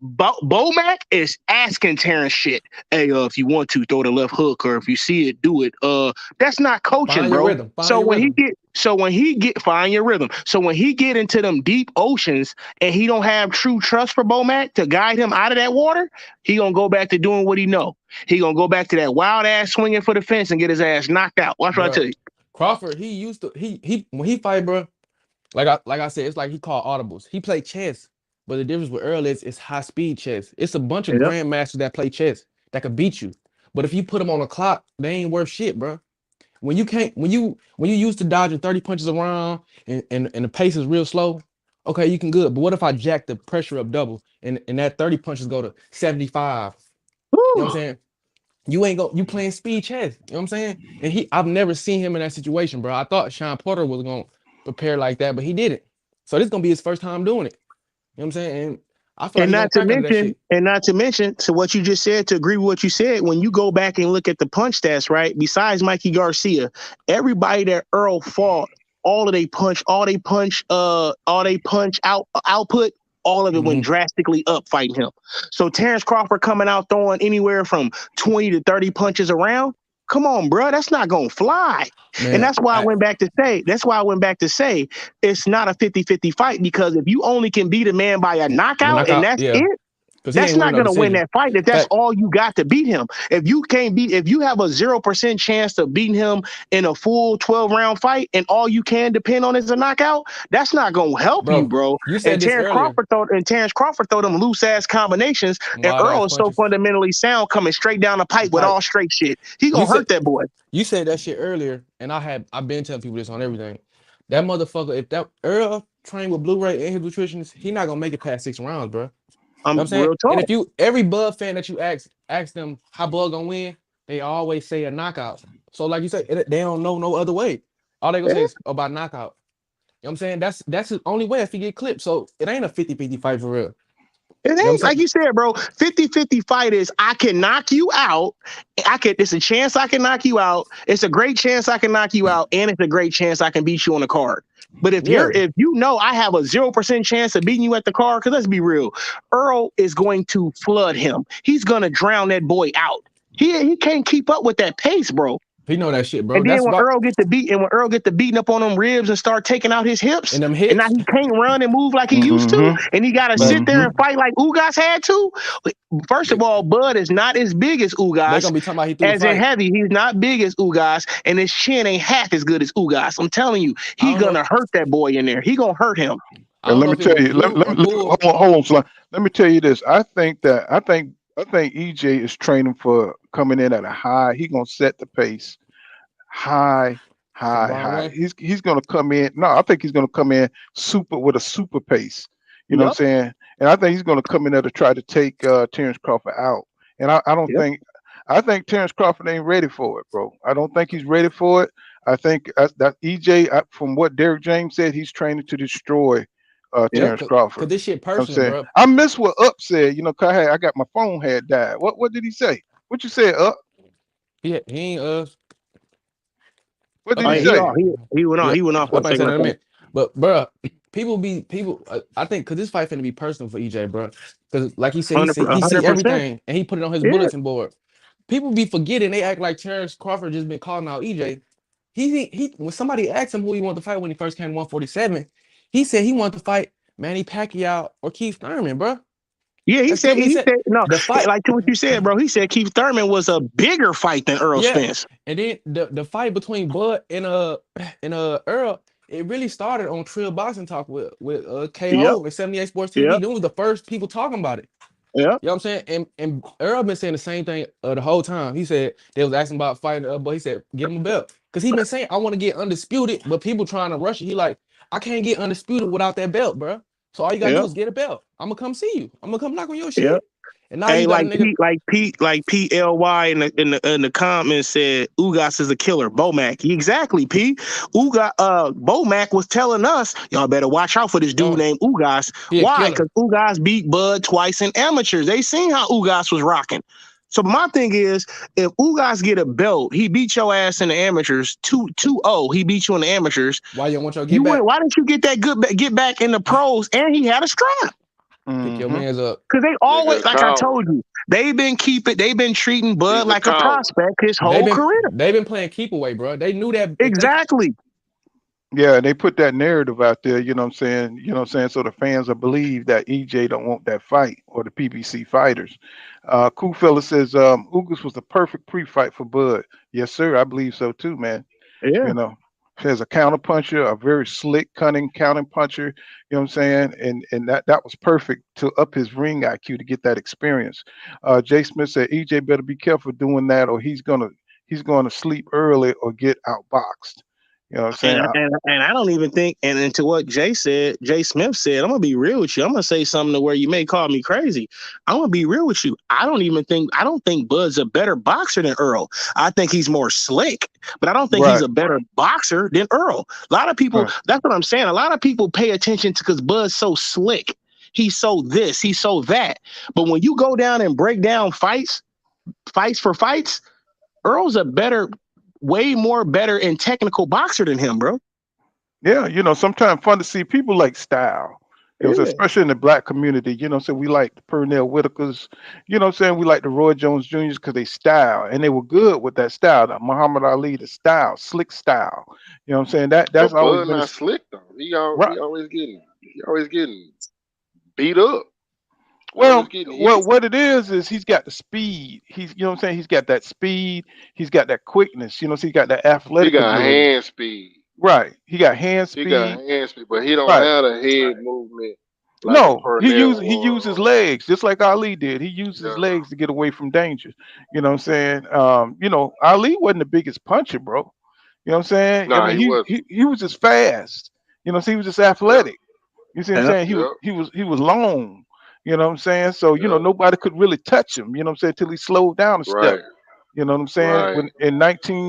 Bomac is asking Terrence shit. Hey, if you want to throw the left hook, or if you see it, do it. That's not coaching, bro. So when he get find your rhythm. So when he get into them deep oceans and he don't have true trust for Bomac to guide him out of that water, he gonna go back to doing what he know. He gonna go back to that wild ass swinging for the fence and get his ass knocked out. Watch what I tell you.
Crawford, he when he fight, bro. Like I said, it's like he called audibles. He played chess. But the difference with Earl is it's high speed chess. It's a bunch of grandmasters that play chess that could beat you. But if you put them on a clock, they ain't worth shit, bro. When you used to dodging 30 punches around and the pace is real slow, okay, you can good. But what if I jack the pressure up double and that 30 punches go to 75? You know what I'm saying? You playing speed chess. You know what I'm saying? And I've never seen him in that situation, bro. I thought Sean Porter was gonna prepare like that, but he didn't. So this is gonna be his first time doing it. You know what I'm saying? And I feel
not to mention, to what you just said, to agree with what you said, when you go back and look at the punch stats, right? Besides Mikey Garcia, everybody that Earl fought, all they punch output, all of it went drastically up fighting him. So Terence Crawford coming out throwing anywhere from 20 to 30 punches around. Come on, bro. That's not going to fly. Man, and that's why I went back to say it's not a 50-50 fight, because if you only can beat a man by a knockout and that's it, that's not going to win that fight if that's all you got to beat him. If you have a 0% chance of beating him in a full 12-round fight and all you can depend on is a knockout, that's not going to help you, bro.
You said
Terence Crawford throw them loose-ass combinations, and Earl is so fundamentally sound coming straight down the pipe with all straight shit. He going to hurt that boy.
You said that shit earlier, and I've been telling people this on everything. That motherfucker, if that Earl trained with Blu-ray and his nutritionist, he not going to make it past 6 rounds, bro. I'm saying, real talk. And if every Bud fan that you ask them how Bud gonna win, they always say a knockout. So like you say, they don't know no other way. All they gonna say is about knockout. You know what I'm saying? That's his only way if he get clipped. So it ain't a 50-50 fight for real.
It ain't like you said, bro. 50-50 fight is I can knock you out. It's a chance I can knock you out. It's a great chance I can knock you out, and it's a great chance I can beat you on the card. But if you know I have a 0% chance of beating you at the card, because let's be real, Earl is going to flood him. He's gonna drown that boy out. He can't keep up with that pace, bro.
He know that shit, bro.
And then when Earl get to beating up on them ribs and start taking out his hips, and now he can't run and move like he used to, and he got to sit there and fight like Ugas had to. First of all, Bud is not as big as Ugas.
Gonna be talking about he threw
as in heavy, he's not big as Ugas, and his chin ain't half as good as Ugas. I'm telling you, he's gonna hurt that boy in there. He gonna hurt him.
And let me tell you, hold on, Sly. Let me tell you this. I think EJ is training for coming in at a high. He's gonna set the pace high. He's gonna come in. No, I think he's gonna come in with a super pace. You know what I'm saying? And I think he's gonna come in there to try to take Terence Crawford out. And I think Terence Crawford ain't ready for it, bro. I don't think he's ready for it. I think that EJ, from what Derek James said, he's training to destroy Terence
Cause
Crawford.
this shit
I'm
personal,
saying
bro.
I miss what Up said. Cause I got my phone had died. What did he say? What you said, Up?
He ain't
What did
Oh,
he
yeah,
okay.
say?
he went off.
Yeah,
He went off for
I'm
a
about to say
second.
that
I
in a
think.
minute. But bro, I think because this fight finna be personal for EJ, bro. Because like he said, he see
100%.
everything and he put it on his
Yeah.
bulletin board. People be forgetting. They act like Terence Crawford just been calling out EJ. He when somebody asked him who he wanted to fight when he first came to 147, he said he wanted to fight Manny Pacquiao or Keith Thurman, bro.
Yeah,
That's clear what he said.
no,
The fight,
like to what you said, bro. He said Keith Thurman was a bigger fight than Earl
yeah.
Spence.
And then the fight between Bud and Earl, it really started on Trill Boxing Talk with
Yep,
KO and 78 Sports TV.
yep,
Them was the first people talking about it.
yep,
You know what I'm saying? And Earl been saying the same thing the whole time. He said they was asking about fighting, but he said get him a belt because he been saying I want to get undisputed, but people trying to rush it. He like I can't get undisputed without that belt, bro. So all you gotta do
yep,
is get a belt. I'm gonna come see you. I'm gonna come knock on your
yep.
shit. And now
Hey,
you got a nigga.
like PLY in the comments said Ugas is a killer. Bomac. Exactly, P. Bomac was telling us, y'all better watch out for this dude named Ugas.
He a
Why?
killer.
Because Ugas beat Bud twice in amateurs. They seen how Ugas was rocking. So my thing is, if Ugas get a belt, he beat your ass in the amateurs 2-0. He beat you in the amateurs.
Why you don't want your get back?
Why didn't you get that get back in the pros? And he had a strap.
Pick your mans up.
Because they always, like I told you, they've been treating Bud like a prospect his whole career.
They've been playing keep away, bro. They knew that
exactly.
Yeah, they put that narrative out there, you know what I'm saying? So the fans will believe that EJ don't want that fight or the PBC fighters. Cool Fella says, Ugas was the perfect pre-fight for Bud. Yes, sir. I believe so too, man.
Yeah.
You know, as a counter puncher, a very slick, cunning counter puncher, you know what I'm saying? And that was perfect to up his ring IQ to get that experience. Jay Smith said EJ better be careful doing that or he's gonna sleep early or get outboxed. You know what I'm saying?
And I don't even think, and to what Jay Smith said, I'm gonna be real with you. I'm gonna say something to where you may call me crazy. I'm gonna be real with you. I don't think Bud's a better boxer than Earl. I think he's more slick, but I don't think he's a better boxer than Earl. A lot of people, that's what I'm saying. A lot of people pay attention to because Bud's so slick. He's so this, he's so that. But when you go down and break down fights for fights, Earl's a way more better and technical boxer than him, bro.
Yeah, sometimes fun to see people like style. Especially in the black community, so we like the Pernell Whitakers, we like the Roy Jones Jr.'s because they style and they were good with that style. The Muhammad Ali, the style, slick style. You know what I'm saying? That's always been
not slick though. He always getting beat up.
Well, what it is he's got the speed. He's he's got that speed. He's got that quickness. So he's got that athletic.
He got hand speed.
Right. He got hand speed.
He got hand speed, but he don't have a head movement. Like
no, he used his legs just like Ali did. He used his legs to get away from danger. You know what I'm saying? Ali wasn't the biggest puncher, bro. You know what I'm saying?
Nah,
I mean, he was just fast. He was just athletic. You see what I'm saying? He was long. You know what I'm saying? So, nobody could really touch him, you know what I'm saying, till he slowed down a step. You know what I'm saying? When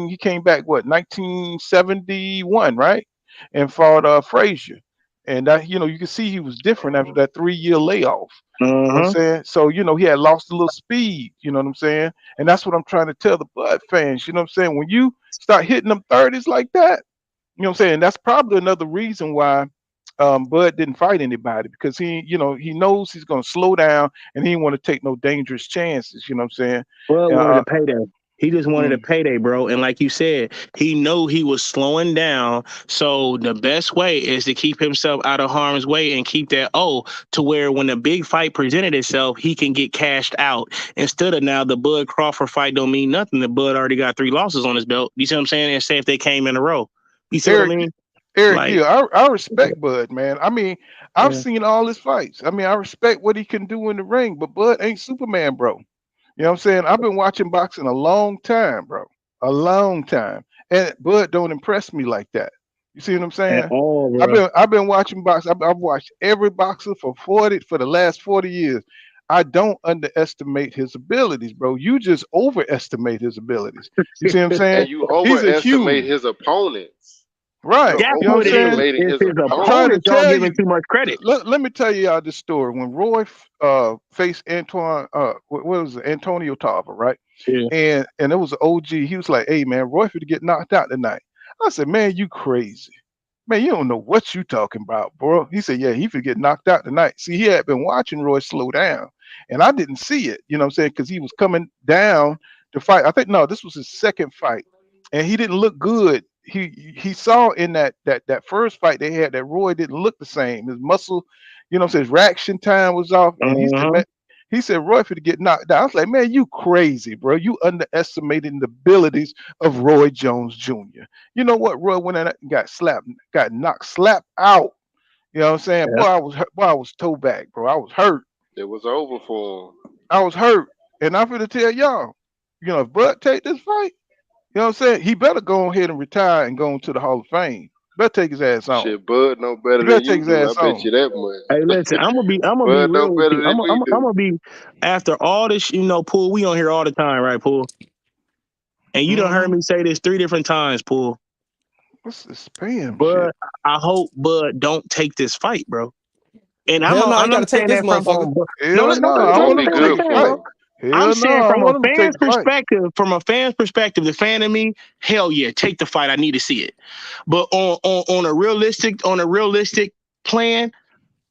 he came back, 1971, right? And fought Frazier. And that, you can see he was different after that 3-year layoff. You know what I'm saying? So, he had lost a little speed, you know what I'm saying? And that's what I'm trying to tell the Bud fans, you know what I'm saying? When you start hitting them 30s like that, you know what I'm saying? That's probably another reason why Bud didn't fight anybody because he knows he's going to slow down and he didn't want to take no dangerous chances. You know what I'm saying?
Bud wanted a payday. He just wanted a payday, bro. And like you said, he knew he was slowing down. So the best way is to keep himself out of harm's way and keep that to where when the big fight presented itself, he can get cashed out. Instead of now the Bud Crawford fight don't mean nothing. The Bud already got 3 losses on his belt. You see what I'm saying? And say if they came in a row. You see what I mean?
Eric, I respect Bud, man. I mean, I've seen all his fights. I mean, I respect what he can do in the ring, but Bud ain't Superman, bro. You know what I'm saying? I've been watching boxing a long time, bro. A long time. And Bud don't impress me like that. You see what I'm saying? I've been watching boxing. I've watched every boxer for the last 40 years. I don't underestimate his abilities, bro. You just overestimate his abilities. You see what I'm saying?
And you overestimate his opponents.
Right.
Bro,
That's
You know what
what
I'm
it is.
saying?
overestimating
Is
his
his
I'm trying to
opponents don't
tell
give him
you.
too much credit.
Let me tell you this story. When Roy faced Antoine, what was it, Antonio Tarver, right?
Yeah.
And it was an OG. He was like, "Hey man, Roy finna get knocked out tonight." I said, "Man, you crazy. Man, you don't know what you talking about, bro." He said, "Yeah, he finna get knocked out tonight." See, he had been watching Roy slow down, and I didn't see it. You know what I'm saying? Because he was coming down to fight. I think no, this was his second fight, and he didn't look good. He saw in that first fight they had that Roy didn't look the same. His muscle, you know what I'm saying, his reaction time was off, and he said,
Uh-huh.
"Man." He said, Roy finna get knocked down. I was like, man, you crazy, bro. You underestimating the abilities of Roy Jones Jr. You know what? Roy went in and got slapped, got knocked, slapped out. You know what I'm saying?
Yeah.
Boy, I was toe back, bro. I was hurt.
it was over for him.
I was hurt. And I'm finna tell y'all, you know, if Bud take this fight, you know what I'm saying? He better go ahead and retire and go into the Hall of Fame. Better take his ass on.
Shit, Bud know better
He
than
better take
you
his
do. I
ass
bet
on.
you that much.
Hey, listen, I'm gonna be
Bud know
real with
better
you.
than we
I'm
do.
gonna be after all this, Pool. We on here all the time, right, Pool? And you done heard
Mm-hmm.
me say this 3 different times, Pool.
What's this spam shit?
But I hope Bud don't take this fight, bro. And
Hell no, he
I'm
gotta take
saying
this
that from
motherfucker.
no,
Hell no,
don't
It's
I
gonna
want
be
him
say
to
it like
take
good
the
that,
for
fight.
bro.
him.
I'm
Hell no,
saying
I want him to take the fight.
from a fan's perspective, the fan of me, hell yeah, take the fight. I need to see it. But on a realistic plan,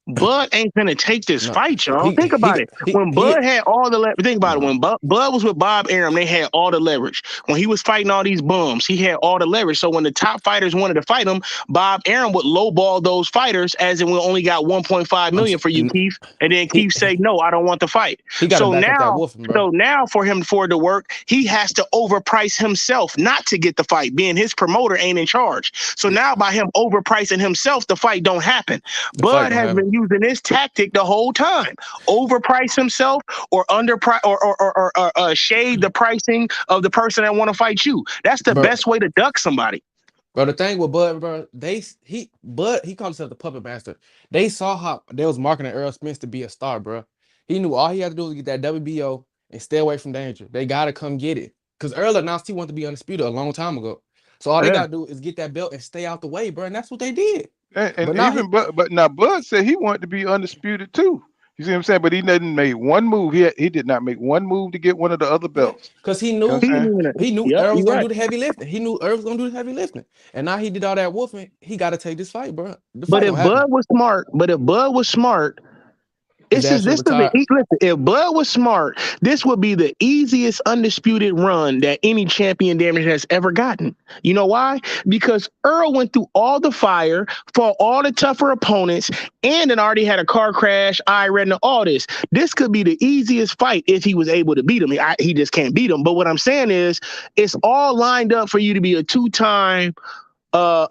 Bud ain't gonna take this
No,
fight, y'all.
he
Think about it. When
he
Bud had all the leverage, think about it.
no.
When Bud was with Bob Arum, they had all the leverage. When he was fighting all these bums, he had all the leverage. So when the top fighters wanted to fight him, Bob Arum would lowball those fighters, as in we only got 1.5
I'm
million for you, Keith. And then
he
Keith say, no, I don't want the fight.
he got to back up that wolfing, bro.
So now for it to work, he has to overprice himself not to get the fight, being his promoter ain't in charge. So now by him overpricing himself, the fight don't happen.
The fight
Bud
don't
has
happen.
been using this tactic the whole time: overprice himself or underprice or shade the pricing of the person that want to fight you. That's the
Bro,
best way to duck somebody.
Bro, the thing with Bud, bro, Bud, he called himself the puppet master. They saw how they was marketing Earl Spence to be a star, bro. He knew all he had to do was get that WBO and stay away from danger. They gotta come get it. Because Earl announced he wanted to be undisputed a long time ago. So all they
Yeah.
gotta do is get that belt and stay out the way, bro. And that's what they did.
And
But now
even but now Bud said he wanted to be undisputed too. You see what I'm saying? But he didn't make one move. He did not make one move to get one of the other belts.
because he
You know
knew
what I'm saying?
he knew
Yep,
Earl was
you're
gonna
right.
do the heavy lifting. He knew Earl was gonna do the heavy lifting. And now he did all that wolfing. He gotta take this fight, bro. The
But
fight
if
don't happen.
Bud was smart,
His dad should have retired.
listen, if Bud was smart, this would be the easiest undisputed run that any champion damage has ever gotten. You know why? Because Earl went through all the fire, fought all the tougher opponents, and then already had a car crash, eye retina, all this. This could be the easiest fight if he was able to beat him. He just can't beat him. But what I'm saying is, it's all lined up for you to be a 2-time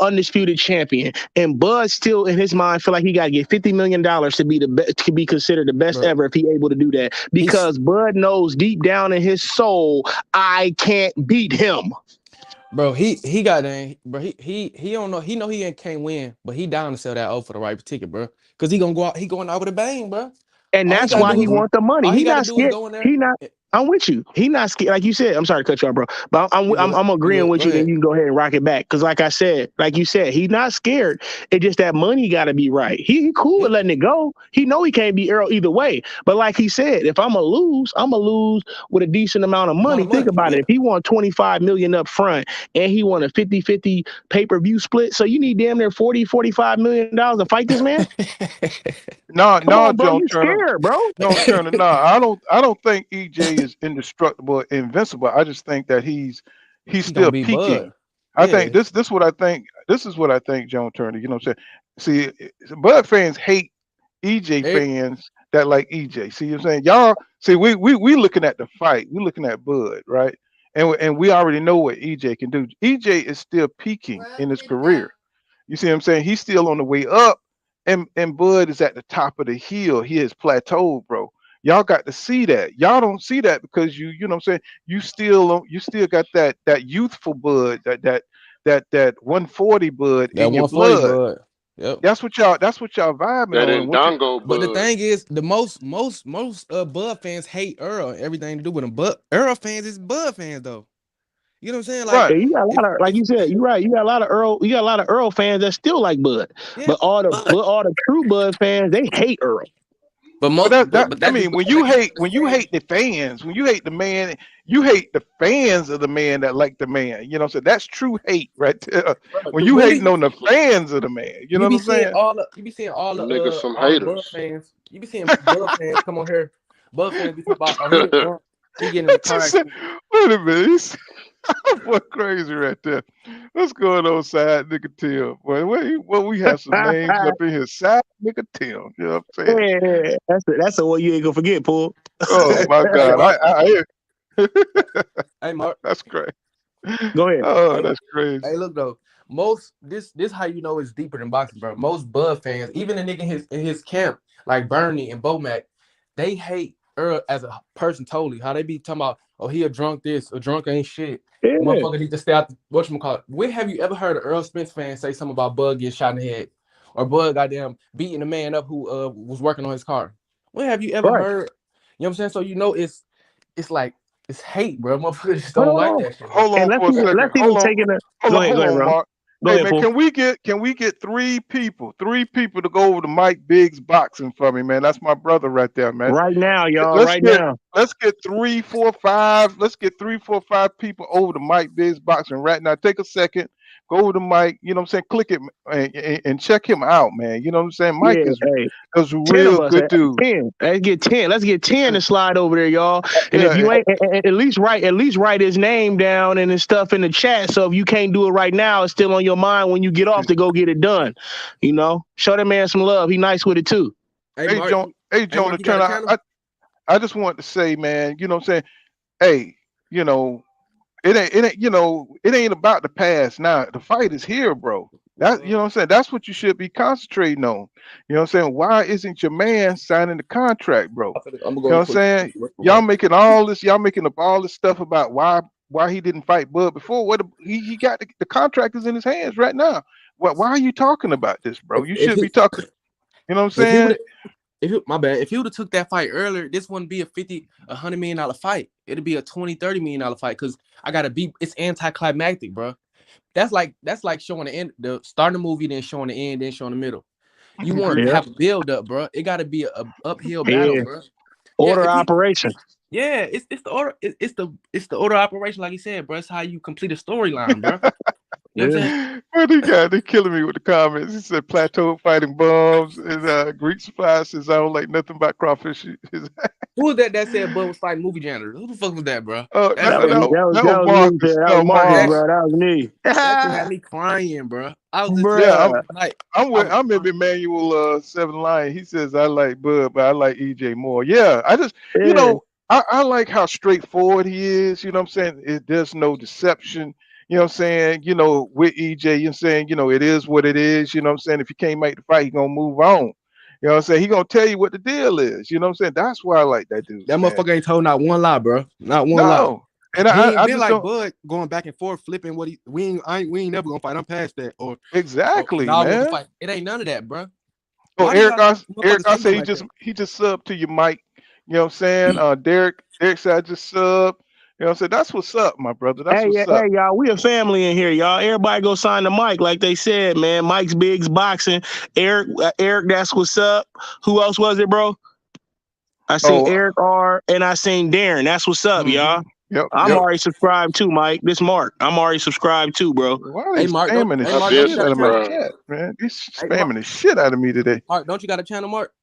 undisputed champion, and Bud still in his mind feel like he got to get $50 million to be to be considered the best
Bro,
ever if he able to do that, because Bud knows deep down in his soul, I can't beat him.
Bro, he got in, bro. He don't know. He know he can't win, but he down to sell that O for the right ticket, bro. Because he gonna go out. He going out with a bang, bro.
And
All he
that's
gotta
why
do
he
is
want the money.
all he
He
gotta
not
do is
scared.
go in there.
He not. I'm with you. He not scared. Like you said, I'm sorry to cut you off, bro. But I'm agreeing with
Go
you. Then
ahead.
you can go ahead and rock it back. Because like I said, like you said, he's not scared. It's just that money got to be right. He cool with letting it go. He know he can't be Earl either way. But like he said, if I'm gonna lose with a decent amount of money. Think about it. If he won $25 million up front and he won a 50-50 pay-per-view split, so you need damn near $40-45 million to fight this man.
No,
Come on, bro.
John
You
Turner.
scared, bro.
No, Turner. No, I don't think EJ is indestructible, invincible. I just think that he's
He
still
gonna be
peaking.
Bud.
I
Yeah.
think this what I think. This is what I think, John Turner. You know what I'm saying? See, Bud fans hate EJ fans that like EJ. See what I'm saying? Y'all see we looking at the fight. We looking at Bud, right? And we already know what EJ can do. EJ is still peaking in his career. You see what I'm saying? He's still on the way up, and Bud is at the top of the hill. He has plateaued, bro. Y'all got to see that. Y'all don't see that because you know what I'm saying? You still got that youthful Bud, that 140 Bud
That
in your
140
blood.
Bud. Yep.
That's what y'all vibing
That
on. And what you,
Ndongo
But the
Bud.
thing is, the most Bud fans hate Earl and everything to do with him. But Earl fans is Bud fans though. You know what I'm saying? Like,
Right.
Yeah, you got a lot of, like you said, you're right. You got a lot of Earl fans that still like Bud,
yeah,
but all the true Bud fans, they hate Earl.
but
I
that
mean,
just
when you hate the fans, when you hate the man, you hate the fans of the man that like the man. You know, so that's true hate right there. When you hating on the fans of the man, you know
you
what
be
I'm
seeing
saying?
Niggas some
all the Bud
haters.
fans. You be seeing Bud fans come on here. Bud fans be talking about, oh, he a drunk. He getting in the car
Just say,
accident.
wait a minute, what crazy right there? What's going on, side nigga Tim? Well, we have some names up in here, side nigga Tim. You know what I'm saying?
Yeah, that's the one you ain't gonna forget, Paul.
Oh my
Hey,
God,
Mark.
I
Hey, Mark.
that's crazy.
Go ahead.
Oh,
Hey,
that's crazy.
hey, look though. This how you know it's deeper than boxing, bro. Most Bud fans, even the nigga in his camp, like Bernie and Bomac, they hate Earl as a person totally. How they be talking about, oh, he a drunk this, a drunk ain't shit.
Yeah,
Motherfucker need to stay out whatchamacallit. When have you ever heard an Earl Spence fan say something about Bud getting shot in the head? Or Bud goddamn beating the man up who was working on his car? When have you ever
right.
heard? You know what I'm saying? So you know it's like it's hate, bro. Motherfuckers just
Hold
don't like
on,
that shit, bro.
Hold
and
on for a second.
let's even take it. Go ahead,
Hold on,
bro.
Mark.
Go
Hey
ahead,
man,
Paul.
can we get three people to go over to Mike Biggs boxing for me, man? That's my brother right there, man.
Right now, y'all.
Let's
Right
get
now.
let's get 3, 4, 5. Let's get 3, 4, 5 people over to Mike Biggs boxing right now. Take a second, go over to Mike. You know what I'm saying? Click it and check him out, man. You know what I'm saying? Mike
Yeah,
is
hey,
a
10 of
real
us.
good dude.
10. Let's get 10. Let's get 10 and slide over there, y'all. And if
Yeah,
you ain't, at least write his name down and his stuff in the chat. So if you can't do it right now, it's still on your mind when you get off to go get it done. You know, show that man some love. He nice with it too.
Hey
hey
Mark,
John, hey
hey Mark,
Jonah
you got a
Turner.
channel?
I just want to say, man. You know what I'm saying? Hey, you know. It ain't about the past now. The fight is here, bro. That you know what I'm saying? That's what you should be concentrating on. You know what I'm saying? Why isn't your man signing the contract, bro?
I'm gonna
You
go
know
and
what I'm
put
saying? Y'all making up all this stuff about why he didn't fight Bud before. He got the contract is in his hands right now. Why are you talking about this, bro? You
if
should
he
be talking, you know what I'm
if he
saying?
would my bad, if he would have took that fight earlier, this wouldn't be a $100 million fight. It'd be a $20-30 million fight because I gotta be. It's anticlimactic, bro. That's like showing the end, the starting the movie, then showing the end, then showing the middle. You want to
Yeah,
have a build up, bro. It got to be a uphill battle,
yeah.
bro. Yeah,
Order
if he,
operation.
yeah, it's the order, it's the order operation, like you said, bro. It's how you complete a storyline, bro. You know what I'm
Yeah.
saying?
What they killing me with the comments. He said plateau fighting bombs and Greek supplies says I don't like nothing about crawfish.
Who was that said Bud was fighting movie janitor? Who the fuck was that, bro?
Oh,
That
That
shit
was
had me.
that was
that was me.
Marcus.
That
That
was
was
Marcus,
That,
Marcus.
bro. That was me.
that shit had me crying, bro. I was listening to
Yeah,
that
Bruh.
last night. I was
I'm in Emmanuel Seven Lion. He says I like Bud, but I like EJ more. Yeah, I just
Yeah.
I like how straightforward he is. You know what I'm saying? There's no deception. You know what I'm saying? With EJ, you're saying, it is what it is. You know what I'm saying? If you can't make the fight, he's gonna move on. You know what I'm saying? He gonna tell you what the deal is. You know what I'm saying? That's why I like that dude,
that
man.
motherfucker ain't told not one lie, bro. Not one lie.
No. And
He ain't
I
been
just
like
don't
Bud going back and forth, flipping what we ain't never gonna fight. I'm past that. Or
exactly,
y'all want to
man.
fight. It ain't none of that, bro.
Oh,
Why do y'all
Eric,
motherfuckers
I
say
say
me like that?
he just subbed to you, Mike. You know what I'm saying? Derek said I just sub. You know what I'm saying? That's what's up, my brother. That's
Hey,
what's up.
hey, y'all, we a family in here, y'all. Everybody go sign the mic, like they said, man. Mike's Biggs Boxing. Eric, that's what's up. Who else was it, bro? I seen
Oh,
Eric R. and I seen Darren. That's what's up,
mm-hmm.
y'all.
Yep,
I'm
yep.
already subscribed too, Mike. This Mark. I'm already subscribed too, bro.
Why are
Hey
they
Mark,
spamming the
I
Mark, don't
been
you
shit
got
out
a
of my
channel?
chat,
subscribed.
man? He's
Hey Mark,
spamming the shit out of me today.
don't you got a channel, Mark?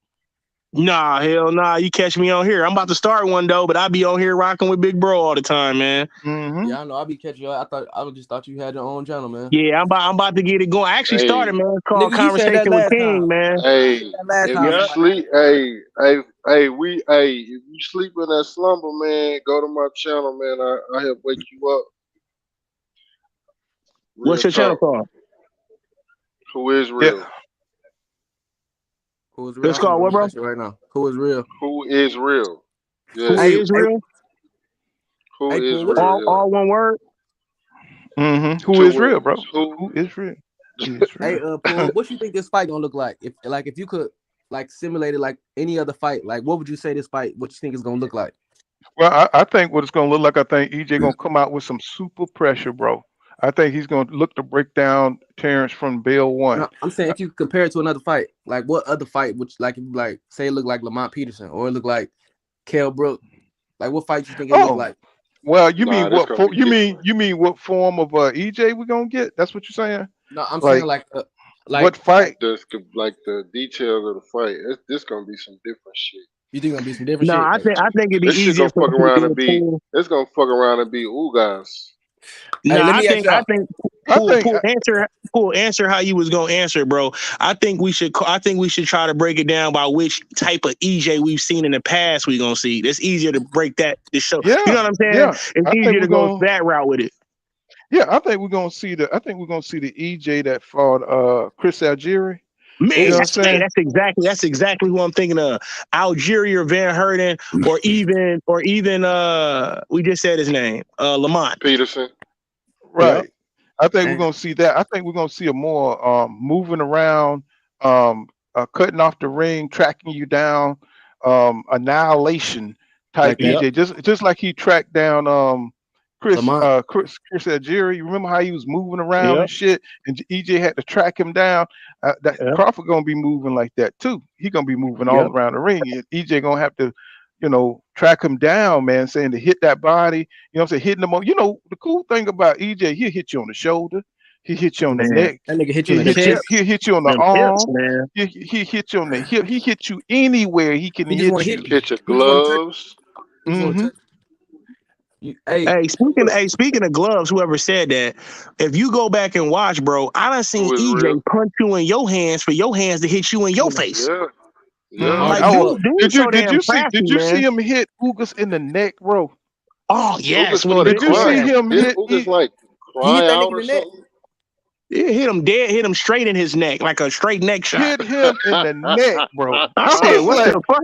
Nah, hell nah. You catch me on here. I'm about to start one though, but I be on here rocking with Big Bro all the time, man.
Mm-hmm.
Yeah, I know. I'll be catching you. I just thought you had your own channel, man.
Yeah, I'm about to get it going. I actually started,
Hey,
man. It's called
Nigga, you said that
Conversation with
last
King,
time.
man.
hey,
You said that last
if
time,
you
Yeah.
man.
sleep, if you sleep in that slumber, man, go to my channel, man. I help wake you up. Real
What's your channel
talk.
called?
Who is
Yeah.
real?
Who is real?
It's
I'm finna
called
go
what,
look
bro?
that shit right now. Who is real?
Who is real?
Who
Hey,
Yes.
is
hey,
real?
Who
hey,
is
Paul, what you
real? Yeah.
All one word?
Mm-hmm. Who
Two
is real, bro?
words. Who?
Who is real? Who is
hey
real?
Paul, what you think this fight gonna look like? If you could like simulate it like any other fight, like what would you say this fight, what you think is gonna look like?
Well, I think what it's gonna look like, I think EJ gonna come out with some super pressure, bro. I think he's gonna look to break down Terrence from Bill one.
No, I'm saying if you compare it to another fight, like what other fight, which like if you like say it look like Lamont Peterson or it look like Kell Brook, like what fight you think it look
Oh,
like?
well, you
Nah,
mean
that's
what?
gonna be different.
You mean what form of EJ we gonna get? That's what you're saying?
No, I'm saying
Like
like
what fight?
Like the details of the fight. This gonna be some different shit.
you think gonna be some different
No,
shit.
I think it'd be
This shit
easier
gonna
for
fuck
him to
around
do
and
it
be.
cool.
It's gonna fuck around and be Ugas.
Hey,
No,
let me ask
I
y'all.
think
I
Pool
think
answer how you was gonna answer, bro. I think we should try to break it down by which type of EJ we've seen in the past we gonna see. It's easier to break that to show. You know
yeah,
what I'm saying?
yeah.
It's
I think
easier
we're
to go
gonna
that route with it.
yeah, I think we're gonna see the EJ that fought Chris Algieri. You
Man,
know what I'm saying?
that's exactly who I'm thinking of. Algeria or Van Herden, or even we just said his name, Lamont.
Peterson.
Yep.
Right. I think we're
And
gonna see that. I think we're gonna see a more moving around, cutting off the ring, tracking you down, annihilation type
like that,
Yep.
EJ. Just like he tracked down
Lamont.
Chris Algieri. You remember how he was moving around
Yep.
and shit, and EJ had to track him down. That
Yep.
Crawford gonna be moving like that too. He gonna be moving all
Yep.
around the ring. And EJ gonna have to, track him down, man, saying to hit that body. You know what I'm saying? Hitting him on. The cool thing about EJ, he'll hit you on the shoulder, he hit you on the
Man,
neck,
That nigga hit you
he
in the
them
hit you,
chest.
hips,
he'll hit you on the
them hips,
arm,
man.
he hit you on the hip, he hit you anywhere he can
He just want
hit
to hit
you.
you.
Hit your
He just want to touch.
gloves.
He just want to
Hmm
touch you. Hey,
Speaking of gloves, whoever said that, if you go back and watch, bro, I done seen
Who is
EJ
real?
punch you in your hands for your hands to hit you in your face.
Yeah. Yeah.
hmm
oh,
Like,
that was
dude, so damn crafty,
Did you see
man.
him hit Ugas in the neck, bro?
Oh
Ugas
yes, when he
started
hit
Did you
the
see
crying.
ass.
him
Didn't
hit?
Ugas like
he hit
cry
that nigga
out
in
or
the neck.
something?
Yeah, hit him dead, hit him straight in his neck, like a straight neck shot.
Hit him in the neck, bro.
I
I
said,
was
what
like,
the fuck?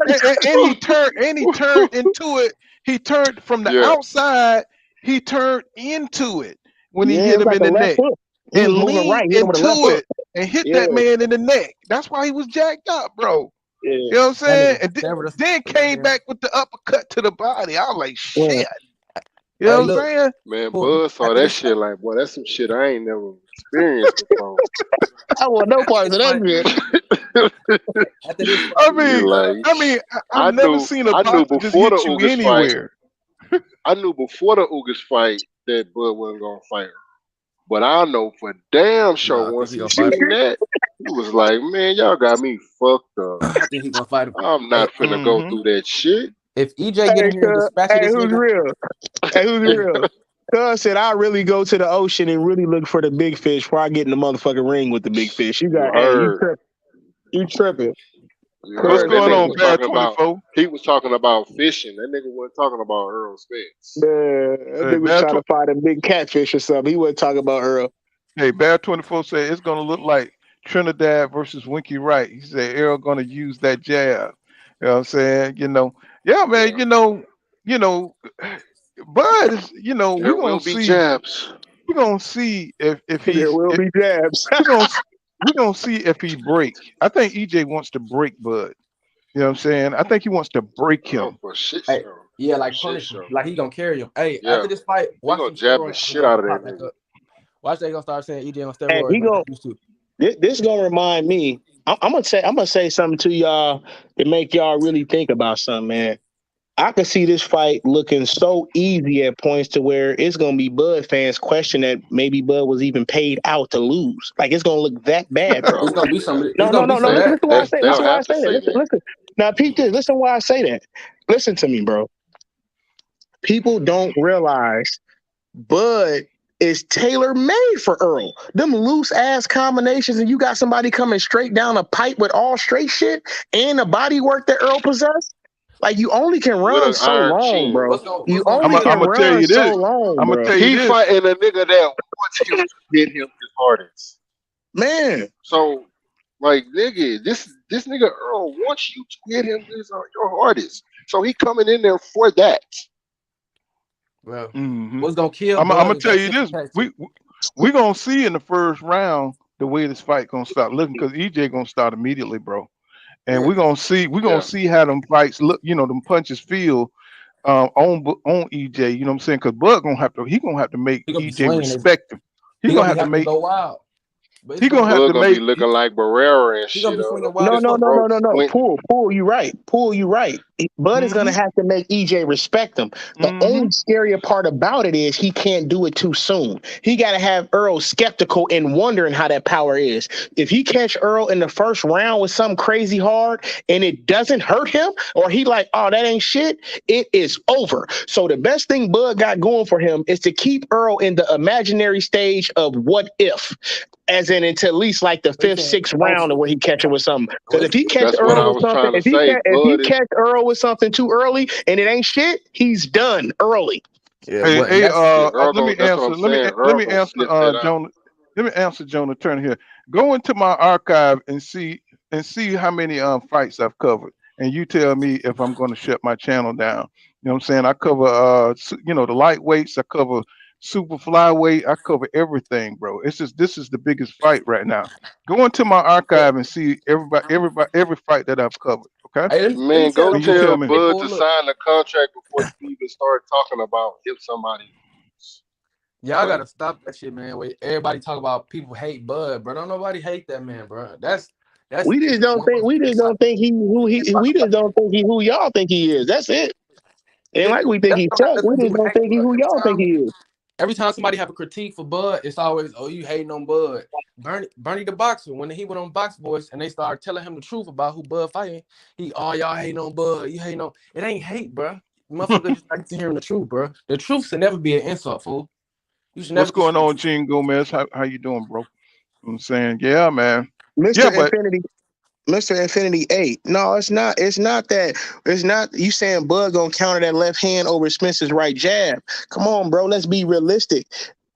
and he turned into it. He turned from the
Yeah.
outside. He turned into it when he
Yeah, it
hit
was
him
like
in
a
the
left
neck
hook. He
and
was moving
leaned
right, hit him with a left
into
hook.
it and hit
Yeah,
that man in the neck. That's why he was jacked up, bro.
yeah,
You know what I'm
That
saying?
nigga
And
severed us
then
from right
came
there.
back with the uppercut to the body. I was like,
yeah.
shit. You
Hey,
know what I'm
look,
saying?
Man,
Paul,
Bud saw
after
that
this
shit
fight,
like, boy, that's some shit I ain't never experienced before.
I want no
after
parts
this
of that
fight,
shit.
after this fight,
I
You're
mean,
like,
I've never seen a
I knew
boxer just
before the
hit you
Ugas fight.
anywhere.
I knew before the Ugas fight that Bud wasn't gonna fight her. But I know for damn sure
no, I think
once
he
he
gonna fight him.
seen that, he was like, man, y'all got me fucked up.
I think he gonna fight him.
I'm
Hey,
not finna go
Hmm
through that shit.
if EJ get in here and dispatch
Hey,
this
who's
nigga,
real? Hey, who's real? Cuz said I really go to the ocean and really look for the big fish before I get in the motherfucking ring with the big fish. You
You
got, hey,
heard.
you tripping.
You
What's
heard. That
going
nigga
on,
was
Bad
talking about
24?
he was talking about fishing. That nigga wasn't talking about Earl Spence.
Man, that
Hey,
nigga was trying to find a big catfish or something. He wasn't talking about Earl.
Bad 24 said it's gonna look like Trinidad versus Winky Wright. He said Errol gonna use that jab. You know what I'm saying? Yeah, man.
Yeah.
You know, Bud is.
There will be jabs.
We're gonna see if
There
he's.
will
If,
be jabs.
we're gonna see if he break. I think EJ wants to break Bud. You know what I'm saying? I think he wants to break
Oh,
him.
for shit
hey,
show.
yeah,
For
like
shit
punish him,
show.
like he gonna carry him. Hey,
Yeah.
after this fight,
He
watch
gonna
them
jab the
steroids
shit out of
pop
that
back
nigga.
up. Watch they gonna start saying EJ on
Hey,
steroids
he
like
go.
they used to.
This gonna remind me. I'm gonna say something to y'all to make y'all really think about something, man. I could see this fight looking so easy at points to where it's gonna be Bud fans question that maybe Bud was even paid out to lose. Like it's gonna look that bad, bro.
It's gonna be some. It's
No,
gonna be some of
Listen,
that.
listen why I say.
They'll
Listen why I
have to
say that.
say that.
Listen. Now, peep this. Listen why I say that. Listen to me, bro. People don't realize Bud is tailor made for Earl. Them loose ass combinations, and you got somebody coming straight down a pipe with all straight shit and the body work that Earl possessed. Like you only can
With
run
an
so
iron
long,
chin.
bro. You
What's gonna
only
kill
can
I'm gonna
Bud?
tell
run
you
so
this.
long,
I'm gonna
bro.
tell you
He
this.
fighting a nigga that wants him to hit him his hardest.
Man,
So, like, nigga, this nigga Earl wants you to hit him your hardest. So he coming in there for that.
Well,
Hmm
what's gonna kill
I'm
Bud
gonna
is
tell
that
you
chicken
this.
tattoo.
We gonna see in the first round the way this fight gonna start looking because EJ gonna start immediately, bro. And
Yeah,
we're gonna see
Yeah.
how them fights look. Them punches feel. on EJ. You know what I'm saying? Because Bud gonna have to make
He gonna be
EJ
swinging it.
respect him. He
He
gonna
gonna be
have to
having to
make.
go wild. But it's
He
gonna
gonna
be
have
Bud
to
gonna be
make.
looking like Barrera and
he gonna
shit
be
on
swinging
them
wild
No,
as
no,
fuck.
no, no,
bro.
no, no. Pool, you right. Pool, you right. Bud is gonna
Mm-hmm.
have to make EJ respect him. The
Mm-hmm.
only scarier part about it is he can't do it too soon. He gotta have Earl skeptical and wondering how that power is. If he catch Earl in the first round with something crazy hard and it doesn't hurt him, or he like, oh, that ain't shit, it is over. So the best thing Bud got going for him is to keep Earl in the imaginary stage of what if, as in into at least like the
They
fifth,
saying
sixth round, or where he catch it with something. Because if he catch
That's what I
Earl with
was
something,
trying to say.
if he
Bud is
catch Earl with something too early and it ain't shit, he's done early.
Yeah,
Hey,
well, and
hey,
that's
yeah, Earl
let
gonna,
me
that's what I'm
answer.
saying.
Let
Earl
me
gonna
answer,
sniff that out.
Jonah. Let me answer Jonah Turner here. Go into my archive and see how many fights I've covered, and you tell me if I'm going to shut my channel down. You know what I'm saying? I cover the lightweights. I cover super flyweight. I cover everything, bro. It's just this is the biggest fight right now. Go into my archive and see every fight that I've covered. Okay,
hey, let me
Man,
tell
go
them
and you
people,
tell
tell
me.
hey,
Bud
Paul,
to
look,
sign the contract before you even start talking about if somebody loses.
y'all
Like,
gotta stop that shit, man. Wait, everybody talk about people hate Bud, bro. Don't nobody hate that man, bro. That's
We just don't
one
think
of
we
the
just
best
don't think he who he we just don't think he who y'all think he is. That's it. Ain't
yeah,
like we think
that
he's
don't got
tough.
nothing
We
to do
just
with
don't
hate,
think he
bro.
who y'all think he is.
Every time somebody have a critique for Bud, it's always, oh, you hating on Bud. Bernie the boxer, when he went on Box Voice and they started telling him the truth about who Bud fighting, y'all hating on Bud. You hating on it ain't hate, bro. Motherfucker just like to hearing the truth, bro. The truth should never be an insult, fool. You should
What's
never
going
consider.
on, Gene Gomez? How you doing, bro? I'm saying, yeah, man. Yeah,
Mr.
but
Infinity. Mr. Infinity 8. No, it's not. It's not that. It's not you saying Bud gonna counter that left hand over Spencer's right jab. Come on, bro. Let's be realistic.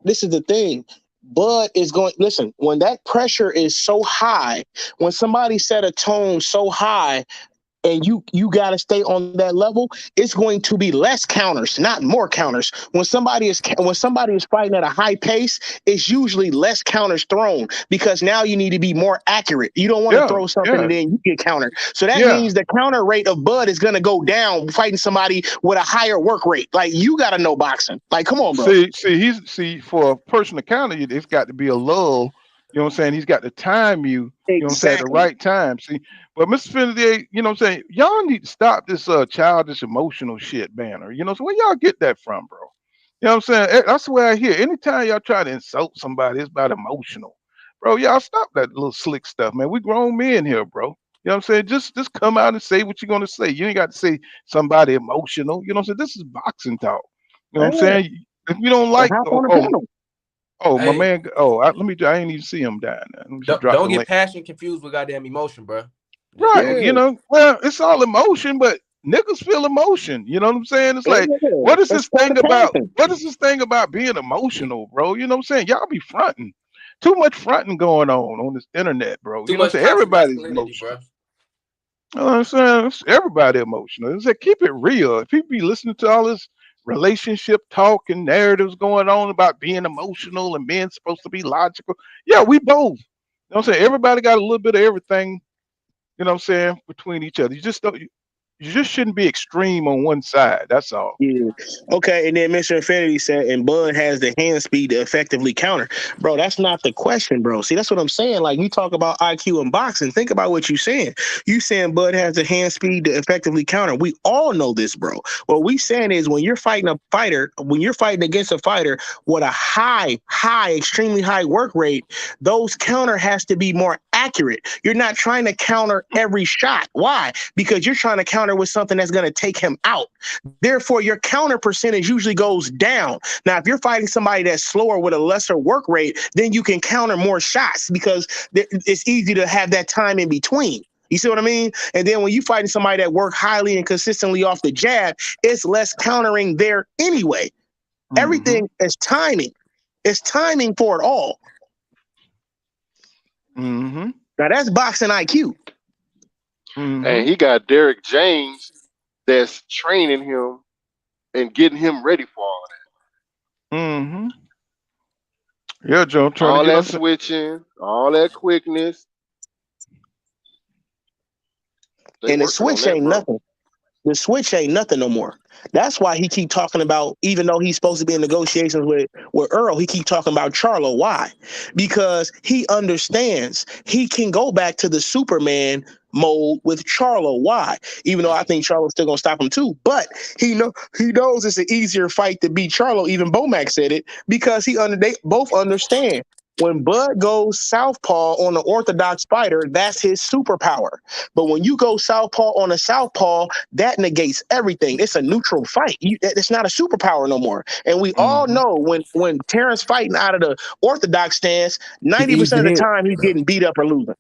This is the thing. Bud is going. Listen, when that pressure is so high, when somebody set a tone so high, and you got to stay on that level, it's going to be less counters, not more counters. When somebody is fighting at a high pace, it's usually less counters thrown because now you need to be more accurate. You don't want to
yeah,
throw something
yeah,
and then you get countered. So that
yeah.
means the counter rate of Bud is going to go down fighting somebody with a higher work rate. Like you got to know boxing. Like come on, bro.
See, for a person to counter you, it's got to be a lull. You know what I'm saying? He's got to time you. You know what I'm saying, at the
Exactly.
right time. See, but Mr. Finley, you know what I'm saying? Y'all need to stop this childish emotional shit banner. You know, so where y'all get that from, bro? You know what I'm saying? That's the way I hear. Anytime y'all try to insult somebody, it's about emotional. Bro, y'all stop that little slick stuff, man. We grown men here, bro. You know what I'm saying? Just come out and say what you're gonna say. You ain't got to say somebody emotional. You know what I'm saying? This is boxing talk. You know what I'm
Yeah.
saying? If you don't
So
like,
hop on the panel.
my
Hey,
man, let me. I ain't even see him down there. Let me see. Drop
don't
the
get
link.
passion confused with goddamn emotion, bro.
Right.
Don't
Yeah.
You know, well, it's all emotion, but niggas feel emotion. You know what I'm saying? It's like,
Yeah.
what is
That's
this
part
thing
of
about?
passion.
What is this thing about being emotional, bro? You know what I'm saying? Y'all be fronting. Too much fronting going on this internet, bro.
too
You know what
much
I'm saying?
toxic
Everybody's
masculinity,
emotional.
bro.
You know what I'm saying? It's everybody emotional. It's like, keep it real. If people be listening to all this relationship talk and narratives going on about being emotional and being supposed to be logical, yeah, we both. You know what I'm saying? Everybody got a little bit of everything, you know what I'm saying, between each other. You just shouldn't be extreme on one side. That's all.
Yeah. Okay. And then Mr. Infinity said, and Bud has the hand speed to effectively counter. Bro, that's not the question, bro. See, that's what I'm saying. Like, you talk about IQ and boxing. Think about what you're saying. You saying Bud has the hand speed to effectively counter. We all know this, bro. What we saying is when you're fighting against a fighter with a extremely high work rate, those counter has to be more accurate. You're not trying to counter every shot. Why? Because you're trying to counter with something that's going to take him out. Therefore, your counter percentage usually goes down. Now, if you're fighting somebody that's slower with a lesser work rate, then you can counter more shots because it's easy to have that time in between. You see what I mean? And then when you fighting somebody that work highly and consistently off the jab, it's less countering there anyway.
Mm-hmm.
Everything is timing. It's timing for it all.
Mm-hmm.
Now that's boxing IQ.
Mm-hmm.
and he got Derek James that's training him and getting him ready for all that.
Mm-hmm. Yeah, Joe, trying to
All
get
that
us.
switching, all that quickness. They
And the
working on
switch
that,
ain't
bro.
nothing. The switch ain't nothing no more. That's why he keep talking about, even though he's supposed to be in negotiations with Earl, he keep talking about Charlo. Why? Because he understands he can go back to the Superman mode with Charlo. Why? Even though I think Charlo's still gonna stop him too, but he knows it's an easier fight to beat Charlo. Even Bomac said it because they both understand. When Bud goes southpaw on an orthodox fighter, that's his superpower. But when you go southpaw on a southpaw, that negates everything. It's a neutral fight. It's not a superpower no more. And we all know when Terence fighting out of the orthodox stance, 90% of the time he's getting beat up or losing.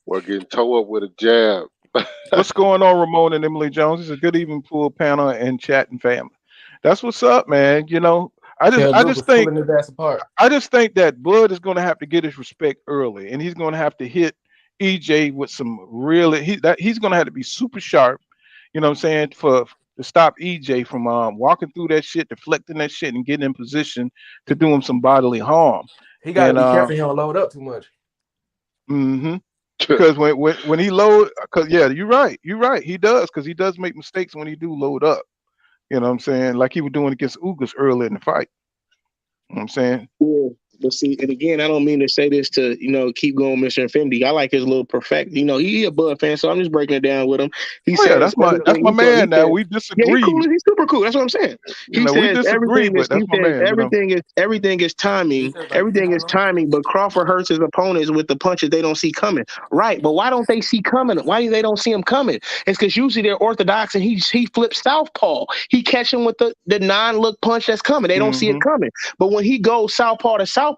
We're getting toe up with a jab.
What's going on, Ramon and Emily Jones? It's a good even pool panel and chatting family. That's what's up, man. You know, I just think
pulling his ass apart.
I just think that Bud is going to have to get his respect early, and he's going to have to hit EJ with some really. He's going to have to be super sharp. You know what I'm saying, to stop EJ from walking through that shit, deflecting that shit, and getting in position to do him some bodily harm.
He got to be careful. He don't load up too much.
Because when he load, because yeah, you're right. He does, because he does make mistakes when he do load up. You know what I'm saying? Like he was doing against Ugas early in the fight. You know what I'm saying?
Yeah. But see, and again, I don't mean to say this to, keep going, Mr. Infinity. I like his little perfect. He a Bud fan, so I'm just breaking it down with him. He said,
that's my man. Now we disagree.
Yeah, he's super cool. That's what I'm saying. He says
we disagree, but that's my man.
Everything is timing. Everything is timing. But Crawford hurts his opponents with the punches they don't see coming. Right? But why don't they see coming? Why they don't see him coming? It's because usually they're orthodox and he flips southpaw. He catch him with the non-look punch that's coming. They don't see it coming. But when he goes southpaw to southpaw,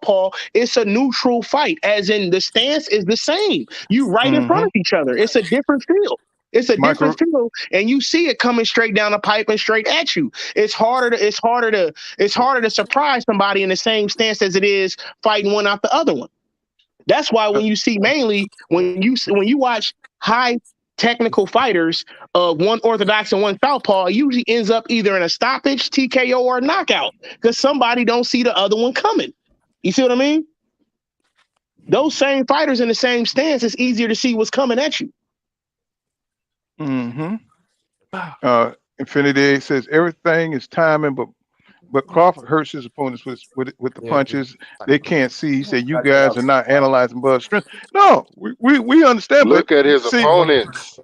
it's a neutral fight, as in the stance is the same. You right in front of each other. It's a different feel. Different feel, and you see it coming straight down the pipe and straight at you. It's harder to surprise somebody in the same stance as it is fighting one out the other one. That's why when you see mainly when you watch high technical fighters of one orthodox and one southpaw, it usually ends up either in a stoppage, TKO, or a knockout because somebody don't see the other one coming. You see what I mean? Those same fighters in the same stance, it's easier to see what's coming at you.
Infinity says everything is timing, but Crawford hurts his opponents with the punches they can't see. He said you guys are not analyzing Bud's strength. No, we understand.
Look at his opponents.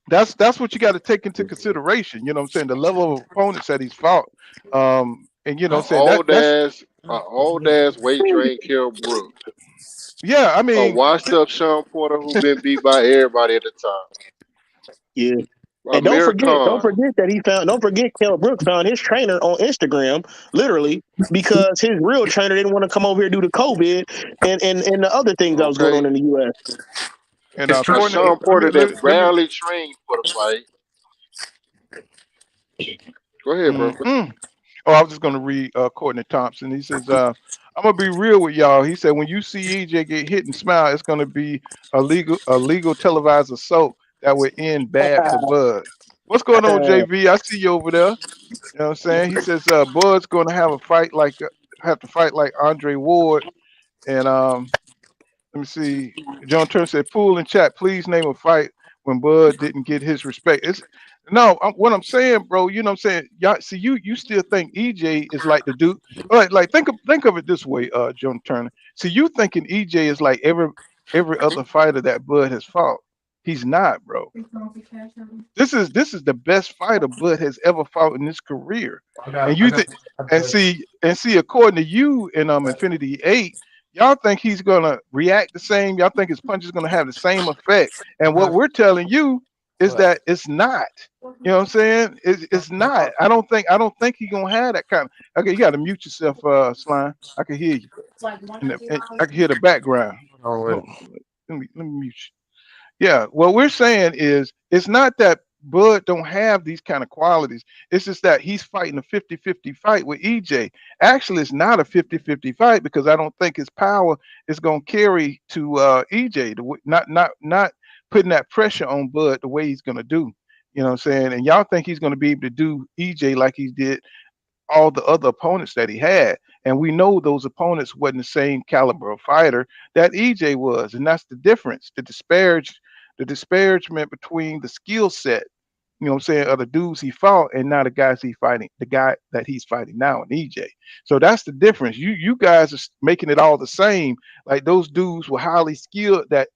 That's what you got to take into consideration. You know what I'm saying? The level of opponents that he's fought. And you know what I'm saying?
Old ass weight train Colbert.
Yeah, I mean,
a washed up Sean Porter who been beat by everybody at the time.
Yeah. And don't forget Colbert found his trainer on Instagram, literally, because his real trainer didn't want to come over here due to COVID and the other things that was going on in the US.
And Sean Porter that barely trained for the fight. Go ahead, bro.
Oh, I was just going to read Courtney Thompson. He says, I'm going to be real with y'all. He said, when you see EJ get hit and smile, it's going to be a legal televised assault that would end bad for Bud. What's going on, JV? I see you over there. You know what I'm saying? He says, Bud's going to have to fight like Andre Ward. And let me see. John Turner said, Pool in chat, please name a fight when Bud didn't get his respect. What I'm saying, bro, you know what I'm saying? Y'all see, you still think EJ is like the dude. Like think of it this way, John Turner. See, you thinking EJ is like every other fighter that Bud has fought. He's not, bro. This is the best fighter Bud has ever fought in his career. And see, according to you in Infinity 8, y'all think he's gonna react the same. Y'all think his punch is gonna have the same effect. And what we're telling you is that it's not. You know what I'm saying? It's not. I don't think he's gonna have that kind of. Okay, you gotta mute yourself, Slime. I can hear you. And I can hear the background. Let me mute you. Yeah, what we're saying is it's not that Bud don't have these kind of qualities. It's just that he's fighting a 50-50 fight with EJ. Actually, it's not a 50-50 fight because I don't think his power is going to carry to EJ. Not putting that pressure on Bud the way he's going to do. You know what I'm saying? And y'all think he's going to be able to do EJ like he did all the other opponents that he had. And we know those opponents wasn't the same caliber of fighter that EJ was. And that's the difference. To disparage the disparagement between the skill set, you know what I'm saying, of the dudes he fought and now the guys he fighting, the guy that he's fighting now in EJ. So that's the difference. You guys are making it all the same. Like those dudes were highly skilled that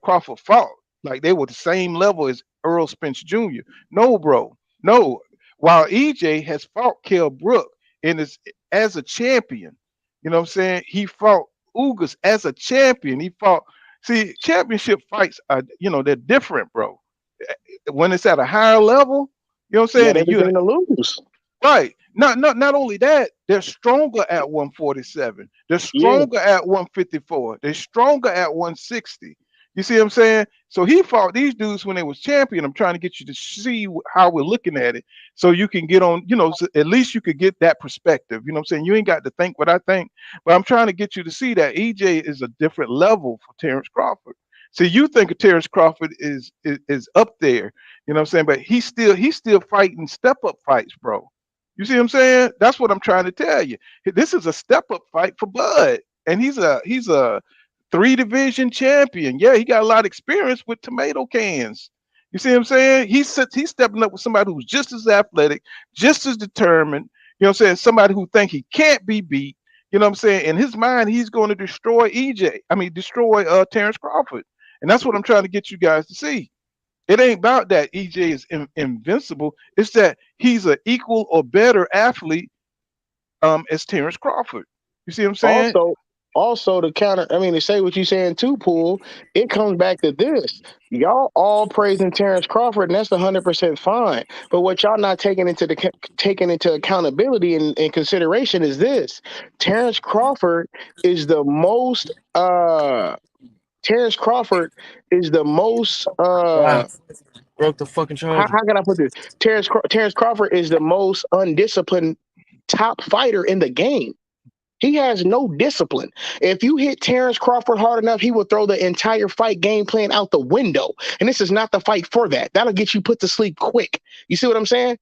Crawford fought. Like they were the same level as Earl Spence Jr. No, bro. No. While EJ has fought Kell Brook and is as a champion, you know what I'm saying? He fought Ugas as a champion. He fought, see, championship fights are, they're different, bro. When it's at a higher level, you know what I'm
You
saying?
got
And you
everything to lose.
right. Not only that, they're stronger at 147. They're
Yeah.
stronger at 154. They're stronger at 160. You see what I'm saying? So he fought these dudes when they was champion. I'm trying to get you to see how we're looking at it, so you can get on. So at least you could get that perspective. You know what I'm saying? You ain't got to think what I think, but I'm trying to get you to see that EJ is a different level for Terence Crawford. See, you think of Terence Crawford is up there. You know what I'm saying? But he's still fighting step up fights, bro. You see what I'm saying? That's what I'm trying to tell you. This is a step up fight for Bud, and he's a 3 division champion. Yeah, he got a lot of experience with tomato cans. You see what I'm saying? He's stepping up with somebody who's just as athletic, just as determined. You know what I'm saying? Somebody who think he can't be beat. You know what I'm saying? In his mind, he's going to destroy destroy Terence Crawford, and that's what I'm trying to get you guys to see. It ain't about that EJ is invincible. It's that he's an equal or better athlete as Terence Crawford. You see what I'm saying?
Also to counter, to say what you're saying too, Pool, it comes back to this. Y'all all praising Terence Crawford, and that's 100% fine. But what y'all not taking into accountability and consideration is this: Terence Crawford is the most. Terence Crawford is the most.
Broke the fucking
How
charger.
can I put this? Terence Crawford is the most undisciplined top fighter in the game. He has no discipline. If you hit Terence Crawford hard enough, he will throw the entire fight game plan out the window. And this is not the fight for that. That'll get you put to sleep quick. You see what I'm saying?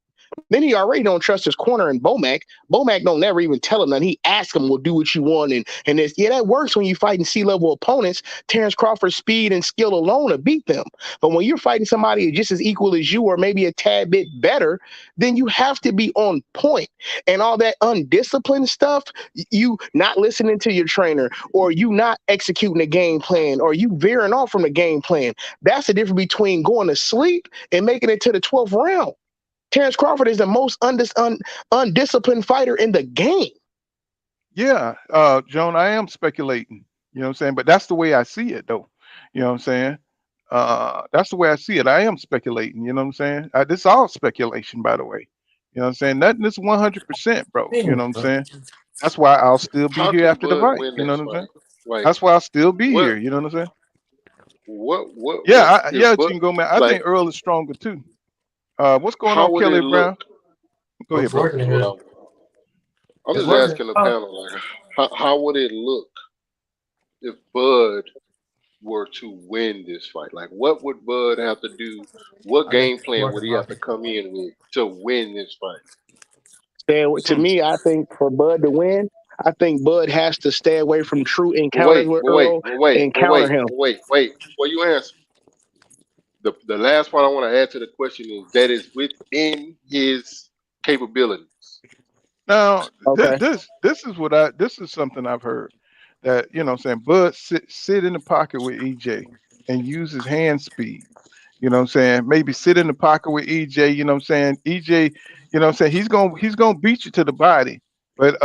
Then he already don't trust his corner in Bomac. Bomac don't never even tell him that. He asks him, "Well, do what you want." And this, yeah, that works when you're fighting C-level opponents. Terence Crawford's speed and skill alone to beat them. But when you're fighting somebody just as equal as you, or maybe a tad bit better, then you have to be on point. And all that undisciplined stuff, you not listening to your trainer, or you not executing a game plan, or you veering off from the game plan. That's the difference between going to sleep and making it to the 12th round. Terence Crawford is the most undisciplined fighter in the game.
Yeah, Joan, I am speculating. You know what I'm saying? But that's the way I see it, though. You know what I'm saying? That's the way I see it. I am speculating. You know what I'm saying? This is all speculation, by the way. You know what I'm saying? Nothing is 100%, bro. You know what I'm saying? That's why I'll still be
How
here
can
after the
Bud
fight.
win
You know
this
what I'm saying?
fight? Like
That's why I'll still be
what
here. You know what I'm saying?
what if
Yeah,
Bud
Jingo man. I
like
think Earl is stronger too. What's going
how
on,
would
Kelly
it
Brown?
look?
Go ahead, bro.
Is what I'm
It's
just
working.
asking the panel, like how would it look if Bud were to win this fight? Like what would Bud have to do? What
I think
game
it's
plan would
working,
he have to
Marky.
come in with to win this fight?
To
Hmm.
me, I think for Bud to win, I think Bud has to stay away from true
But
encounters
wait,
with
but wait,
Earl
but wait,
and
but
counter
wait,
him.
but wait. Before you answer, the last part I want to add to the question is that is within his capabilities.
Now,
Okay.
this is something I've heard that you know what I'm saying Bud sit in the pocket with EJ and use his hand speed. You know what I'm saying? Maybe sit in the pocket with EJ, you know what I'm saying? EJ, you know what I'm saying? He's gonna beat you to the body. But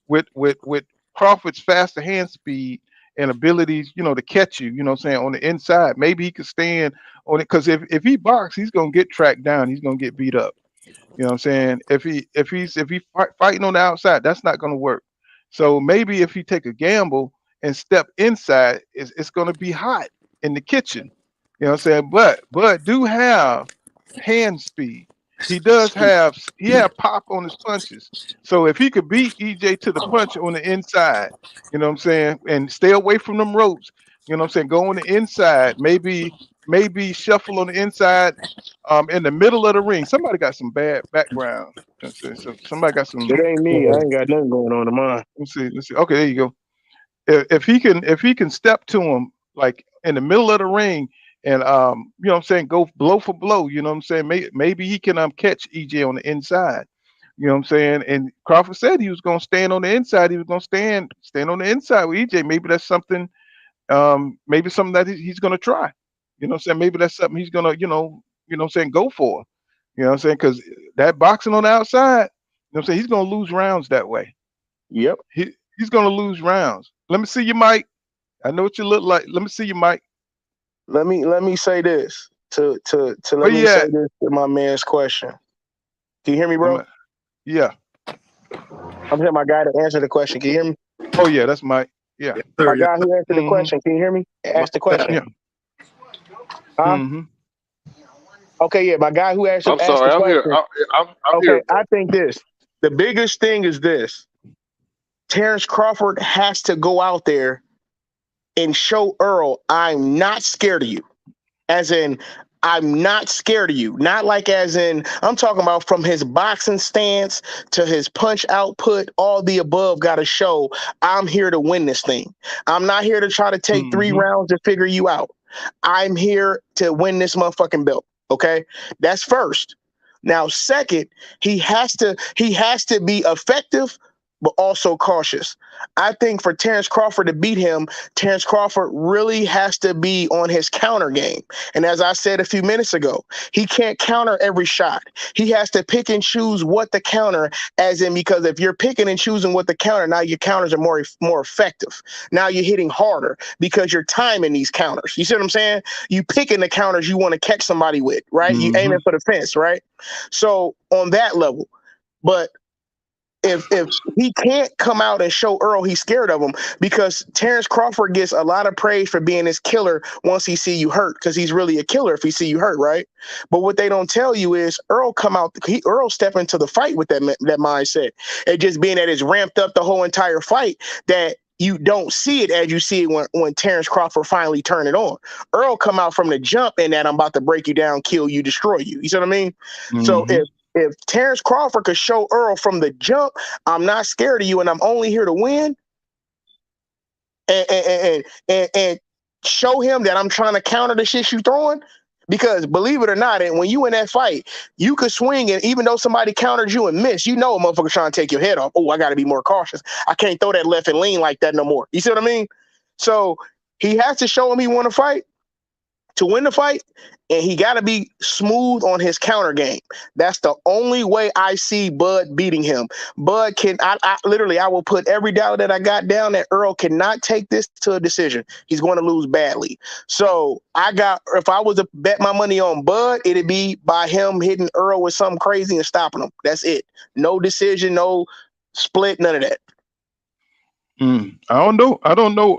with Crawford's faster hand speed and abilities, to catch you, you know what I'm saying, on the inside, maybe he could stand on it. Because if he box, he's gonna get tracked down, he's gonna get beat up. You know what I'm saying? If he fighting on the outside, that's not going to work. So maybe if he take a gamble and step inside, it's going to be hot in the kitchen. You know what I'm saying? But do have hand speed. He have pop on his punches. So if he could beat EJ to the punch on the inside, you know what I'm saying, and stay away from them ropes, you know what I'm saying, go on the inside, maybe shuffle on the inside, in the middle of the ring. Somebody got some bad background. So somebody got some.
It ain't me. I ain't got nothing going on in mine.
Let's see. Okay, there you go. If he can step to him like in the middle of the ring and you know what I'm saying, go blow for blow. You know what I'm saying? Maybe he can catch EJ on the inside. You know what I'm saying? And Crawford said he was gonna stand on the inside. He was gonna stand on the inside with EJ. Maybe that's something. Maybe something that he's gonna try. You know what I'm saying? Maybe that's something he's gonna what I'm saying, go for. You know what I'm saying? Because that boxing on the outside, you know what I'm saying, he's gonna lose rounds that way.
Yep.
He's gonna lose rounds. Let me see your mic. I know what you look like. Let me see your mic.
Let me say this to
Where
let me
you
say
at?
this to my man's question. Can you hear me, bro?
Yeah.
I'm here, my guy to answer the question. Can you hear me?
Oh yeah, that's Mike. Yeah.
Yes, sir.
My
Yes,
guy
sir.
who answered the
Mm-hmm.
question. Can you hear me? Ask the
Mike
question.
Yeah.
Huh?
Mm-hmm.
Okay, yeah. My guy who asked
I'm
the
sorry. I'm here.
question.
I'm
Okay,
here, bro.
I think this. The biggest thing is this. Terence Crawford has to go out there and show Earl, I'm not scared of you. As in, I'm not scared of you. Not like as in, I'm talking about from his boxing stance to his punch output, all the above got to show I'm here to win this thing. I'm not here to try to take 3
Mm-hmm.
rounds to figure you out. I'm here to win this motherfucking belt. Okay? That's first. Now, second, he has to be effective, but also cautious. I think for Terence Crawford to beat him, Terence Crawford really has to be on his counter game. And as I said a few minutes ago, he can't counter every shot. He has to pick and choose what the counter, as in, because if you're picking and choosing what the counter, now your counters are more effective. Now you're hitting harder because you're timing these counters. You see what I'm saying? You picking the counters you want to catch somebody with, right? You
Mm-hmm.
aiming for the fence, right? So on that level, but if he can't come out and show Earl he's scared of him, because Terence Crawford gets a lot of praise for being this killer once he see you hurt, because he's really a killer if he see you hurt, right? But what they don't tell you is Earl step into the fight with that mindset, and just being that it's ramped up the whole entire fight, that you don't see it as you see it when Terence Crawford finally turn it on. Earl come out from the jump and that I'm about to break you down, kill you, destroy you. You see what I mean? So
Mm-hmm.
if Terence Crawford could show Earl from the jump, I'm not scared of you and I'm only here to win, and show him that I'm trying to counter the shit you throwing, because believe it or not, and when you in that fight, you could swing, and even though somebody countered you and missed, you know a motherfucker trying to take your head off. Oh, I got to be more cautious. I can't throw that left and lean like that no more. You see what I mean? So he has to show him he want to fight to win the fight, and he got to be smooth on his counter game. That's the only way I see Bud beating him. Bud I literally, I will put every dollar that I got down that Earl cannot take this to a decision. He's going to lose badly. So if I was to bet my money on Bud, it'd be by him hitting Earl with something crazy and stopping him. That's it. No decision, no split, none of that.
I don't know.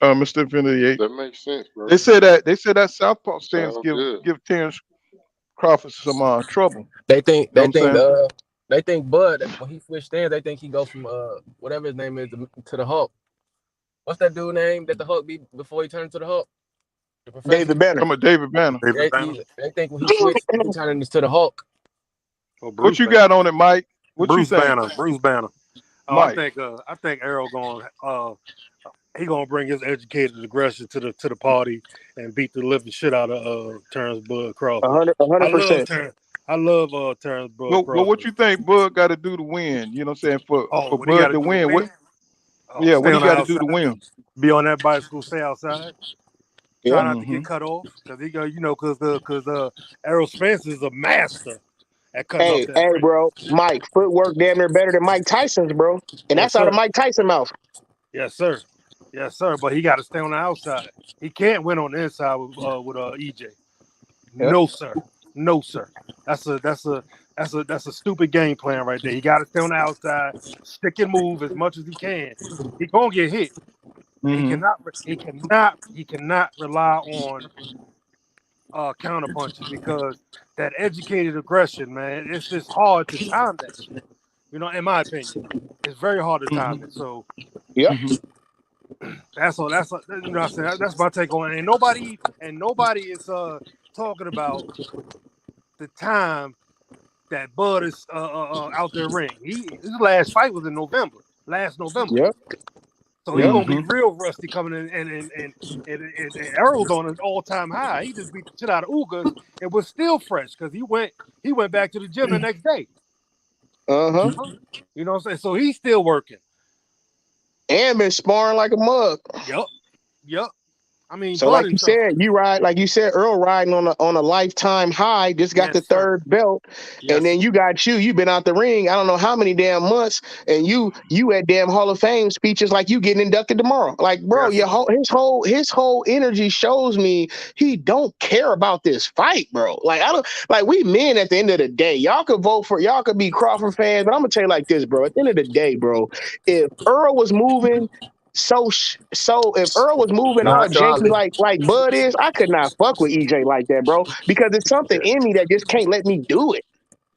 Mr. Infinity 8.
That makes sense, bro.
They said that Southpaw stance
Sounds good.
give Terence Crawford some trouble.
They think
You know what I'm saying?
they think Bud, when he switched stands, they think he go from whatever his name is to the Hulk. What's that dude name that the Hulk be before he turned to the Hulk? The professor.
David Banner.
Come on, David Banner.
They think when he switched, he turned into the Hulk.
Oh,
What you got on it, Mike? What
Bruce
you think?
Banner. Bruce Banner. Oh,
Mike.
I think Errol he gonna bring his educated aggression to the party and beat the living shit out of Terence Bud Crawford.
100%.
I love Terence Bud
Well,
Crawford.
what you think Bud got to do to win? You know what I'm saying? For
what he
Bud
gotta
to
do
win, what
stay
he
on the
got to do to
outside.
win?
Be on that bicycle, stay outside.
Yep.
Try not to get cut off, because he go, because Errol Spence is a master at cutting off that ring.
Bro, Mike, footwork damn near better than Mike Tyson's, bro. And
Yes,
that's out of
sir.
Mike Tyson's mouth.
Yes, sir. Yes, sir. But he got to stay on the outside. He can't win on the inside with EJ.
Yep.
No, sir. No, sir. That's a stupid game plan right there. He got to stay on the outside, stick and move as much as he can. He gonna get hit.
Mm-hmm.
He cannot rely on counter punches, because that educated aggression, man, it's just hard to time that shit. You know, in my opinion, it's very hard to time it. So
Yep.
that's all. That's you know, I said that's my take on it. And nobody is talking about the time that Bud is out there ring. His last fight was in November, last November.
Yep.
So he
Yep.
gonna be real rusty coming in, and Errol's on an all-time high. He just beat the shit out of Ugas and was still fresh because he went back to the gym the next day.
Uh-huh.
You know what I'm saying? So he's still working.
And been sparring like a mug.
Yep. I mean,
So like you said, Earl riding on a lifetime high, just got the third belt, and then you've been out the ring, I don't know how many damn months, and you at damn Hall of Fame speeches like you getting inducted tomorrow. Like, bro, his whole energy shows me he don't care about this fight, bro. Like, I don't like we men at the end of the day, y'all could be Crawford fans, but I'm gonna tell you like this, bro. At the end of the day, bro, if Earl was moving. So if Earl was moving all janky like Bud is, I could not fuck with EJ like that, bro. Because there's something in me that just can't let me do it.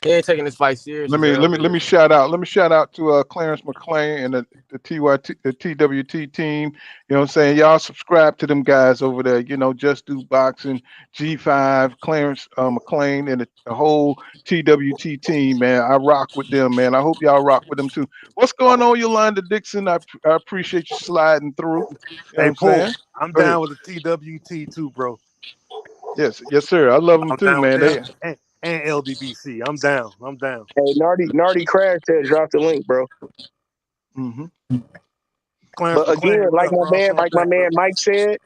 He ain't taking this fight serious.
Let me shout out to Clarence McClain and the TWT team. You know what I'm saying? Y'all subscribe to them guys over there. You know, Just Do Boxing, G5, Clarence McClain, and the whole TWT team, man. I rock with them, man. I hope y'all rock with them too. What's going on, Yolanda Dixon? I appreciate you sliding through. You know
Paul, I'm down with the TWT too, bro.
Yes, sir. I love them too, man.
And LDBC. I'm down.
Hey, Nardi Crash said drop the link, bro.
Mm-hmm.
But again, like my man Mike said,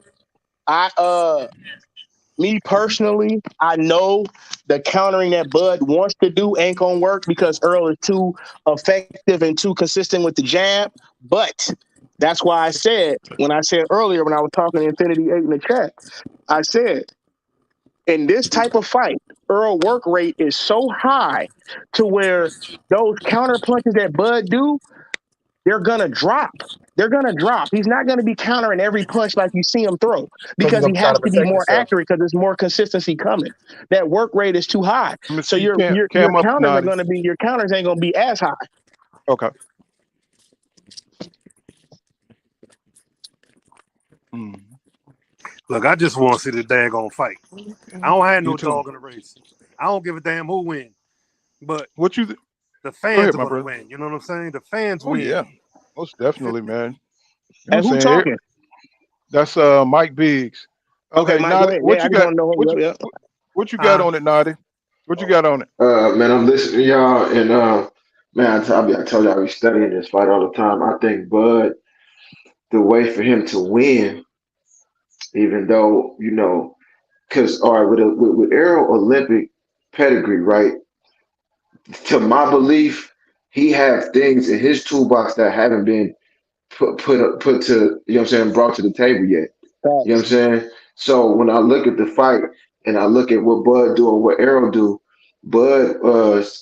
me personally, I know the countering that Bud wants to do ain't gonna work because Earl is too effective and too consistent with the jab. But that's why I said when I said earlier when I was talking to Infinity 8 in the chat, I said in this type of fight, Earl work rate is so high to where those counter punches that Bud do, they're gonna drop. He's not gonna be countering every punch like you see him throw because he has to be more accurate because there's more consistency coming. That work rate is too high. So your counters ain't gonna be as high.
Okay. Mm.
Look, I just want to see the daggone fight. I don't have no dog in the race. I don't give a damn who wins. But the fans are gonna win. You know what I'm saying? The fans win.
Yeah, most definitely, man.
You know and who talking?
That's Mike Biggs.
Okay, Mike. What you got?
What you got on it, Naughty? What you got on it?
Man, I'm listening to y'all, and man, I told y'all we studying this fight all the time. I think Bud, the way for him to win, even though because all right, with Errol Olympic pedigree, right? To my belief, he have things in his toolbox that haven't been put to brought to the table yet. You know what I'm saying? So when I look at the fight and I look at what Bud do and what Errol do, Bud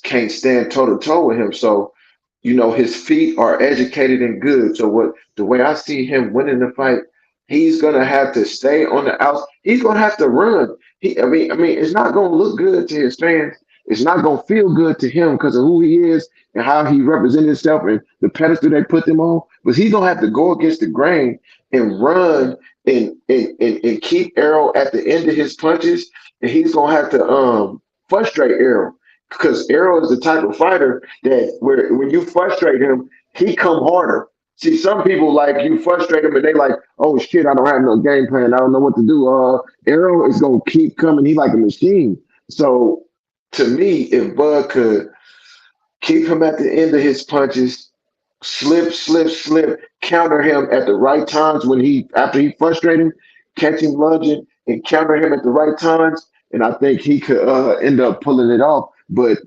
can't stand toe to toe with him. So his feet are educated and good. So the way I see him winning the fight, he's gonna have to stay on the outs. He's gonna have to run. I mean, it's not gonna look good to his fans. It's not gonna feel good to him because of who he is and how he represented himself and the pedestal they put him on. But he's gonna have to go against the grain and run and keep Errol at the end of his punches. And he's gonna have to frustrate Errol because Errol is the type of fighter that when you frustrate him, he come harder. See, some people like you frustrate them and they like, oh shit, I don't have no game plan. I don't know what to do. Errol is gonna keep coming. He like a machine. So to me, if Bud could keep him at the end of his punches, slip, counter him at the right times after he frustrated him, catch him lunging and counter him at the right times, and I think he could end up pulling it off. But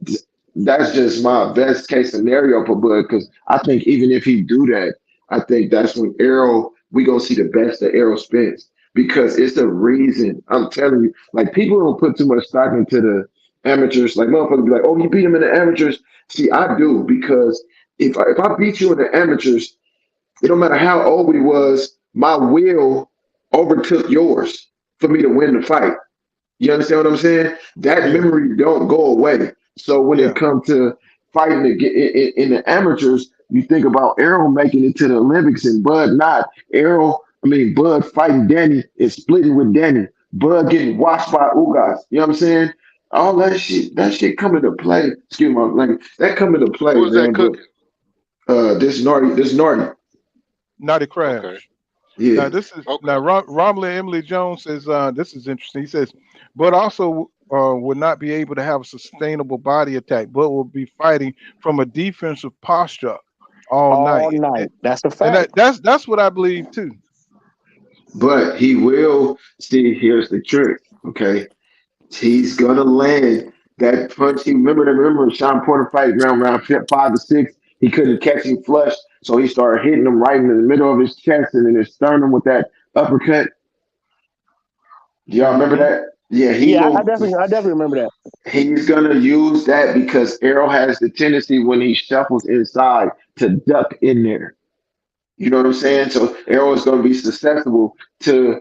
that's just my best case scenario for Bud because I think even if he do that, I think that's when we gonna see the best of Errol Spence because it's the reason I'm telling you. Like people don't put too much stock into the amateurs. Like motherfuckers be like, oh, you beat him in the amateurs. See, I do because if I beat you in the amateurs, it don't matter how old we was, my will overtook yours for me to win the fight. You understand what I'm saying? That memory don't go away. So when it comes to fighting in the amateurs, you think about Errol making it to the Olympics and Bud not. Bud fighting Danny and splitting with Danny. Bud getting washed by Ugas. You know what I'm saying? All that shit come into play. Excuse my language. That come into play,
Who's
man.
that cooking?
This Nardi.
not a crash.
Okay.
Now
Yeah.
this is
Okay.
now Romley Emily Jones says this is interesting. He says, but also would not be able to have a sustainable body attack, but will be fighting from a defensive posture all
All
night.
night. That's a
And
fact.
that's what I believe too.
But he will see. Here's the trick. Okay, he's gonna land that punch. He remember Sean Porter fight round 5 to 6. He couldn't catch him flush, so he started hitting him right in the middle of his chest and in his sternum with that uppercut. Do y'all remember
Hmm.
that? Yeah,
Yeah, I definitely remember that.
he's gonna use that because Errol has the tendency when he shuffles inside to duck in there. You know what I'm saying? So Errol is going to be susceptible to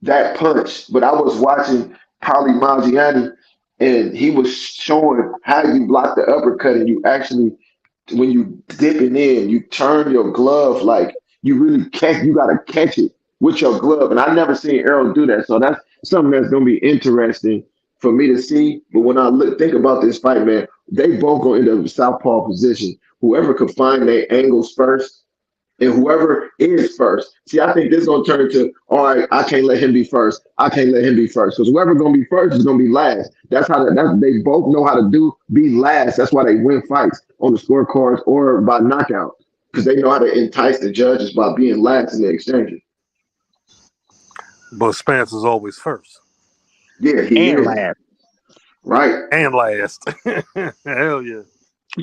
that punch. But I was watching Holly Maggiani, and he was showing how you block the uppercut, and you actually, when you dipping in, you turn your glove like you really catch. You got to catch it with your glove, and I never seen Errol do that. So that's something that's going to be interesting for me to see. But when I think about this fight, man, they both go into the southpaw position. Whoever could find their angles first and whoever is first. See, I think this is gonna turn into all right. I can't let him be first. I can't let him be first because whoever's gonna be first is gonna be last. That's how they both know how to be last. That's why they win fights on the scorecards or by knockout because they know how to entice the judges by being last in the exchanges.
But Spence is always first
Yeah, he
And
is
last.
right.
and last. Hell yeah.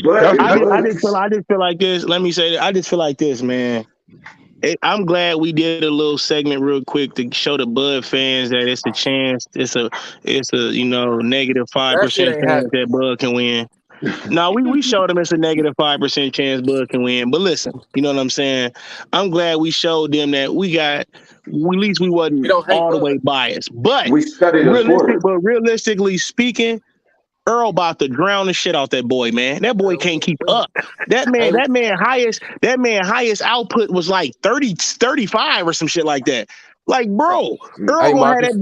But
That's, that's
I just feel like this. Let me say that. I just feel like this, man. I'm glad we did a little segment real quick to show the Bud fans that it's a chance. It's a negative
That shit
5%
ain't
chance
happening.
that Bud can win. No, we showed them it's a negative 5% chance Bud can win. But listen, you know what I'm saying? I'm glad we showed them that at least we
We
wasn't
don't hate
all the way
Bud.
biased. But
we studied the sport.
realistically speaking, Earl about to drown the shit out that boy, man. That boy can't keep up.
Hey,
That man highest output was like 30, 35 or some shit like that. Like, bro,
hey, Marcus.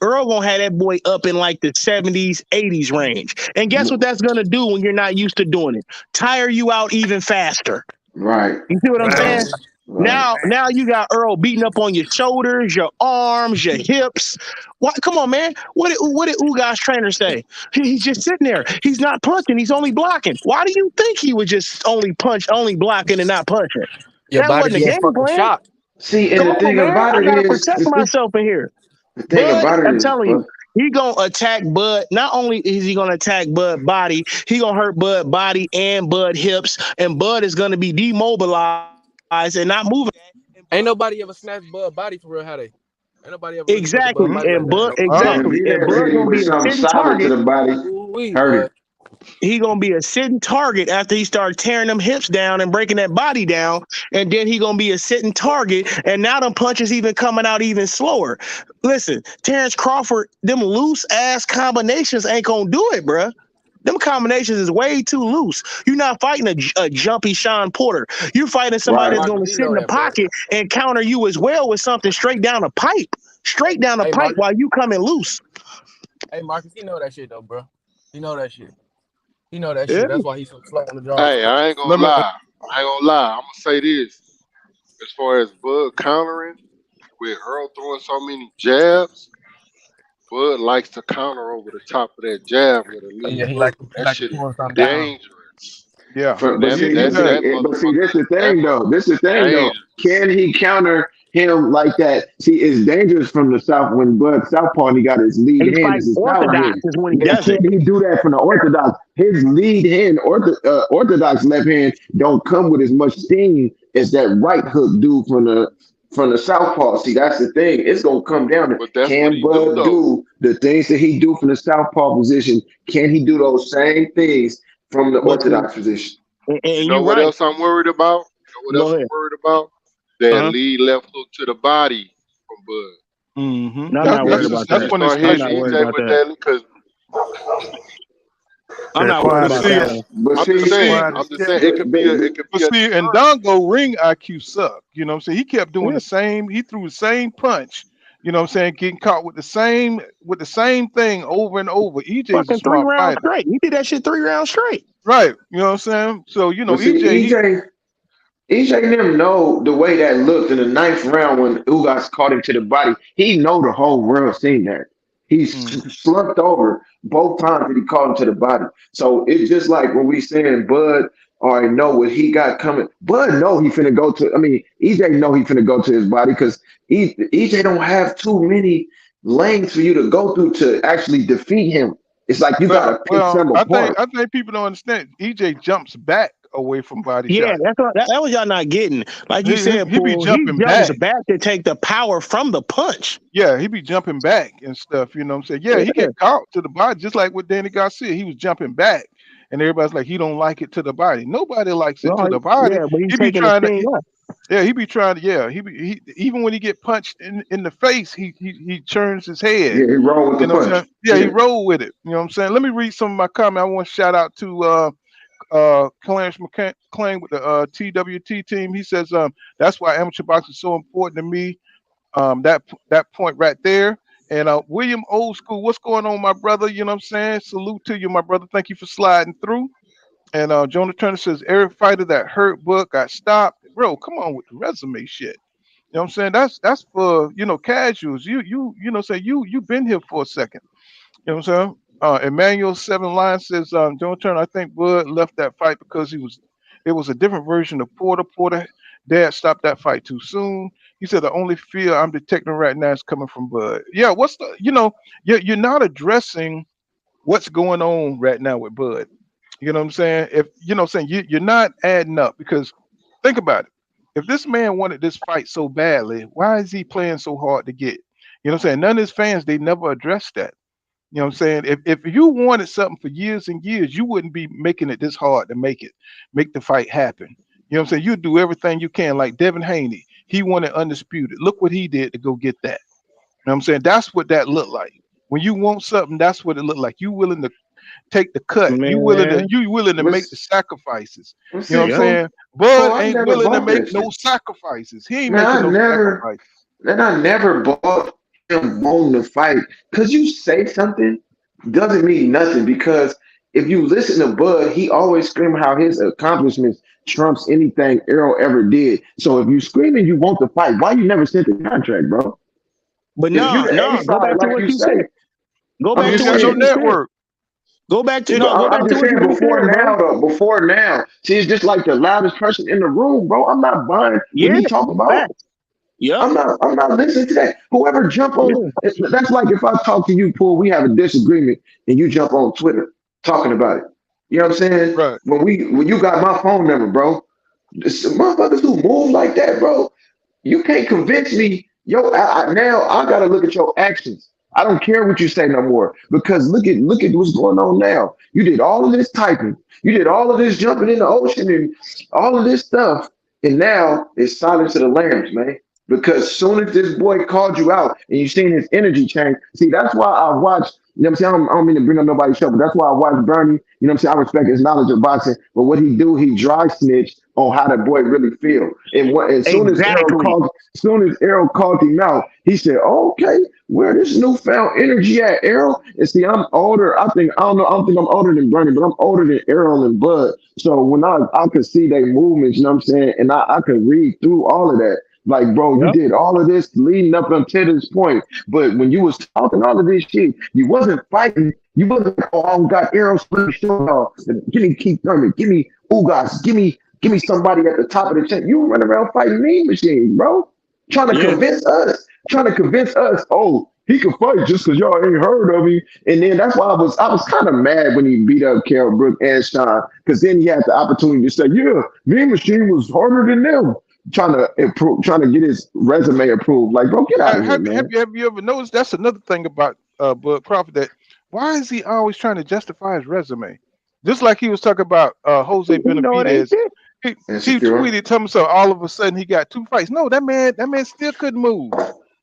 Earl gonna have that boy up in like the 70s, 80s range. And guess what that's gonna do when you're not used to doing it? Tire you out even faster.
Right,
You see what I'm saying?
Man,
right.
Now you got Earl beating up on your shoulders, your arms, your hips. What? Come on, man. What did Ugas trainer say? He's just sitting there. He's not punching. He's only blocking. Why do you think he would just only blocking and not punching?
your
That
body
wasn't a
getting
game
fucking
plan.
shot.
See, and
Come
the
on,
thing
man.
about
I
it
gotta
is,
protect myself in here.
the thing
Bud,
about it
I'm
is,
telling you, he gonna attack Bud. Not only is he gonna attack Bud body, he gonna hurt Bud body and Bud hips, and Bud is gonna be demobilized and not moving.
Ain't nobody ever snatched Bud body for real, how they? Ain't nobody ever really put the Bud
Exactly,
body like
and
that.
Bud
uh,
and being
and
able to
Bud
hit him
gonna
with
be a
something
sitting
solid to
target.
the body,
Ooh-wee,
hurt him.
boy.
He gonna be a sitting target after he started tearing them hips down and breaking that body down, and then he gonna be a sitting target. And now them punches even coming out even slower. Listen, Terence Crawford, them loose ass combinations ain't gonna do it, bruh. Them combinations is way too loose. You're not fighting a jumpy Sean Porter. You're fighting somebody
Right.
that's
Marcus,
gonna
you
sit
know
in the
that, bro.
pocket and counter you as well with something straight down the
Hey,
pipe
Marcus.
while you coming loose.
Hey, Marcus, you know that shit, though, bro. You know that shit. You know that
Yeah.
shit. That's why he's so slow on the draw.
Hey, I ain't
let
gonna
me
lie. I ain't gonna lie. I'm gonna say this. As far as Bud countering, with Earl throwing so many jabs, Bud likes to counter over the top of that jab with a
Oh, yeah,
lead
he
hook.
like
That
to
shit is
pull something down.
dangerous.
yeah.
But see,
He does.
but see, this the
That
thing though. This the
motherfucker
thing though.
dangerous.
Can he counter him like that? See, it's dangerous from the south when Bud Southpaw and he got his lead
He's
hand as
fighting
his power
orthodox
hand.
is when he
And
does
can
it.
he do that from the orthodox? His lead hand, orthodox left hand, don't come with as much steam as that right hook do from the southpaw. See, that's the thing. It's gonna come down to
But that's what
can
he do
Bud
though.
do the things that he do from the southpaw position? Can he do those same things from the
But see,
orthodox position?
You
and
know
you're
what
right.
else I'm worried about? You know what else
Go
I'm
ahead.
worried about? That
Uh-huh.
lead left hook to the body from Bud.
Hmm.
No, I'm
That's
not
If
worried
he
about
that's
that.
just
when it's
start
I'm
hitting
not
fishy.
worried
EJ
about
with
that.
that, because
I'm
That
not worried
quiet
But
as
about
see,
that
kept.
one.
But
I'm
see,
just
but
saying,
see,
Quiet as
I'm just
kept.
saying it could be a it could
but
be a
see, and
deterrent.
Dongo ring IQ sucked. You know what I'm saying? He kept doing
Yeah.
the same. He threw the same punch. You know what I'm saying? Getting caught with the same thing over and over. EJ's a
Fucking three
smart
rounds
fighter,
straight. He did that shit 3 rounds straight.
right? You know what I'm saying? So
but see,
EJ, he
EJ and them know the way that looked in the 9th round when Ugas caught him to the body. He know the whole world seen that. He's slumped over both times that he caught him to the body. So it's just like when we saying Bud already know what he got coming. Bud know he finna go to. I mean, EJ know he finna go to his body because EJ don't have too many lanes for you to go through to actually defeat him. It's like you gotta pick them apart.
I think people don't understand. EJ jumps back away from body
Yeah,
shots.
that's what that was y'all not getting. Like you said,
He be
Paul,
jumping
jumps
back.
to take the power from the punch.
Yeah, he be jumping back and stuff. You know what I'm saying? Yeah, he get caught to the body just like with Danny Garcia. He was jumping back, and everybody's like, he don't like it to the body. Nobody likes it to the body.
Yeah, but he's
He be
taking the
trying
thing
to.
up.
Yeah, he be trying to. Yeah, he even when he get punched in the face, he turns his head.
Yeah, he roll with the
You know what I'm
punch.
saying? Yeah, he roll with it. You know what I'm saying? Let me read some of my comments. I want to shout out to Clarence McClain with the TWT team. He says, that's why amateur boxing is so important to me. That point right there. And William Old School, what's going on, my brother? You know what I'm saying? Salute to you, my brother. Thank you for sliding through. And Jonah Turner says, every fighter that hurt Book got stopped. Bro, come on with the resume shit. You know what I'm saying? That's for, casuals. You know, say you been here for a second. You know what I'm saying? Emmanuel Seven Lions says, Jonah Turner, I think Bud left that fight because it was a different version of Porter. Porter dad stopped that fight too soon. He said the only fear I'm detecting right now is coming from Bud. Yeah, what's the you're not addressing what's going on right now with Bud. You know what I'm saying? If you're not adding up because think about it. If this man wanted this fight so badly, why is he playing so hard to get? You know what I'm saying? None of his fans, they never addressed that. You know what I'm saying? If you wanted something for years and years, you wouldn't be making it this hard to make the fight happen. You know what I'm saying? You do everything you can, like Devin Haney. He wanted undisputed. Look what he did to go get that. You know what I'm saying? That's what that looked like. When you want something, that's what it looked like. You willing to take the cut.
Man.
You willing to make the sacrifices. You know what I'm saying?
Paul,
Bud
I
ain't
never
willing to
bought
make
that
no
shit.
sacrifices. He ain't
Man,
making no sacrifices.
I never bought him wanting to fight. Cause you say something doesn't mean nothing. Because if you listen to Bud, he always scream how his accomplishments trumps anything Errol ever did. So if you screaming you want to fight, why you never sent the contract, bro?
But
If you
no,
the A
go
side,
back to
like
what
you
you
say,
said. Go
I'm
back
just
to what
Got
you
no
saying.
just said.
network.
Go back to
But
go back
I'm
to
just
what you
saying
just
before
said, bro.
now, though. Before now. See, it's just like the loudest person in the room, bro. I'm not buying what
Yeah,
he talk about.
fact. Yep.
I'm not listening to that. Whoever jump
Yeah.
on that's like if I talk to you, Paul, we have a disagreement and you jump on Twitter talking about it. You know what I'm saying?
Right.
When you got my phone number, bro, motherfuckers who move like that, bro, you can't convince me. Yo, now I gotta look at your actions. I don't care what you say no more because look at what's going on now. You did all of this typing, you did all of this jumping in the ocean and all of this stuff, and now it's silence of the lambs, man. Because soon as this boy called you out and you seen his energy change, see that's why I watch. You know what I'm saying? I don't mean to bring up nobody's show, but that's why I watch Bernie. You know what I'm saying? I respect his knowledge of boxing, but what he do, he dry snitch on how that boy really feel. And as
Exactly.
soon as Errol called him out, he said, "Okay, where this newfound energy at, Errol?" And see, I'm older. I don't think I'm older than Bernie, but I'm older than Errol and Bud. So when I could see their movements, you know what I'm saying, and I could read through all of that. Like, bro, you
Yep.
did all of this leading up until this point. But when you was talking all of this shit, you wasn't fighting. You wasn't like, oh, I don't got arrows for the show. Give me Keith Thurman. Give me Ugas. Give me somebody at the top of the chain. You run around fighting mean machines, bro. Trying to
Yeah.
convince us, oh, he could fight just because y'all ain't heard of him. And then that's why I was kind of mad when he beat up Carol Brook and Sean, because then he had the opportunity to say, yeah, Mean Machine was harder than them. Trying to get his resume approved. Like, bro, get out of here, man.
Have you ever noticed that's another thing about Bud Crawford, that why is he always trying to justify his resume? Just like he was talking about Jose
You know it ain't
Benavidez.
shit.
He tweeted to himself all of a sudden he got 2 fights. No, that man still couldn't move.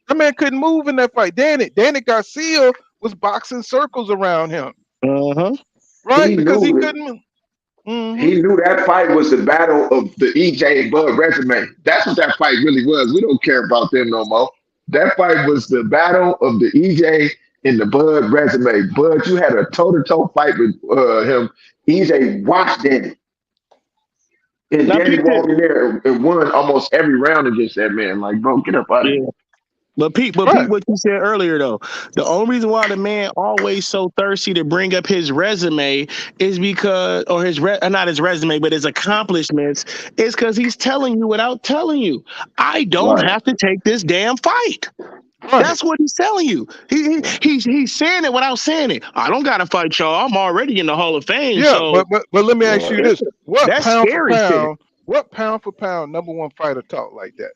That man couldn't move in that fight. Danny Garcia was boxing circles around him.
Uh-huh.
Right?
He
Because he
knew it.
couldn't move.
He knew that fight was the battle of the EJ and Bud resume. That's what that fight really was. We don't care about them no more. That fight was the battle of the EJ and the Bud resume. Bud, you had a toe-to-toe fight with him. EJ washed Danny. And
Now
Danny
peep this.
walked in there and won almost every round against that man. Like, bro, get up out of here.
Yeah. But Pete,
Right.
what you said earlier though, the only reason why the man always so thirsty to bring up his resume is because, or not his resume, but his accomplishments, is because he's telling you without telling you, I don't
Right.
have to take this damn fight.
Right.
That's what he's telling you. He's saying it without saying it. I don't gotta fight y'all. I'm already in the Hall of Fame.
Yeah,
So
but let me ask you this:
that's scary shit.
what pound for pound number one fighter talk like that?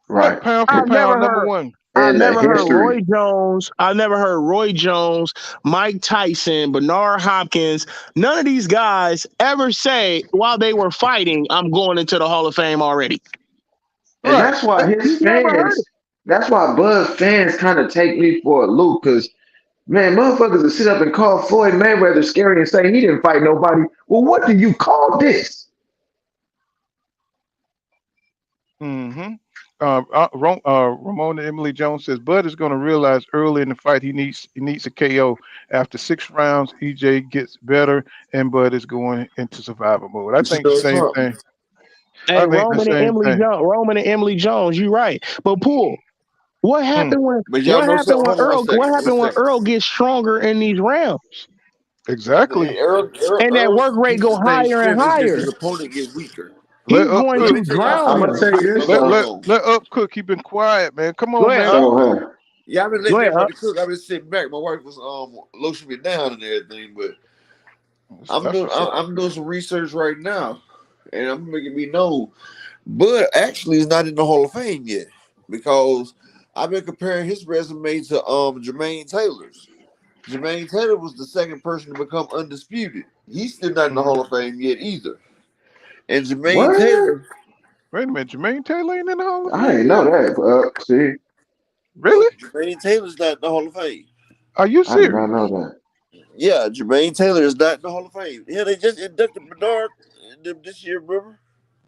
Right.
What pound for
I've never
pound number
heard.
one?
I've
And the
never heard
history.
Roy Jones. I've never heard Roy Jones, Mike Tyson, Bernard Hopkins. None of these guys ever say while they were fighting, I'm going into the Hall of Fame already.
And
Right.
that's why his
You've never heard it.
fans, that's why Bud fans kind of take me for a loop, because man, motherfuckers will sit up and call Floyd Mayweather scary and say he didn't fight nobody. Well, what do you call this?
Mm-hmm. Ramona Emily Jones says Bud is going to realize early in the fight he needs a KO. After 6 rounds, EJ gets better, and Bud is going into survival mode. I think the same thing.
Hey, Roman and Emily Jones, you're right. But Poole, what happened when Earl gets stronger in these rounds?
Exactly.
And that work rate go higher and higher.
His opponent gets weaker.
He's going to drown
I'm
him.
gonna tell you this.
Let Up Cook. He been quiet, man. Come on,
Go ahead,
man.
So, huh?
Yeah, I've been letting everybody cook. I've been sitting back. My wife was lotioning me down and everything, but I'm doing some research right now, and I'm making me know. Bud actually is not in the Hall of Fame yet because I've been comparing his resume to Jermaine Taylor's. Jermaine Taylor was the second person to become undisputed. He's still not in the Hall of Fame yet either. And Jermaine Taylor.
Wait a minute, Jermaine Taylor ain't in the Hall of Fame.
I didn't know that. See,
really?
Jermaine Taylor's not in the Hall of Fame.
Are you
I did
serious?
not know that.
Yeah, Jermaine Taylor is not in the Hall of Fame. Yeah, they just inducted Bernard this year, remember?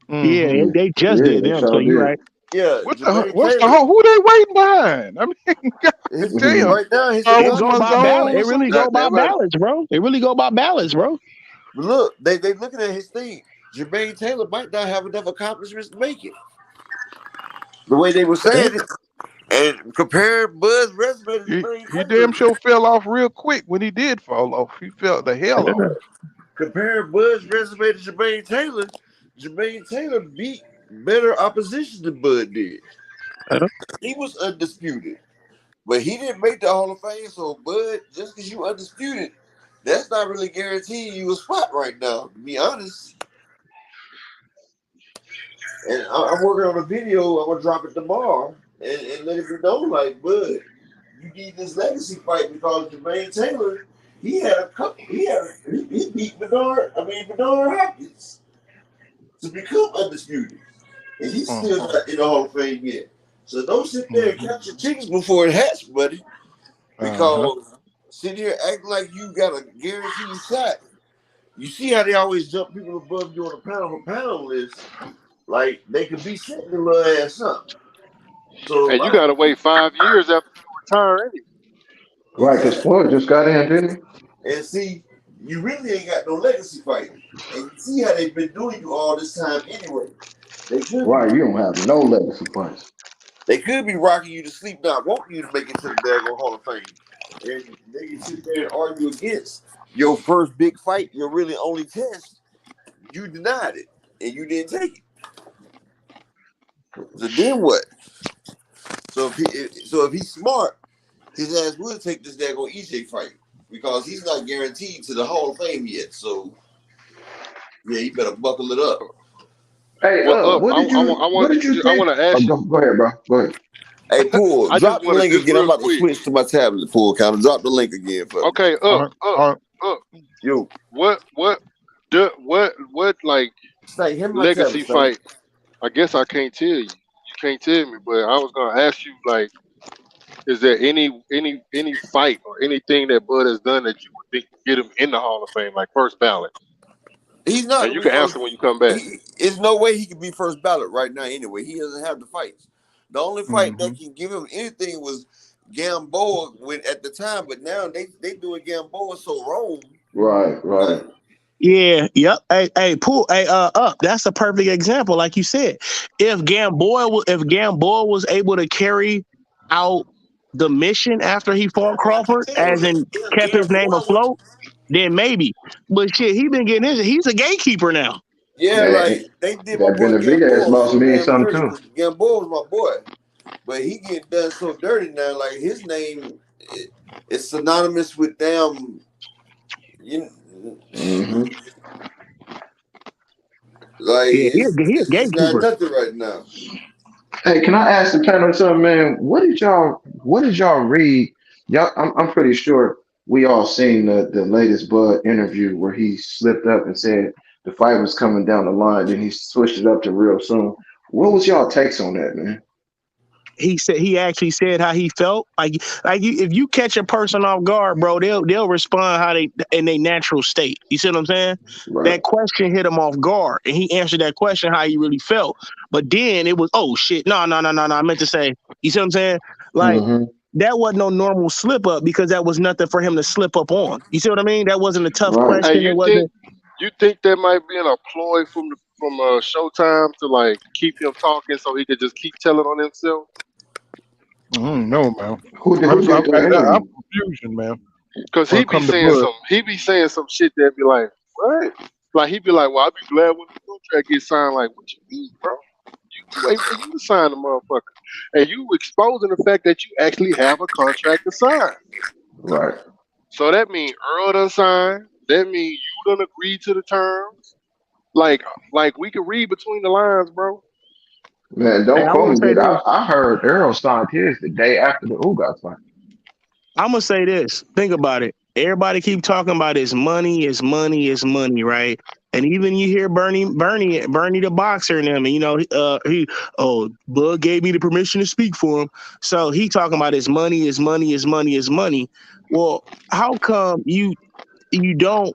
Yeah, they just did them, so you're right.
Yeah,
what's the who they waiting behind? I mean, damn.
Right now,
it go by balance. It really go by balance, bro. It really go by balance, bro.
But look, they looking at his thing. Jermaine Taylor might not have enough accomplishments to make it. The way they were saying it, and comparing Bud's resume to Jermaine Taylor.
He damn sure fell off real quick when he did fall off. He fell the hell off.
Comparing Bud's resume to Jermaine Taylor beat better opposition than Bud did. He was undisputed, but he didn't make the Hall of Fame. So, Bud, just because you undisputed, that's not really guaranteeing you a spot right now, to be honest. And I'm working on a video. I'm gonna drop it tomorrow and let it be known, like, Bud, you need this legacy fight because Jermaine Taylor, he beat Bernard Hopkins to become undisputed, and he's still not in the Hall of Fame yet. So don't sit there and count your chickens before it hatches, buddy. Because sitting here acting like you got a guaranteed shot. You see how they always jump people above you on a pound for pound list, like they could be setting their little ass up. So
and you gotta wait 5 years after you retire anyway.
Right, because Floyd just got in, didn't
he? And see, you really ain't got no legacy fight. And you see how they've been doing you all this time anyway.
Right, you don't have no legacy fights.
They could be rocking you to sleep, not wanting you to make it to the daggone Hall of Fame. And they can sit there and argue against your first big fight, your really only test. You denied it, and you didn't take it. So then what? So if he's smart, his ass will take this daggone EJ fight because he's not guaranteed to the Hall of Fame yet. So yeah, you better buckle it up.
Hey,
I want to ask you.
Go ahead, bro. Go ahead.
Hey, Poole, drop the link again. I'm about to switch to my tablet, Poole. Kind of drop the link again for me.
Okay,
Yo,
what like legacy fight? I guess I can't tell you. You can't tell me, but I was gonna ask you, like, is there any fight or anything that Bud has done that you would think get him in the Hall of Fame, like first ballot?
He's not.
And you can answer when you come back.
There's no way he could be first ballot right now. Anyway, he doesn't have the fights. The only fight that can give him anything was Gamboa at the time, but now they doing Gamboa so wrong.
Right.
Yeah, yep. Hey, pull, up. That's a perfect example, like you said. If Gamboa was able to carry out the mission after he fought Crawford, as in kept his name afloat, then maybe. But shit, he been getting his. He's a gatekeeper now.
Yeah,
Man,
like they did my
that
boy
Benavidez
Gamboa
boss
so
means
damn
something
dirty
too.
because Gamboa was my boy, but he getting done so dirty now. Like his name, it's synonymous with damn. You,
Mm-hmm.
like
Yeah, he a
it's just not
gatekeeper.
nothing right now.
Hey, can I ask the panel something, man? What did y'all read? Y'all, I'm pretty sure we all seen the latest Bud interview where he slipped up and said the fight was coming down the line, then he switched it up to real soon. What was y'all takes on that, man?
He actually said how he felt. If you catch a person off guard, bro, they'll respond how they in their natural state. You see what I'm saying?
Right.
That question hit him off guard, and he answered that question how he really felt. But then it was, oh shit, no. I meant to say, you see what I'm saying? Like
Mm-hmm.
that wasn't no normal slip up because that was nothing for him to slip up on. You see what I mean? That wasn't a tough
Right.
Hey,
question. It wasn't.
you think that might be a ploy from Showtime to like keep him talking so he could just keep telling on himself?
No, man.
Who did the
I'm
interview?
confusion, man.
Because
When it come to Bud.
he be saying some shit that be like, what? Like he be like, well, I'll be glad when the contract gets signed. Like, what you mean, bro? You wait for you to sign the motherfucker, and you exposing the fact that you actually have a contract to sign.
Right.
So that means Earl done signed. That means you done agreed to the terms. Like we can read between the lines, bro.
Man,
Hey,
don't
I
quote
want
me,
to say
but
this.
I heard Errol signed his the day after the Ugas fight.
I'm gonna say this. Think about it. Everybody keep talking about it's money, right? And even you hear Bernie the boxer and them, and Bud gave me the permission to speak for him. So he talking about his money, his money. Well, how come you don't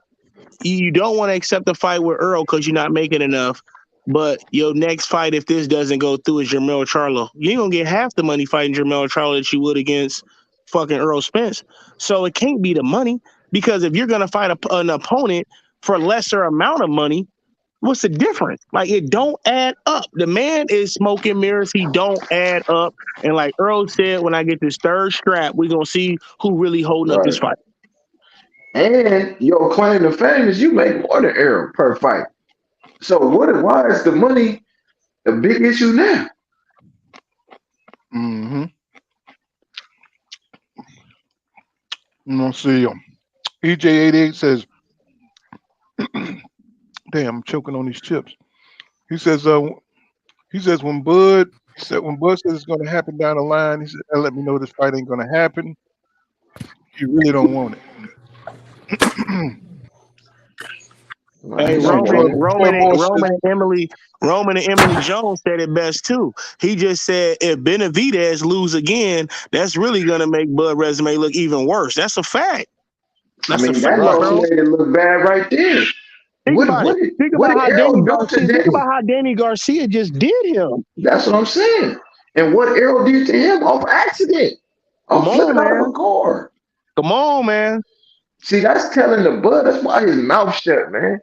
want to accept the fight with Earl because you're not making enough? But your next fight, if this doesn't go through, is Jermell Charlo. You ain't gonna get half the money fighting Jermell Charlo that you would against fucking Earl Spence. So it can't be the money because if you're gonna fight an opponent for lesser amount of money, what's the difference? Like it don't add up. The man is smoking mirrors. He don't add up. And like Earl said, when I get this third strap, we're gonna see who really holding up this
Right.
fight.
And your claim to fame is you make more than Errol per fight. So why is the money a big issue now?
Mm-hmm. See. EJ88 says, damn, I'm choking on these chips. He says, when Bud says it's going to happen down the line, he said, let me know this fight ain't going to happen. He really don't want it.
Nah,
Hey,
he don't want it.
Roman and Emily Jones said it best too. He just said if Benavidez lose again, that's really gonna make Bud resume look even worse. That's a fact.
I
That's a
mean,
fact,
that loss
bro.
made it look bad right there.
Think
What
about it.
what did
Think
what
about
did
how
Errol
Danny
do
Garcia. Think
today?
about how Danny Garcia just did him.
That's what I'm saying. And what Errol did to him off accident,
Come
off
on,
flipping out of a
man.
car.
Come on, man.
See, that's telling the Bud. That's why his mouth shut, man.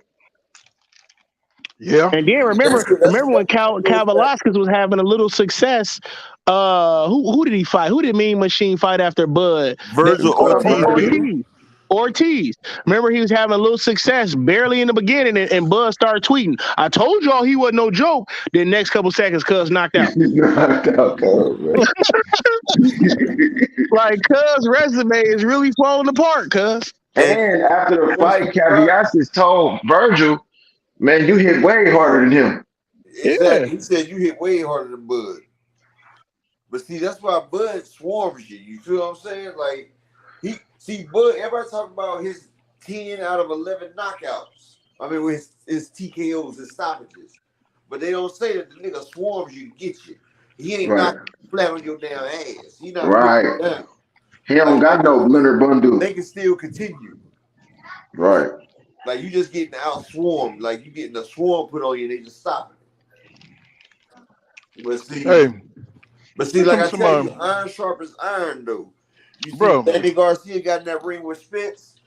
Yeah.
And then remember when Cal Velasquez was having a little success. Who did he fight? Who did Mean Machine fight after Bud?
Virgil Ortiz beat him.
Ortiz. Remember he was having a little success barely in the beginning, and Bud started tweeting, "I told y'all he wasn't no joke." Then next couple seconds, Cuz knocked out.
Knocked out, man.
Like Cuz resume is really falling apart, Cuz.
And after the fight, Caviasis told Virgil, "Man, you hit way harder than him."
Exactly. He said you hit way harder than Bud. But see, that's why Bud swarms you. You feel what I'm saying? Like Bud. Everybody talking about his 10 out of 11 knockouts. I mean, with his TKOs, his stoppages. But they don't say that the nigga swarms you to get you. He ain't knocking you flat on your damn ass. He not putting you down.
He don't got no Leonard Bundu.
They can still continue.
Right.
Like you just getting out swarmed. Like you getting a swarm put on you and they just stop it. But see, like I tell you, iron sharpens iron though. You see, Danny Garcia got in that ring with Spence.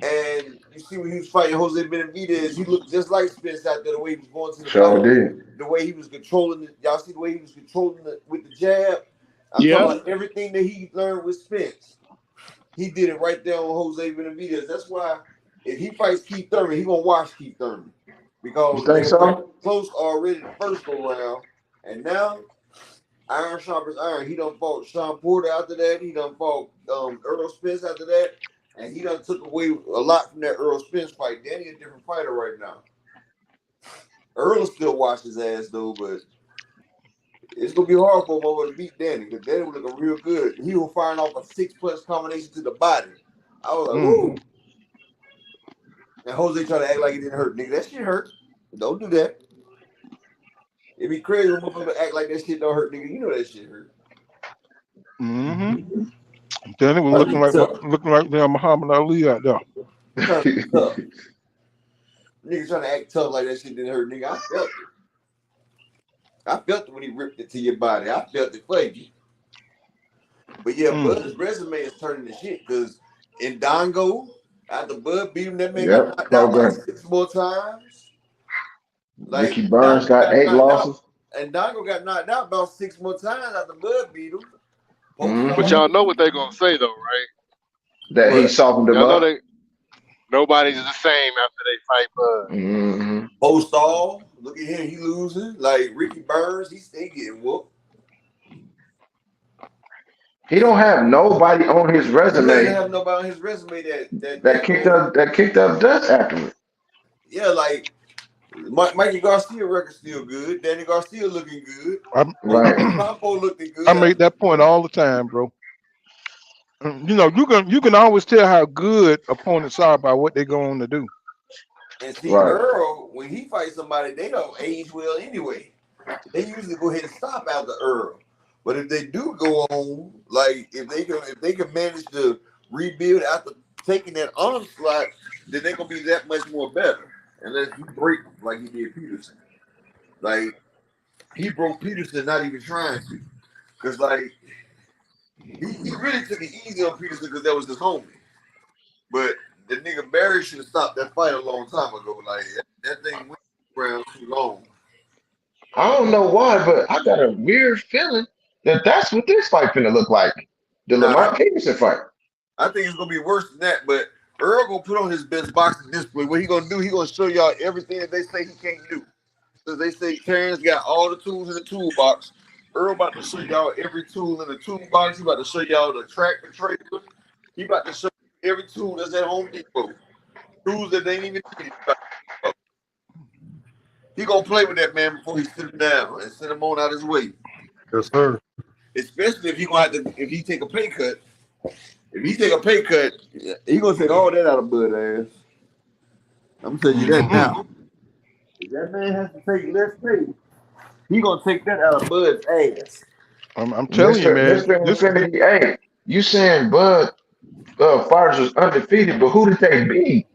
And you see when he was fighting Jose Benavidez, he looked just like Spence out there, the way he was going to the
Sure
body,
did.
the way he was controlling it. Y'all see the way he was controlling it with the jab? I'm
Yeah.
talking about everything that he learned with Spence. He did it right there on Jose Benavidez. That's why if he fights Keith Thurman, he gonna watch Keith Thurman. Because
You think so?
close already the first go round. And now iron sharpens iron. He done fought Sean Porter after that. He done fought Earl Spence after that. And he done took away a lot from that Earl Spence fight. Danny a different fighter right now. Earl still watch his ass though, but it's gonna be hard for him over to beat Danny because Danny was looking real good. He was firing off a 6-punch combination to the body. I was like, woo. And Jose tried to act like it didn't hurt. Nigga, that shit hurt. Don't do that. It'd be crazy when motherfuckers act like that shit don't hurt, nigga. You know that shit hurt.
Mm-hmm. Danny was looking like damn Muhammad Ali out there.
Tough. Nigga trying to act tough like that shit didn't hurt, nigga. I felt it. I felt it when he ripped it to your body. I felt it for you. But yeah, Bud's resume is turning to shit because in Dongo, after Bud beat him, that man got knocked out like 6 more times. Like,
Ricky Burns got 8 losses.
And Dongo got knocked out about 6 more times after Bud beat him.
But y'all know what they're gonna say though, right?
That he softened him up.
Nobody's the same after they fight Bud.
Post-all, look at him, he losing. Like Ricky Burns, he stay getting whooped.
He don't have nobody on his resume.
He doesn't have nobody on his resume
that kicked up dust afterwards.
Yeah, like Mikey Garcia record still good. Danny Garcia looking good.
Right.
Campo looking good.
I make that point all the time, bro. You know, you can always tell how good opponents are by what they're going to do.
And see, Earl, when he fights somebody, they don't age well anyway. They usually go ahead and stop after Earl. But if they do go on, like if they can manage to rebuild after taking that onslaught, then they're gonna be that much more better. Unless you break them like he did Peterson. Like he broke Peterson not even trying to. Cause like he really took it easy on Peterson because that was his homie. But the nigga Barry should have stopped that fight a long time ago. Like that thing went around too long.
I don't know why, but I got a weird feeling that's what this fight finna look like. The Lamont Peterson fight.
I think it's gonna be worse than that, but Earl gonna put on his best boxing display. What he gonna do? He gonna show y'all everything that they say he can't do. Because they say Terence got all the tools in the toolbox. Earl about to show y'all every tool in the toolbox. He about to show y'all the tractor trailer. He about to show you every tool that's at Home Depot. Tools that they ain't even need. He gonna play with that man before he sit him down and send him on out his way.
Yes, sir.
Especially if he gonna have to, if he take a pay cut. If he take a pay cut, he gonna take all that out of Bud ass. I'm telling you that now. If that man has to take less pay, he gonna take that out of Bud's ass.
I'm telling you, man.
Hey, you saying Bud fighters was undefeated, but who did they beat?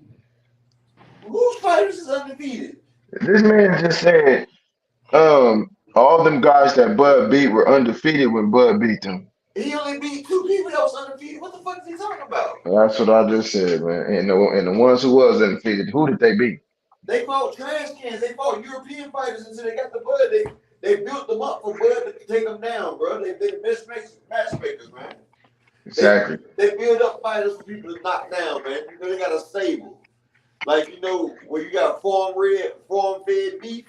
Whose fighters is undefeated?
This man just said all them guys that Bud beat were undefeated when Bud beat them.
He only beat 2 people that was undefeated. What the fuck is he talking about?
That's what I just said, man. And the ones who was undefeated, who did they beat?
They fought trash cans. They fought European fighters until they got the Bud. They built them up for Bud to take them down, bro. They the best matchmakers, man.
Exactly.
They build up fighters for people to knock down, man. You know, they got a stable. Like, you know, where you got farm-fed beef,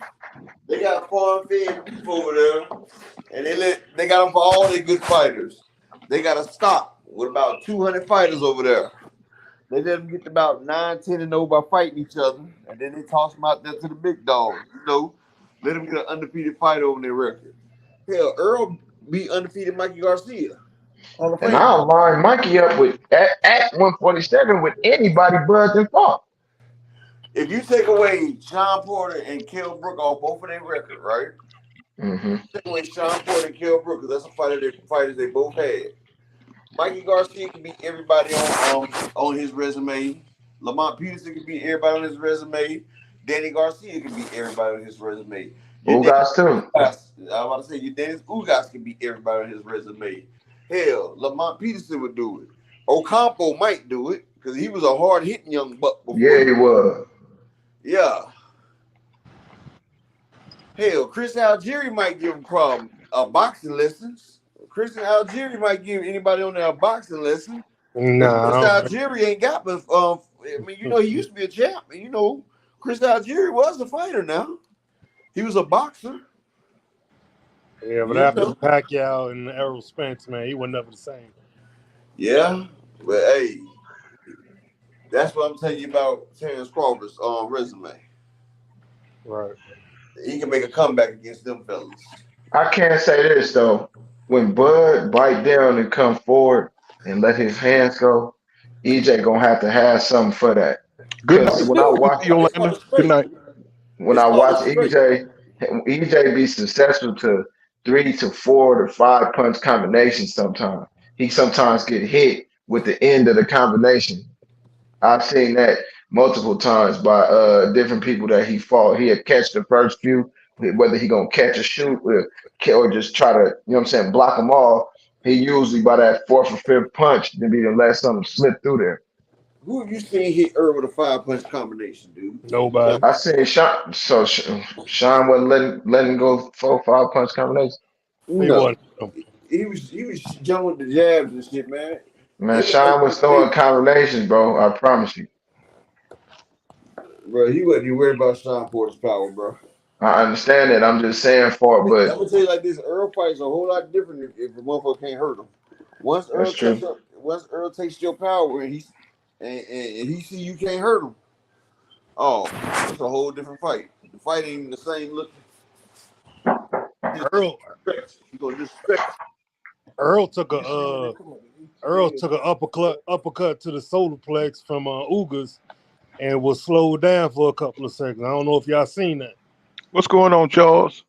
they got farm-fed beef over there, and they got them for all their good fighters. They got a stock with about 200 fighters over there. They let them get to about 9-10-0 by fighting each other, and then they toss them out there to the big dogs. You know, let them get an undefeated fight over their record. Hell, Earl beat undefeated Mikey Garcia.
And I'll line Mikey up with at 147 with anybody Bud than fought.
If you take away Sean Porter and Kell Brook off both of their record, right? Take away Sean Porter and Kell Brook, because that's a fighters they both had. Mikey Garcia can beat everybody on his resume. Lamont Peterson can beat everybody on his resume. Danny Garcia can beat everybody on his resume.
Ugas too.
I was about to say your Dennis Ugas can beat everybody on his resume. Hell, Lamont Peterson would do it. Ocampo might do it. because he was a hard hitting young buck before.
Yeah, he was.
Yeah. Hell, Chris Algieri might give him boxing lessons. Chris Algieri might give anybody on there a boxing lesson.
Nah,
Chris Algieri ain't got, but I mean, you know, he used to be a champ. And, you know, Chris Algieri was a fighter now. He was a boxer.
Yeah, but after Pacquiao and Errol Spence, man, he wasn't never the same.
Yeah, but hey, that's what I'm telling you about Terence Crawford's resume.
Right.
He can make a comeback against them fellas.
I can't say this though. When Bud bite down and come forward and let his hands go, EJ gonna have to have something for that.
Good
Cause
night.
when I watch
Yolanda. Good night.
when I watch EJ be successful to 3 to 4 to 5 punch combinations sometimes. He sometimes get hit with the end of the combination. I've seen that multiple times by different people that he fought. He'd catch the first few, whether he gonna catch a shoot or just try to, you know what I'm saying, block them all. He usually by that 4th or 5th punch, then be to let something slip through there.
Who have you seen hit Earl with a 5-punch combination, dude?
Nobody.
I seen Sean. So Sean wasn't letting go 4 5 punch combinations.
No, he was jumping with the jabs and shit, man.
Man, Sean was throwing combinations, bro. I promise you.
Bro, he wasn't even worried about Sean Porter's power, bro.
I understand that. I'm just saying for it, but
I'm gonna tell you like this: Earl fights a whole lot different if the motherfucker can't hurt him. Once
that's true.
Earl takes your power and he see you can't hurt him, oh, it's a whole different fight. The fight ain't even the same look.
Earl took an uppercut to the solar plex from Ugas and was slowed down for a couple of seconds. I don't know if y'all seen that.
What's going on, Charles?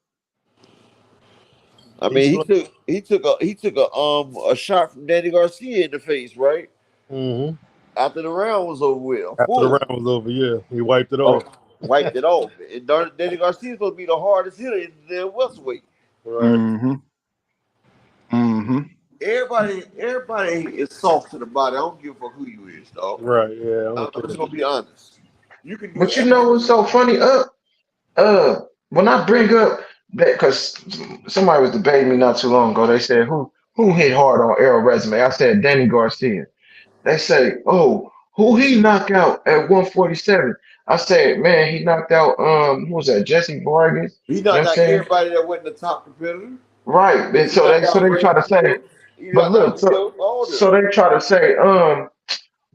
I mean, he took a shot from Danny Garcia in the face, right?
Mm-hmm.
After the round was over with.
After the round was over, yeah, he wiped it off.
Wiped it off. And Danny Garcia is supposed to be the hardest hitter in the welterweight.
Right.
Mm-hmm. Mm-hmm.
Everybody is soft to the body. I don't give a fuck who you is, dog.
Right, yeah.
I'm just gonna be honest. You can do
but you know what's so funny? When I bring up that, because somebody was debating me not too long ago, they said who hit hard on Errol resume? I said Danny Garcia. They say, oh, who he knocked out at 147? I said, man, he knocked out who was that? Jesse Vargas.
He knocked out everybody that wasn't the top competitor.
Right. And so they try to say, but look, so they try to say,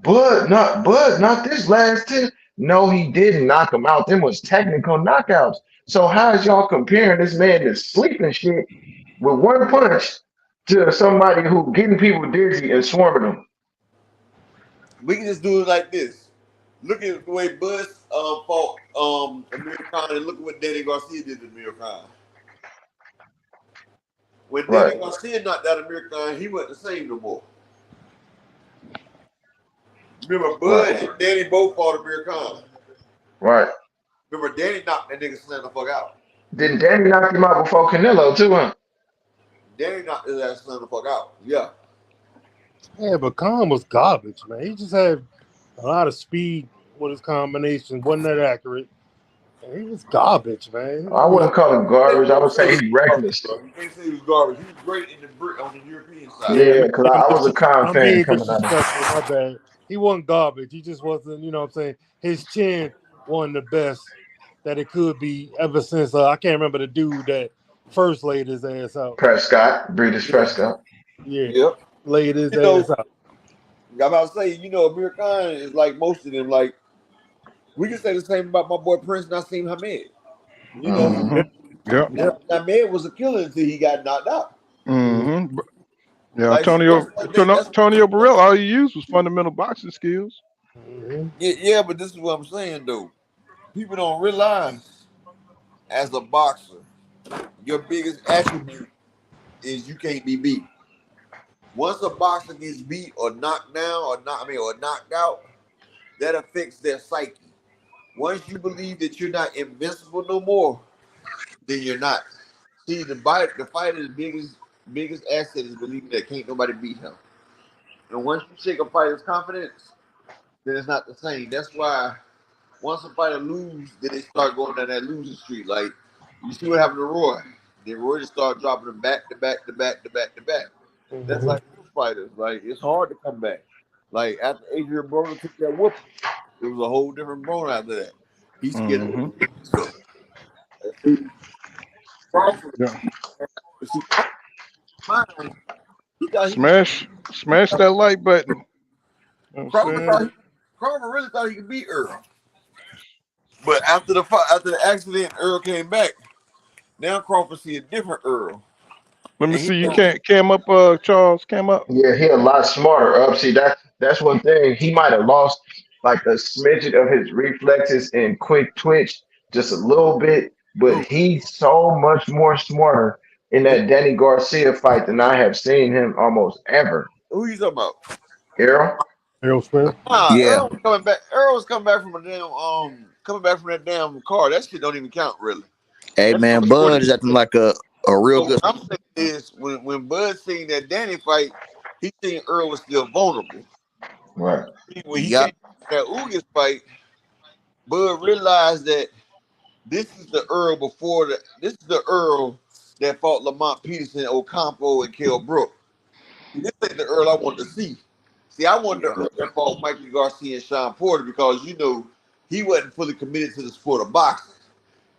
Bud not this last 10. No, he didn't knock him out. Them was technical knockouts. So how is y'all comparing this man that's sleeping shit with one punch to somebody who getting people dizzy and swarming them?
We can just do it like this. Look at the way Bud fought Amir Khan, and look at what Danny Garcia did to Amir Khan. When Danny Garcia knocked out Amir Khan, he wasn't the same no more. Remember, Bud and Danny both fought Amir Khan.
Right.
Remember, Danny knocked that nigga slam the fuck out.
Didn't Danny knock him out before Canelo too, huh?
Danny knocked his ass slam the fuck out. Yeah.
Yeah, but Khan was garbage, man. He just had a lot of speed with his combinations. Wasn't that accurate? And he was garbage, man.
I wouldn't call him garbage. I would say he's reckless.
You can't say he was garbage. He was great on the European side.
Yeah, because I was a Khan fan coming out of
it. My bad. He wasn't garbage. He just wasn't, you know what I'm saying? His chin wasn't the best that it could be ever since, I can't remember the dude that first laid his ass out.
Prescott, Breeders Prescott.
Yeah.
Yep.
Laid his ass out.
I'm about to say, Amir Khan is like most of them. Like, we can say the same about my boy Prince Nassim Hamed. Hamed was a killer until he got knocked out.
Mm-hmm. Yeah, like, Antonio Burrell, all he used was fundamental boxing skills.
Mm-hmm. Yeah, but this is what I'm saying, though. People don't realize, as a boxer, your biggest attribute is you can't be beat. Once a boxer gets beat or knocked down or knocked out, that affects their psyche. Once you believe that you're not invincible no more, then you're not. See, the fighter's biggest asset is believing that can't nobody beat him. And once you shake a fighter's confidence, then it's not the same. That's why once a fighter lose, then they start going down that losing streak. Like you see what happened to Roy. Then Roy just started dropping them back to back to back to back to back. That's like most fighters. Like it's hard to come back. Like after Adrian Broner took that whooping, it was a whole different Broner after that. He's scared of it. So, see, Crawford, see, mine, he thought
Smash that like button. You know
Crawford really thought he could beat Earl. But after the accident, Earl came back. Now Crawford see a different Earl.
Let me see. You can't cam up, Charles. Cam up.
Yeah, he a lot smarter. See, that's one thing. He might have lost like a smidget of his reflexes and quick twitch, just a little bit, but he's so much more smarter in that Danny Garcia fight than I have seen him almost ever.
Who you talking about?
Errol
Spence.
Earl was coming back. Earl was coming back from that damn car. That shit don't even count really.
Hey man, Bud is acting like a real good.
What I'm saying is when Bud seen that Danny fight, he seen Earl was still vulnerable.
Right.
When he came to that Ugas fight, Bud realized that this is the Earl this is the Earl that fought Lamont Peterson, Ocampo, and Kell Brook. This ain't the Earl I wanted to see. See, I wanted the Earl that fought Mikey Garcia and Sean Porter because he wasn't fully committed to the sport of boxing.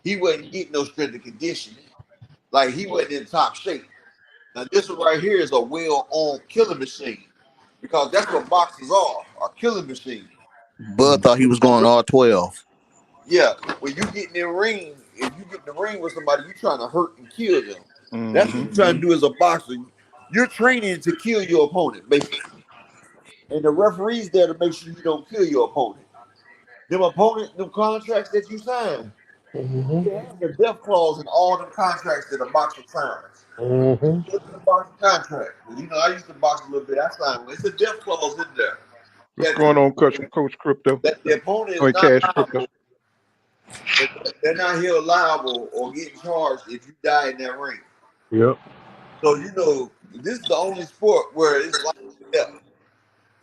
He wasn't getting no strength and conditioning. Like he wasn't in top shape. Now this one right here is a well-owned killing machine because that's what boxers are killing machines.
Bud thought he was going all 12.
Yeah, when you get in the ring, if you get in the ring with somebody, you're trying to hurt and kill them. That's what you're trying to do as a boxer. You're training to kill your opponent, basically. And the referee's there to make sure you don't kill your opponent. Them contracts that you sign, they have the death clause in all the contracts that a boxer signs. It's a boxing contract. I used to box a little bit. I signed one. It's a death clause in there.
What's going on, Coach Crypto?
That the opponent is not liable. They're not held liable or getting charged if you die in that ring.
Yep.
So this is the only sport where it's life or death.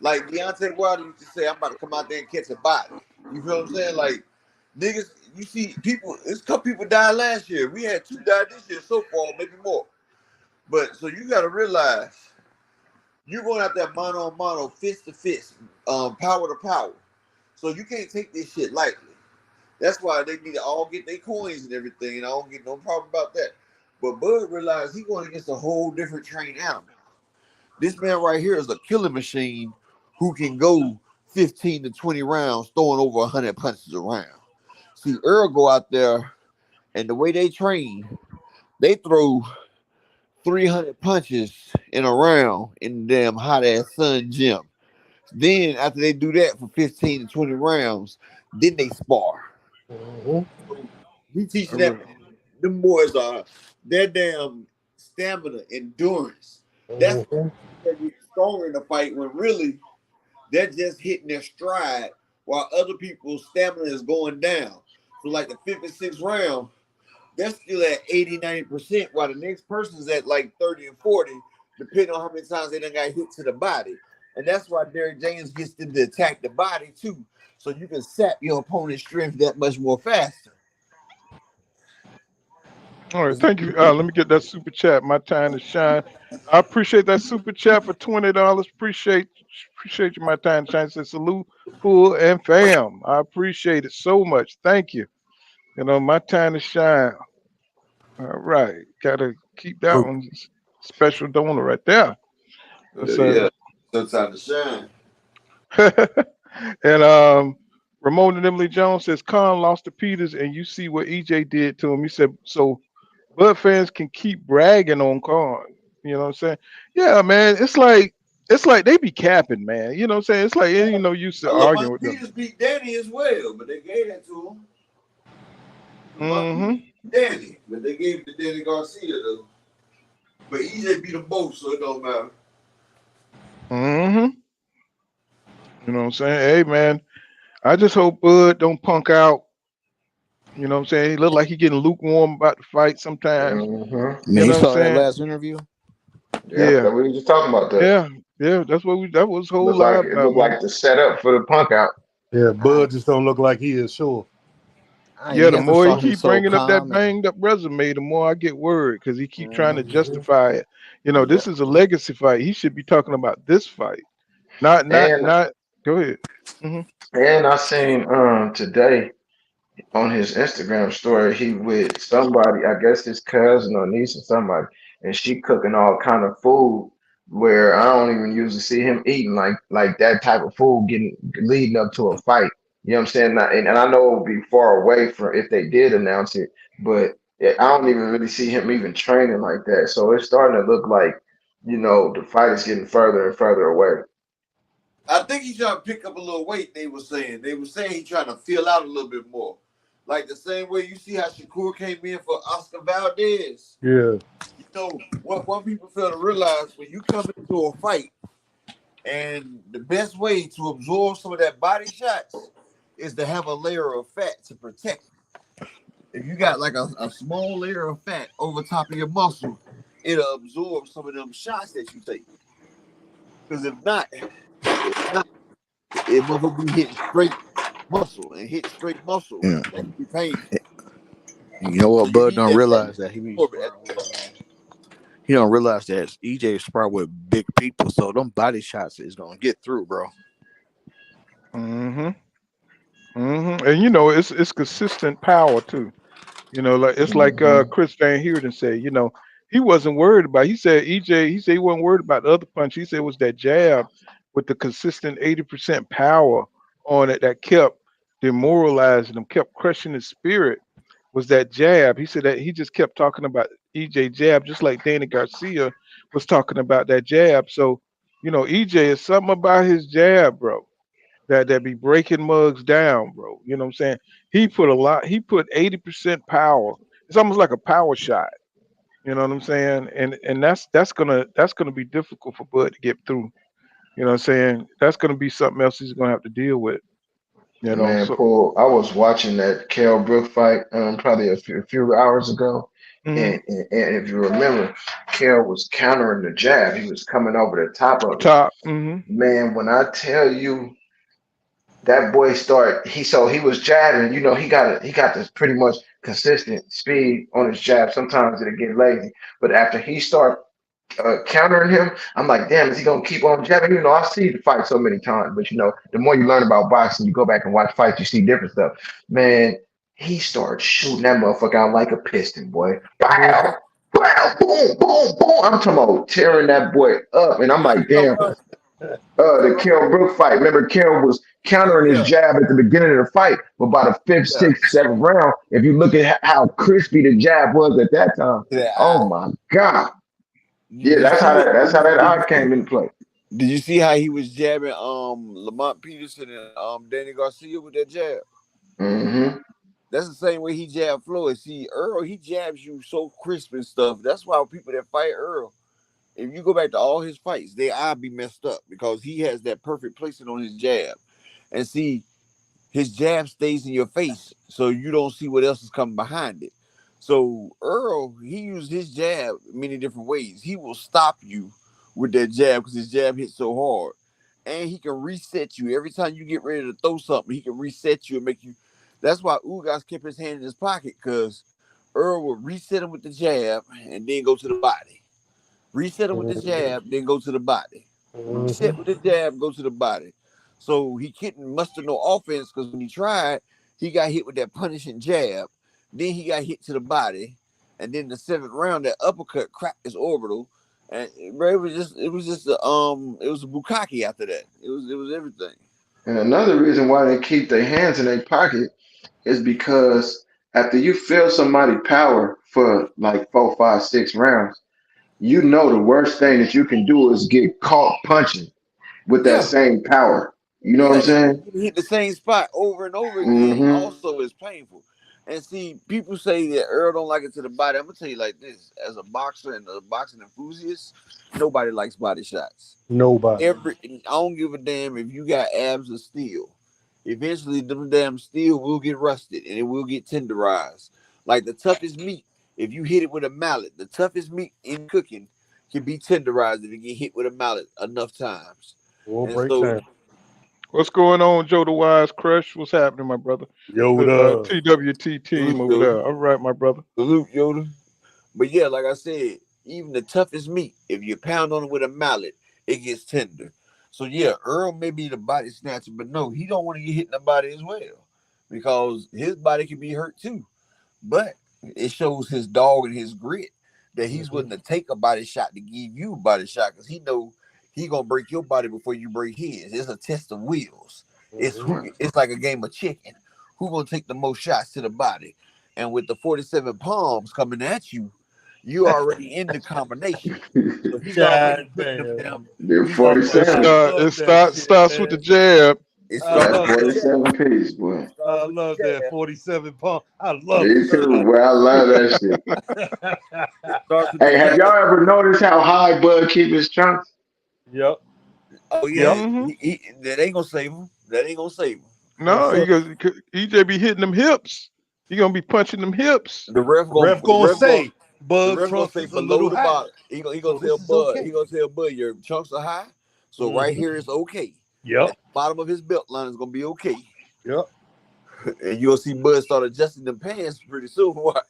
Like Deontay Wilder used to say, "I'm about to come out there and catch a body." You feel what I'm saying? Like niggas, you see people. It's a couple people died last year. We had 2 die this year so far, maybe more. But so you got to realize you're going out there mano a mano, fist to fist, power to power. So you can't take this shit lightly. That's why they need to all get their coins and everything, and I don't get no problem about that. But Bud realized he's going against a whole different trained animal. This man right here is a killing machine who can go 15 to 20 rounds throwing over 100 punches around. See, Earl go out there, and the way they train, they throw 300 punches in a round in the damn hot-ass sun gym. Then, after they do that for 15 to 20 rounds, then they spar. He teaching that them boys are their damn stamina, endurance. That's they get stronger in the fight when really they're just hitting their stride while other people's stamina is going down. So like the 5th and 6th round, they're still at 80-90%, while the next person's at like 30 and 40, depending on how many times they done got hit to the body. And that's why Derrick James gets them to attack the body too. So you can sap your opponent's strength that much more faster.
All right, thank you. Let me get that super chat. My time to shine. I appreciate that super chat for $20. Appreciate you. My time to shine. Says salute, pool, and fam. I appreciate it so much. Thank you. My time to shine. All right, gotta keep that one special donor right there.
Yeah, no time to shine.
And Ramon and Emily Jones says Khan lost to Peters, and you see what EJ did to him. He said so. Bud fans can keep bragging on Khan. You know what I'm saying? Yeah, man. It's like they be capping, man. You know what I'm saying? It's like used to arguing with them.
Peters beat Danny as well, but they gave that to him. Danny, but they gave it to Danny Garcia though. But EJ beat them both, so it don't matter.
You know what I'm saying? Hey, man, I just hope Bud don't punk out. You know what I'm saying? He look like he getting lukewarm about the fight sometimes.
Man, you saw that last interview?
Yeah, we were just talking about that.
Yeah, that's what that was whole
Looked
lie
like it
about,
looked
man.
like the setup for the punk out.
Yeah, Bud just don't look like he is sure.
Yeah,
You
the
never
more he
saw him
keep
so
bringing up that
calm and
banged up resume, the more I get worried because he keep trying to
mhm.
justify it. You know,
Yeah.
this is a legacy fight. He should be talking about this fight, not not
And
not. Go ahead. Hmm.
and I seen today on his Instagram story, he with somebody, I guess his cousin or niece or somebody, and she cooking all kind of food where I don't even usually see him eating like that type of food getting leading up to a fight. You know what I'm saying? And I know it would be far away from if they did announce it, but I don't even really see him even training like that. So it's starting to look like, the fight is getting further and further away.
I think he's trying to pick up a little weight. They were saying he's trying to fill out a little bit more, like the same way you see how Shakur came in for Oscar Valdez.
Yeah.
You know what people fail to realize when you come into a fight, and the best way to absorb some of that body shots is to have a layer of fat to protect. If you got like a small layer of fat over top of your muscle, it'll absorb some of them shots that you take. Because if not, it will be hitting straight muscle, and hit straight muscle.
Yeah.
That can be painful.
You know
So
what
you
Bud
need
don't
that
realize
fat
that
to absorb it.
he don't realize that EJ is sparred with big people, so them body shots is gonna get through, bro.
Hmm. And you know, it's consistent power too. You know, like it's like
Hmm.
Chris Van Heerden said. You know, he wasn't worried about. He said EJ. He said he wasn't worried about the other punch. He said it was that jab with the consistent 80% power on it that kept demoralizing him, kept crushing his spirit. Was that jab? He said that he just kept talking about EJ jab, just like Danny Garcia was talking about that jab. So, you know, EJ is something about his jab, bro, that be breaking mugs down, bro. You know what I'm saying? He put 80% power. It's almost like a power shot. You know what I'm saying? And that's gonna be difficult for Bud to get through. You know what I'm saying? That's gonna be something else he's gonna have to deal with. You know,
Man,
so
Paul, I was watching that Kell Brook fight probably a few hours ago,
mhm.
and if you remember, Kell was countering the jab. He was coming over the top of it.
Top. Hmm.
Man, when I tell you that boy he was jabbing, he got this pretty much consistent speed on his jab. Sometimes it'll get lazy, but after he start countering him, I'm like, damn, is he gonna keep on jabbing? I see the fight so many times, but the more you learn about boxing, you go back and watch fights, you see different stuff. Man, he started shooting that motherfucker out like a piston, boy. Wow, wow, boom, boom, boom. I'm talking about tearing that boy up, and I'm like, damn. The Kell Brook fight. Remember, Kell was countering his
Yeah,
jab at the beginning of the fight, but by the fifth,
yeah.
sixth, seventh round, if you look at how crispy the jab was at that time,
To that
oh
eye.
my god.
You,
Yeah,
you
that's
see
how
what?
that that's how that
Did
eye
you see?
came into play.
Did you see how he was jabbing Lamont Peterson and Danny Garcia with that jab?
Hmm.
That's the same way he jabbed Floyd. See, Earl, he jabs you so crisp and stuff. That's why people that fight Earl, if you go back to all his fights, their eye be messed up because he has that perfect placement on his jab. And see, his jab stays in your face, so you don't see what else is coming behind it. So Earl, he used his jab many different ways. He will stop you with that jab because his jab hits so hard. And he can reset you every time you get ready to throw something. He can reset you and make you. That's why Ugas kept his hand in his pocket because Earl would reset him with the jab and then go to the body. Reset him with the jab, then go to the body. Reset with the jab, go to the body. So he couldn't muster no offense because when he tried, he got hit with that punishing jab. Then he got hit to the body, and then the seventh round, that uppercut cracked his orbital, and bro, it was a bukkake after that. It was everything.
And another reason why they keep their hands in their pocket is because after you feel somebody power for like 4, 5, 6 rounds, the worst thing that you can do is get caught punching with that
Yeah,
same power. You know what
yeah,
I'm saying?
you hit the same spot over and over again.
Hmm.
Also, is painful. And see, people say that Earl don't like it to the body. I'm gonna tell you like this: as a boxer and a boxing enthusiast, nobody likes body shots.
Nobody.
I don't give a damn if you got abs of steel. Eventually, them damn steel will get rusted and it will get tenderized. Like the toughest meat, if you hit it with a mallet, the toughest meat in cooking can be tenderized if you get hit with a mallet enough times.
We'll
And
break
so,
down.
What's going on, Joe the Wise Crush? What's happening, my brother?
Yoda.
TWT team over there. All right, my brother.
Salute, Yoda. But yeah, like I said, even the toughest meat, if you pound on it with a mallet, it gets tender. So yeah, Earl may be the body snatcher, but no, he don't want to get hit in the body as well, because his body can be hurt too. But it shows his dog and his grit that he's willing to take a body shot to give you a body shot, because he know he gonna break your body before you break his. It's a test of wills. It's like a game of chicken. Who gonna take the most shots to the body? And with the 47 palms coming at you, you already in the combination. So he's already putting them down.
The 47.
It starts with the jab.
It
That
starts with
47 piece, boy.
I love that 47 pound. I love
Me
it.
too, boy. I love that shit. Hey, have y'all ever noticed how high Bud keep his trunks?
Yep.
Oh yeah, that ain't gonna save him. That ain't gonna save him.
No, EJ be hitting them hips. He gonna be punching them hips.
The ref
gonna say Bud
Bud
trunks
say
is a
below
little
the
high.
bottom. He gonna tell Bud.
Okay.
He gonna tell Bud your chunks are high. So right here is okay.
Yep.
At the bottom of his belt line is gonna be okay.
Yep.
And you'll see Bud start adjusting them pants pretty soon. What?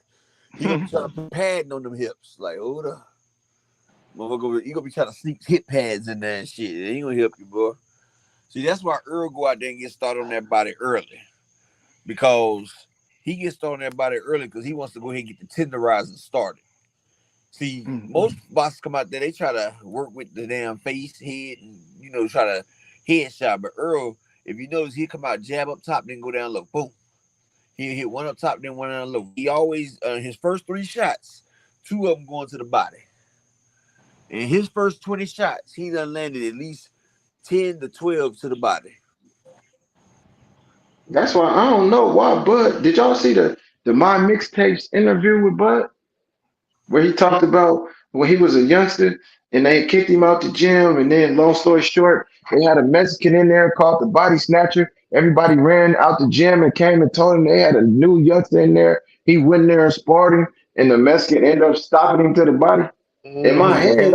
He gonna be trying to put padding on them hips. Like, hold up. Motherfucker, he gonna be trying to sneak hip pads in there and shit. It ain't gonna help you, boy. See, that's why Earl go out there and get started on that body early. Because he gets started on that body early because he wants to go ahead and get the tenderizing started. See, most bosses come out there, they try to work with the damn face, head, and, try to headshot. But Earl, if you notice, he'll come out, jab up top, then go down low. Boom. He'll hit one up top, then one down low. He always, his first 3 shots, 2 of them going to the body. In his first 20 shots, he done landed at least 10 to 12 to the body.
That's why I don't know why Bud. Did y'all see the My Mixtapes interview with Bud, where he talked about when he was a youngster and they kicked him out the gym, and then long story short, they had a Mexican in there called the Body Snatcher. Everybody ran out the gym and came and told him they had a new youngster in there. He went in there and sparred him, and the Mexican ended up stopping him to the body. In my head,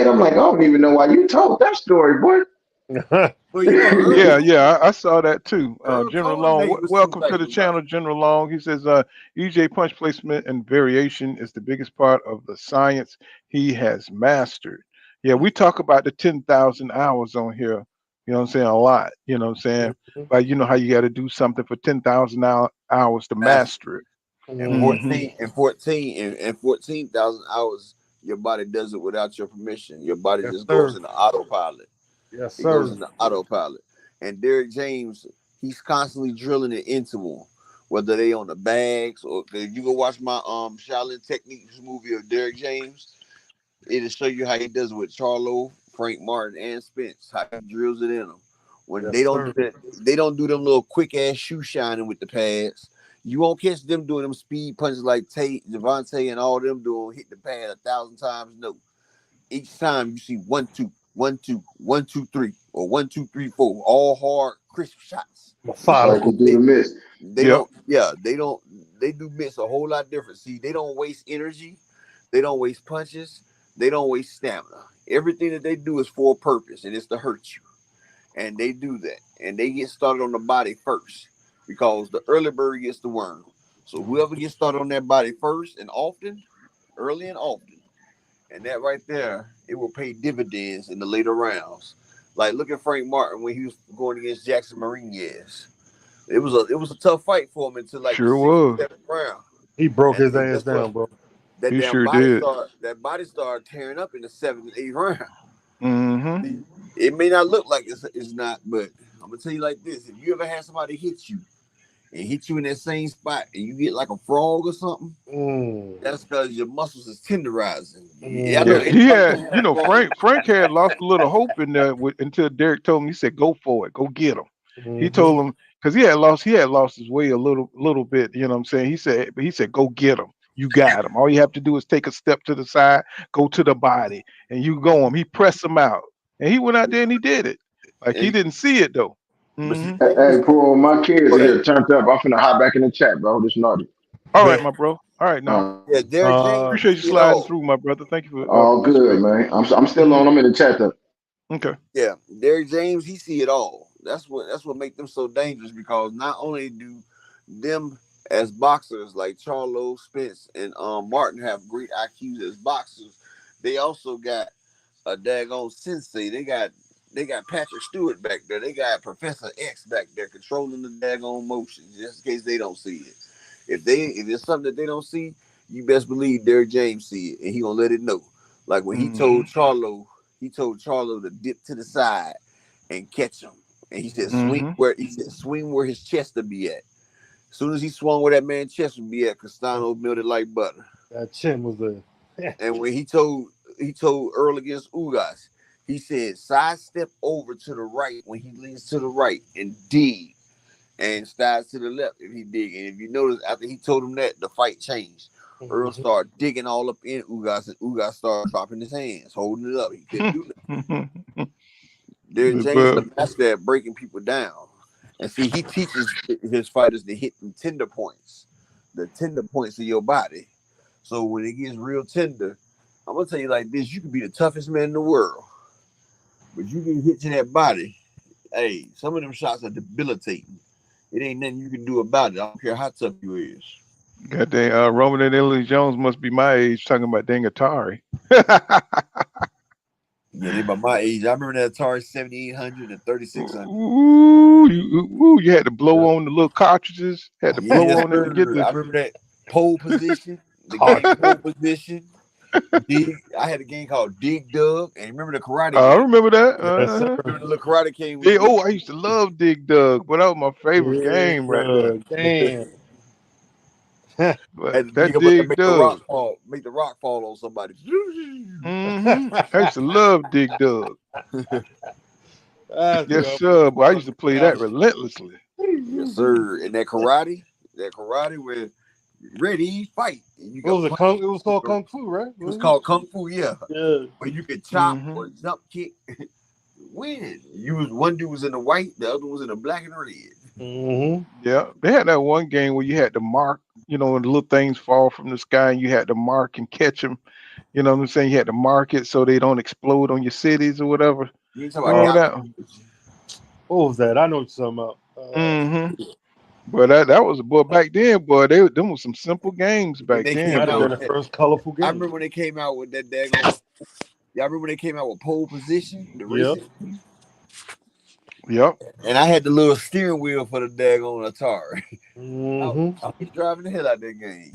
I'm like, I don't even know why you told that story, boy.
Yeah, I saw that too. General Long, welcome to the channel, General Long. He says EJ punch placement and variation is the biggest part of the science he has mastered. Yeah, we talk about the 10,000 hours on here. You know what I'm saying? A lot. You know what I'm saying? Like, you know how you got to do something for 10,000 hours to master it.
And 14,000 hours, your body does it without your permission. Your body just goes into autopilot.
Yes, sir.
It goes into autopilot. And Derrick James, he's constantly drilling it into them, whether they on the bags or if you go watch my Shaolin Techniques movie of Derrick James, it'll show you how he does it with Charlo, Frank Martin, and Spence, how he drills it in them. When they don't do them little quick ass shoe shining with the pads. You won't catch them doing them speed punches like Tate, Javante, and all them doing hit the pad 1,000 times. No, each time you see 1, 2, 1, 2, 1, 2, 3, or 1, 2, 3, 4, all hard, crisp shots. They do miss a whole lot different. See, they don't waste energy, they don't waste punches, they don't waste stamina. Everything that they do is for a purpose, and it's to hurt you. And they do that, and they get started on the body first. Because the early bird gets the worm. So whoever gets started on that body first and often, early and often, and that right there, it will pay dividends in the later rounds. Like look at Frank Martin when he was going against Jackson Martinez. It was a tough fight for him until like the 6th, 7th round.
He broke his ass down, bro.
That
he
damn
sure
body
did.
That body started tearing up in the 7th and 8th round.
Mm-hmm.
It may not look like it's not, but I'm gonna tell you like this: if you ever had somebody hit you and hit you in that same spot and you get like a frog or something, that's because your muscles is tenderizing.
Frank had lost a little hope in there until Derrick told him, he said, go for it, go get him. He told him, because he had lost his way a little bit, you know what I'm saying? He said, go get him. You got him. All you have to do is take a step to the side, go to the body, and you go him. He pressed him out. And he went out there and he did it. Like he didn't see it though.
Hey, Paul, my kids are here turned up. I'm finna hop back in the chat, bro. This naughty.
All right, my bro. All right, now.
Yeah, Derrick James.
Appreciate you
see it
sliding
all.
through, my brother. Thank you for
All good,
participating.
man. I'm still on. I'm in the chat though.
Okay.
Yeah, Derrick James, he see it all. That's what make them so dangerous, because not only do them as boxers like Charlo, Spence, and Martin have great IQs as boxers, they also got a daggone sensei. They got Patrick Stewart back there. They got Professor X back there controlling the daggone motions, just in case they don't see it. If it's something that they don't see, you best believe Derrick James see it, and he gonna let it know. Like when he told Charlo to dip to the side and catch him, and he said swing where his chest to be at. As soon as he swung where that man's chest would be at, Castano melted like butter.
That chin was there.
And when he told Earl against Ugas, he said sidestep over to the right when he leans to the right and dig, and slides to the left if he dig. And if you notice, after he told him that, the fight changed. Earl started digging all up in Ugas, and Ugas started dropping his hands, holding it up. He couldn't do that. Derrick James is the master at breaking people down. And see, he teaches his fighters to hit the tender points of your body. So when it gets real tender, I'm gonna tell you like this: you can be the toughest man in the world, but you get hit to that body. Hey, some of them shots are debilitating. It ain't nothing you can do about it. I don't care how tough you is.
Goddamn, Robert and Ellie Jones must be my age talking about dang Atari.
Yeah, they about my age. I remember that Atari 7800 and 3600.
Ooh, you had to blow on the little cartridges. Had to blow on it to get the.
I remember that pole position. The game pole position. I had a game called Dig Dug, and remember the karate game?
I remember that.
Remember the little karate game?
I used to love Dig Dug, but that was my favorite game right there.
Damn.
But that Dig Dug.
Make the rock fall on somebody.
I used to love Dig Dug. Yes, sir. But I used to play that relentlessly.
Yes, sir. And that karate where ready, fight.
It was called Kung Fu, right?
It was called Kung Fu, yeah. Where you could chop or jump kick, win. One dude was in the white, the other was in the black and red.
Yeah, they had that one game where you had to mark, and the little things fall from the sky, and you had to mark and catch them. You know what I'm saying? You had to mark it so they don't explode on your cities or whatever.
You talking about
that?
What was that? I know what you're talking about.
But
that was back then, boy. Them was some simple games back then.
Might have been the first colorful game.
I remember when they came out with that daggone. Y'all remember when they came out with pole position?
Yep.
And I had the little steering wheel for the daggone Atari. I was driving the hell out of that game.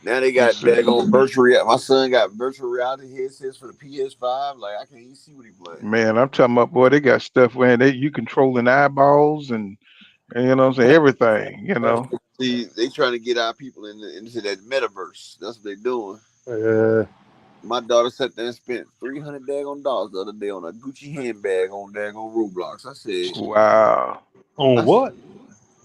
Now they got daggone virtual reality. My son got virtual reality headsets for the PS5. Like I can't even see what he playing.
Man, I'm talking about, boy, they got stuff where you controlling eyeballs and you know what I'm saying, everything,
See, they trying to get our people into that metaverse. That's what they doing. My daughter sat there and spent $300 daggone the other day on a Gucci handbag on daggone Roblox. I said,
wow.
On what?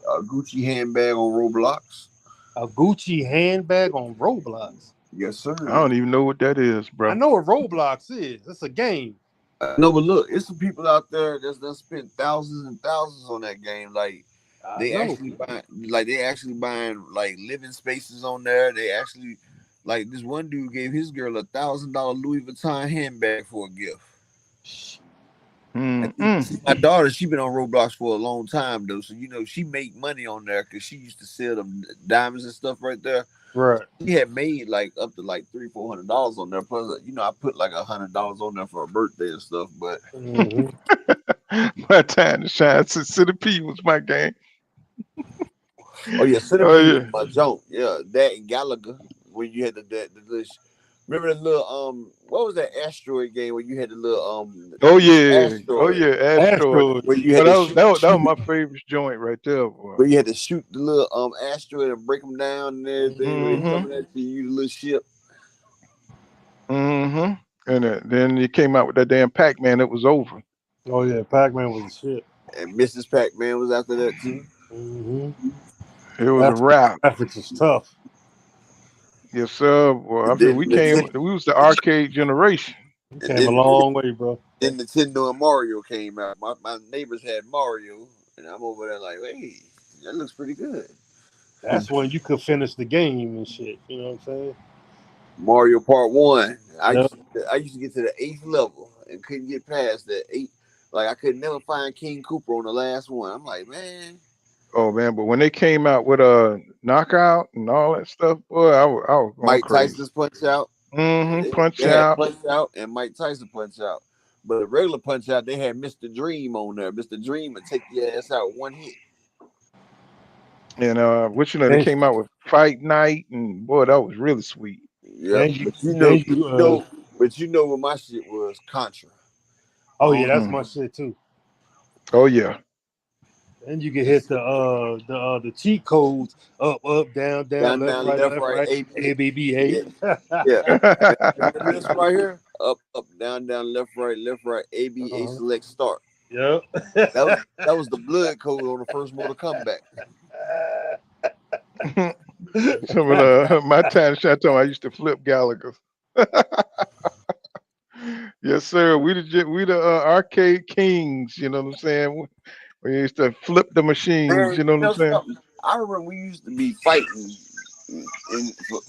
A Gucci handbag on Roblox.
A Gucci handbag on Roblox.
Yes, sir.
I don't even know what that is, bro.
I know what Roblox is. It's a game.
No, but look, it's some people out there that's done spent thousands and thousands on that game. Like they actually buying like living spaces on there. They actually like this one dude gave his girl $1,000 Louis Vuitton handbag for a gift. My daughter, she been on Roblox for a long time though, so she make money on there because she used to sell them diamonds and stuff right there.
Right.
She had made like up to like $300-$400 on there. Plus, I put like $100 on there for a birthday and stuff. But
my time to shine. Centipede was my game.
Oh yeah, Centipede was my joke. Yeah, that and Gallagher when you had the remember the little what was that asteroid game where you had the little asteroid. Where you had
that was my favorite joint right there, boy.
Where you had to shoot the little asteroid and break them down and everything. When they coming at you, the little ship.
And then you came out with that damn Pac-Man. It was over.
Oh yeah, Pac-Man was the shit.
And Mrs. Pac-Man was after that too.
It was a wrap.
Graphics was tough.
Yes, sir. Well, we was the arcade generation.
Came a long way, bro.
Then Nintendo and Mario came out. My neighbors had Mario, and I'm over there like, hey, that looks pretty good.
That's when you could finish the game and shit. You know what I'm saying?
Mario Part 1.
Yep.
I used to get to the 8th level and couldn't get past that 8. Like I could never find King Cooper on the last one. I'm like, man.
Oh man, but when they came out with a knockout and all that stuff, boy, I was going
Mike
crazy.
Tyson's Punch Out.
Punch
They had
out.
Punch Out and Mike Tyson Punch Out. But the regular Punch Out, they had Mr. Dream on there. Mr. Dream would take your ass out one hit.
And which they came out with Fight Night, and boy, that was really sweet.
Yeah, but you know what my shit was? Contra.
Oh yeah, that's my shit too.
Oh yeah.
And you can hit the cheat codes up, down, left, right, A, B, B, A.
Yeah. This right here, up, down, left, right, A, B, A, select, start.
Yep.
That was the blood code on the first Mortal Kombat.
Some of my time Chateau, I used to flip Gallagher's. Yes, sir. We the arcade kings. You know what I'm saying? We used to flip the machines.
Man,
you know what I'm saying?
I remember we used to be fighting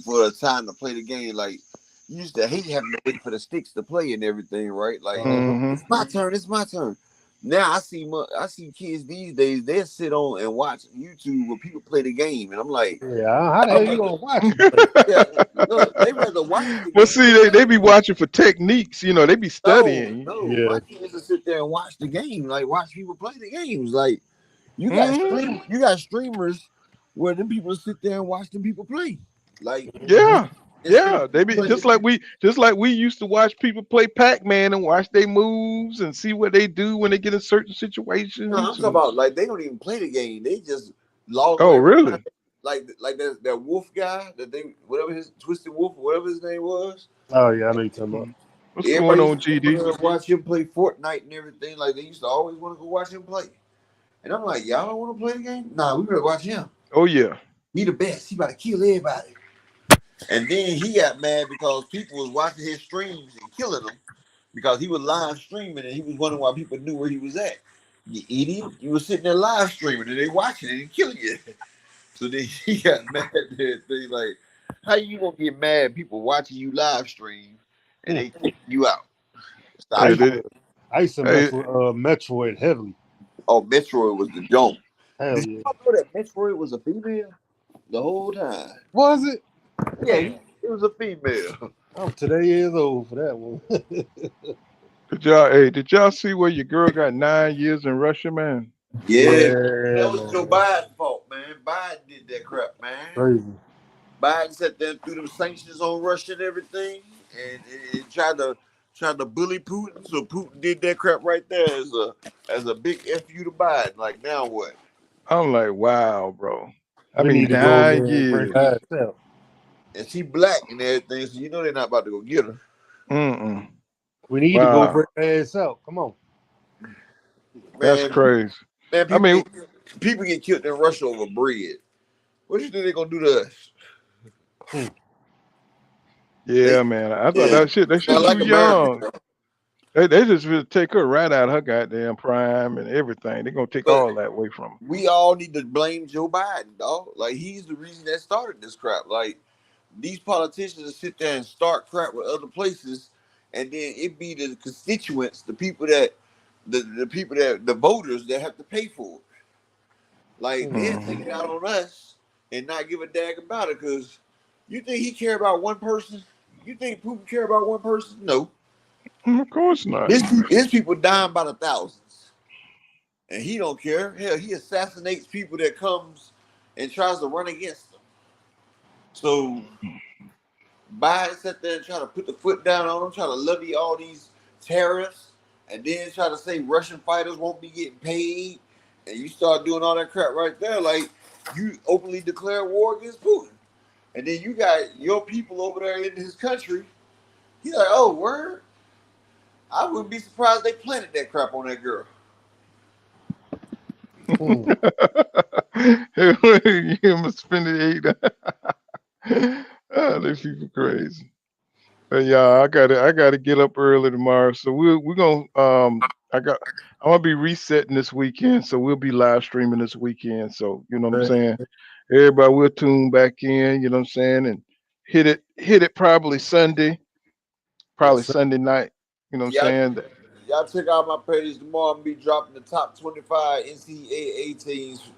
for a time to play the game. Like, you used to hate having to wait for the sticks to play and everything, right? Like, it's my turn. It's my turn. Now I see kids these days. They sit on and watch YouTube where people play the game, and I'm like,
yeah, how the hell you gonna watch it?
Yeah, look, they rather watch it.
Well, see, they be watching for techniques. You know, they be studying.
No, my kids just sit there and watch the game, like watch people play the games. Like you got streamers where them people sit there and watch them people play. Like
yeah, they be just like we used to watch people play Pac-Man and watch their moves and see what they do when they get in certain situations.
No, I'm talking about like they don't even play the game; they just log.
Oh, really?
Like that wolf guy whatever his Twisted Wolf, whatever his name was.
Oh yeah, I know you're talking about.
What's going on, GD?
Watch him play Fortnite and everything. Like they used to always want to go watch him play. And I'm like, y'all don't want to play the game? Nah, we better watch him.
Oh yeah,
he the best. He about to kill everybody. And then he got mad because people was watching his streams and killing him because he was live streaming and he was wondering why people knew where he was at. You idiot! You was sitting there live streaming and they watching it and killing you. So then he got mad at that thing like, how you gonna get mad? People watching you live stream and they kick you out. So
I used to mess with Metroid heavily.
Oh, Metroid was the jump.
Hell
Did you know that Metroid was a female the whole time?
Was it?
Yeah, it was a female.
I'm today years old for that one.
Did y'all see where your girl got 9 years in Russia, man?
Yeah, that was Joe Biden's fault, man. Biden did that crap, man.
Crazy.
Biden sat there and threw them sanctions on Russia and everything, and tried to bully Putin. So Putin did that crap right there as a big F you to Biden. Like now what?
I'm like, wow, bro. I
We
mean,
need to go
9
there and
years.
break her out.
And she black and everything, so you know they're not about to go get her.
We need to go break her ass out. Come on.
Man,
that's crazy.
Man, people get killed in Russia over bread. What do you think they're gonna do to us?
Yeah, man. I thought that shit
like
too young. They just will take her right out of her goddamn prime and everything. They're gonna take all that away from her.
We all need to blame Joe Biden, dog. Like he's the reason that started this crap. Like these politicians sit there and start crap with other places, and then it be the constituents, the people that the voters that have to pay for it. Like they'll take it out on us and not give a dag about it. Because you think he care about one person? You think Putin care about one person? No.
Of course not.
His people dying by the thousands, and he don't care. Hell, he assassinates people that comes and tries to run against them. So Biden sat there and try to put the foot down on them, try to levy all these tariffs, and then try to say Russian fighters won't be getting paid, and you start doing all that crap right there, like you openly declare war against Putin, and then you got your people over there in his country. He's like, oh, word. I wouldn't be surprised they planted that crap on that girl.
You must spend it 8. Oh, these people crazy. But yeah, I gotta get up early tomorrow. So we're gonna I'm gonna be resetting this weekend, so we'll be live streaming this weekend. So you know what I'm saying? everybody will tune back in. You know what I'm saying, and hit it probably Sunday,
Yes, sir.
Sunday night. You know what I'm
Y'all,
saying.
y'all check out my page tomorrow. I'm gonna be dropping the top 25 NCAA teams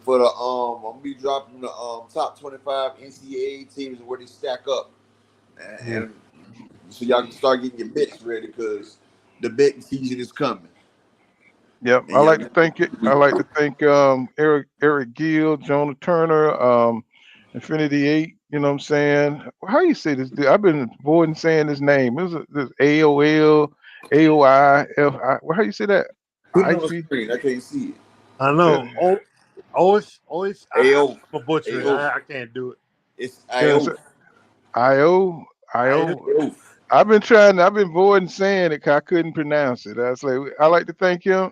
for the I'm gonna be dropping the top 25 NCAA teams and where they stack up, and so y'all can start getting your bets ready because the betting season is coming.
Yep,
And y'all,
I like to thank Eric Gill, Jonah Turner, Infinity 8. You know what I'm saying? How you say this dude? I've been avoiding saying his name. This AOL, AOI, FI. How you say that?
put it on the
IP.
screen. I can't see it.
I
Uh,
know. Always. I'm
AO,
a butcher it.
AO.
I can't do it.
It's
yeah, it's
IO.
IO,
I
IO. I've been avoiding saying it 'cause I couldn't pronounce it. I was like, I like to thank you,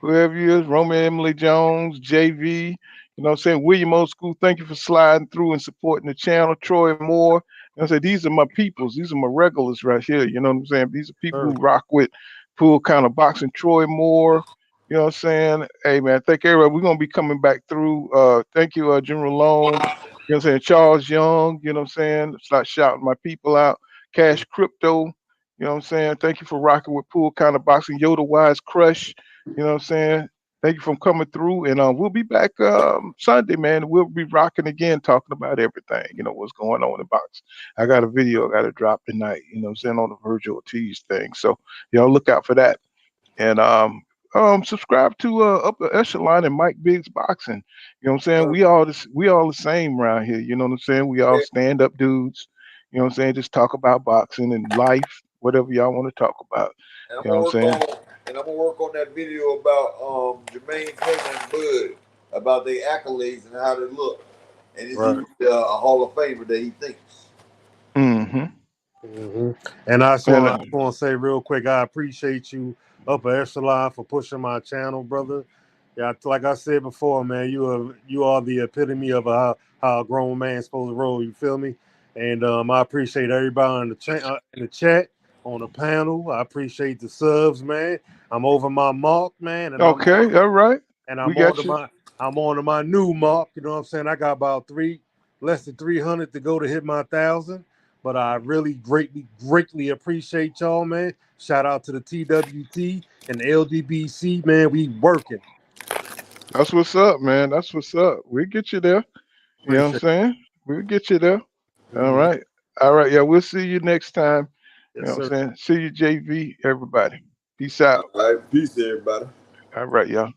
whoever you is, Roman Emily Jones, JV, you know what I'm saying, William Old School, thank you for sliding through and supporting the channel, Troy Moore. You know, I say these are my peoples, these are my regulars right here. You know what I'm saying? These are people who rock with Pool Kind of Boxing, Troy Moore. You know what I'm saying? Hey man, thank everybody. We're gonna be coming back through. Thank you, General Long. You know what I'm saying? Charles Young, you know what I'm saying? Start shouting my people out. Cash Crypto, you know what I'm saying? Thank you for rocking with Pool Kind of Boxing, Yoda Wise Crush. You know what I'm saying? Thank you for coming through. And we'll be back Sunday, man. We'll be rocking again, talking about everything, you know, what's going on in boxing. I got a video I got to drop tonight, you know what I'm saying, on the Virgil Ortiz thing. So, y'all look out for that. And subscribe to Upper Echelon and Mike Biggs Boxing. You know what I'm saying? We all the same around here. You know what I'm saying? We all stand up dudes. You know what I'm saying? Just talk about boxing and life, whatever y'all want to talk about.
And I'm
You know
gonna
what I'm
work
saying?
on that video about Jermaine Taylor and Bud about their accolades and how they look. And is he a Hall of Famer that he thinks?
Mm-hmm.
And I just
And
want to say real quick, I appreciate you, Upper Echelon, for pushing my channel, brother. Yeah, like I said before, man, you are the epitome of how a grown man's supposed to roll. You feel me? And I appreciate everybody in the chat, on the panel. I appreciate the subs, man. I'm over my mark, man, and
okay, all right. We
I'm on
got
to
you.
my new mark. You know what I'm saying? I got about less than 300 to go to hit my 1,000. But I really greatly appreciate y'all, man. Shout out to the TWT and the LDBC, man. We working.
That's what's up, man. That's what's up. We'll get you there. You know what I'm
Appreciate
saying? We'll get you there.
it.
All right. All right. Yeah, we'll see you next time. You
Yes,
know what
sir.
I'm saying? See you, JV, everybody. Peace out.
All right, peace, everybody.
All right, y'all.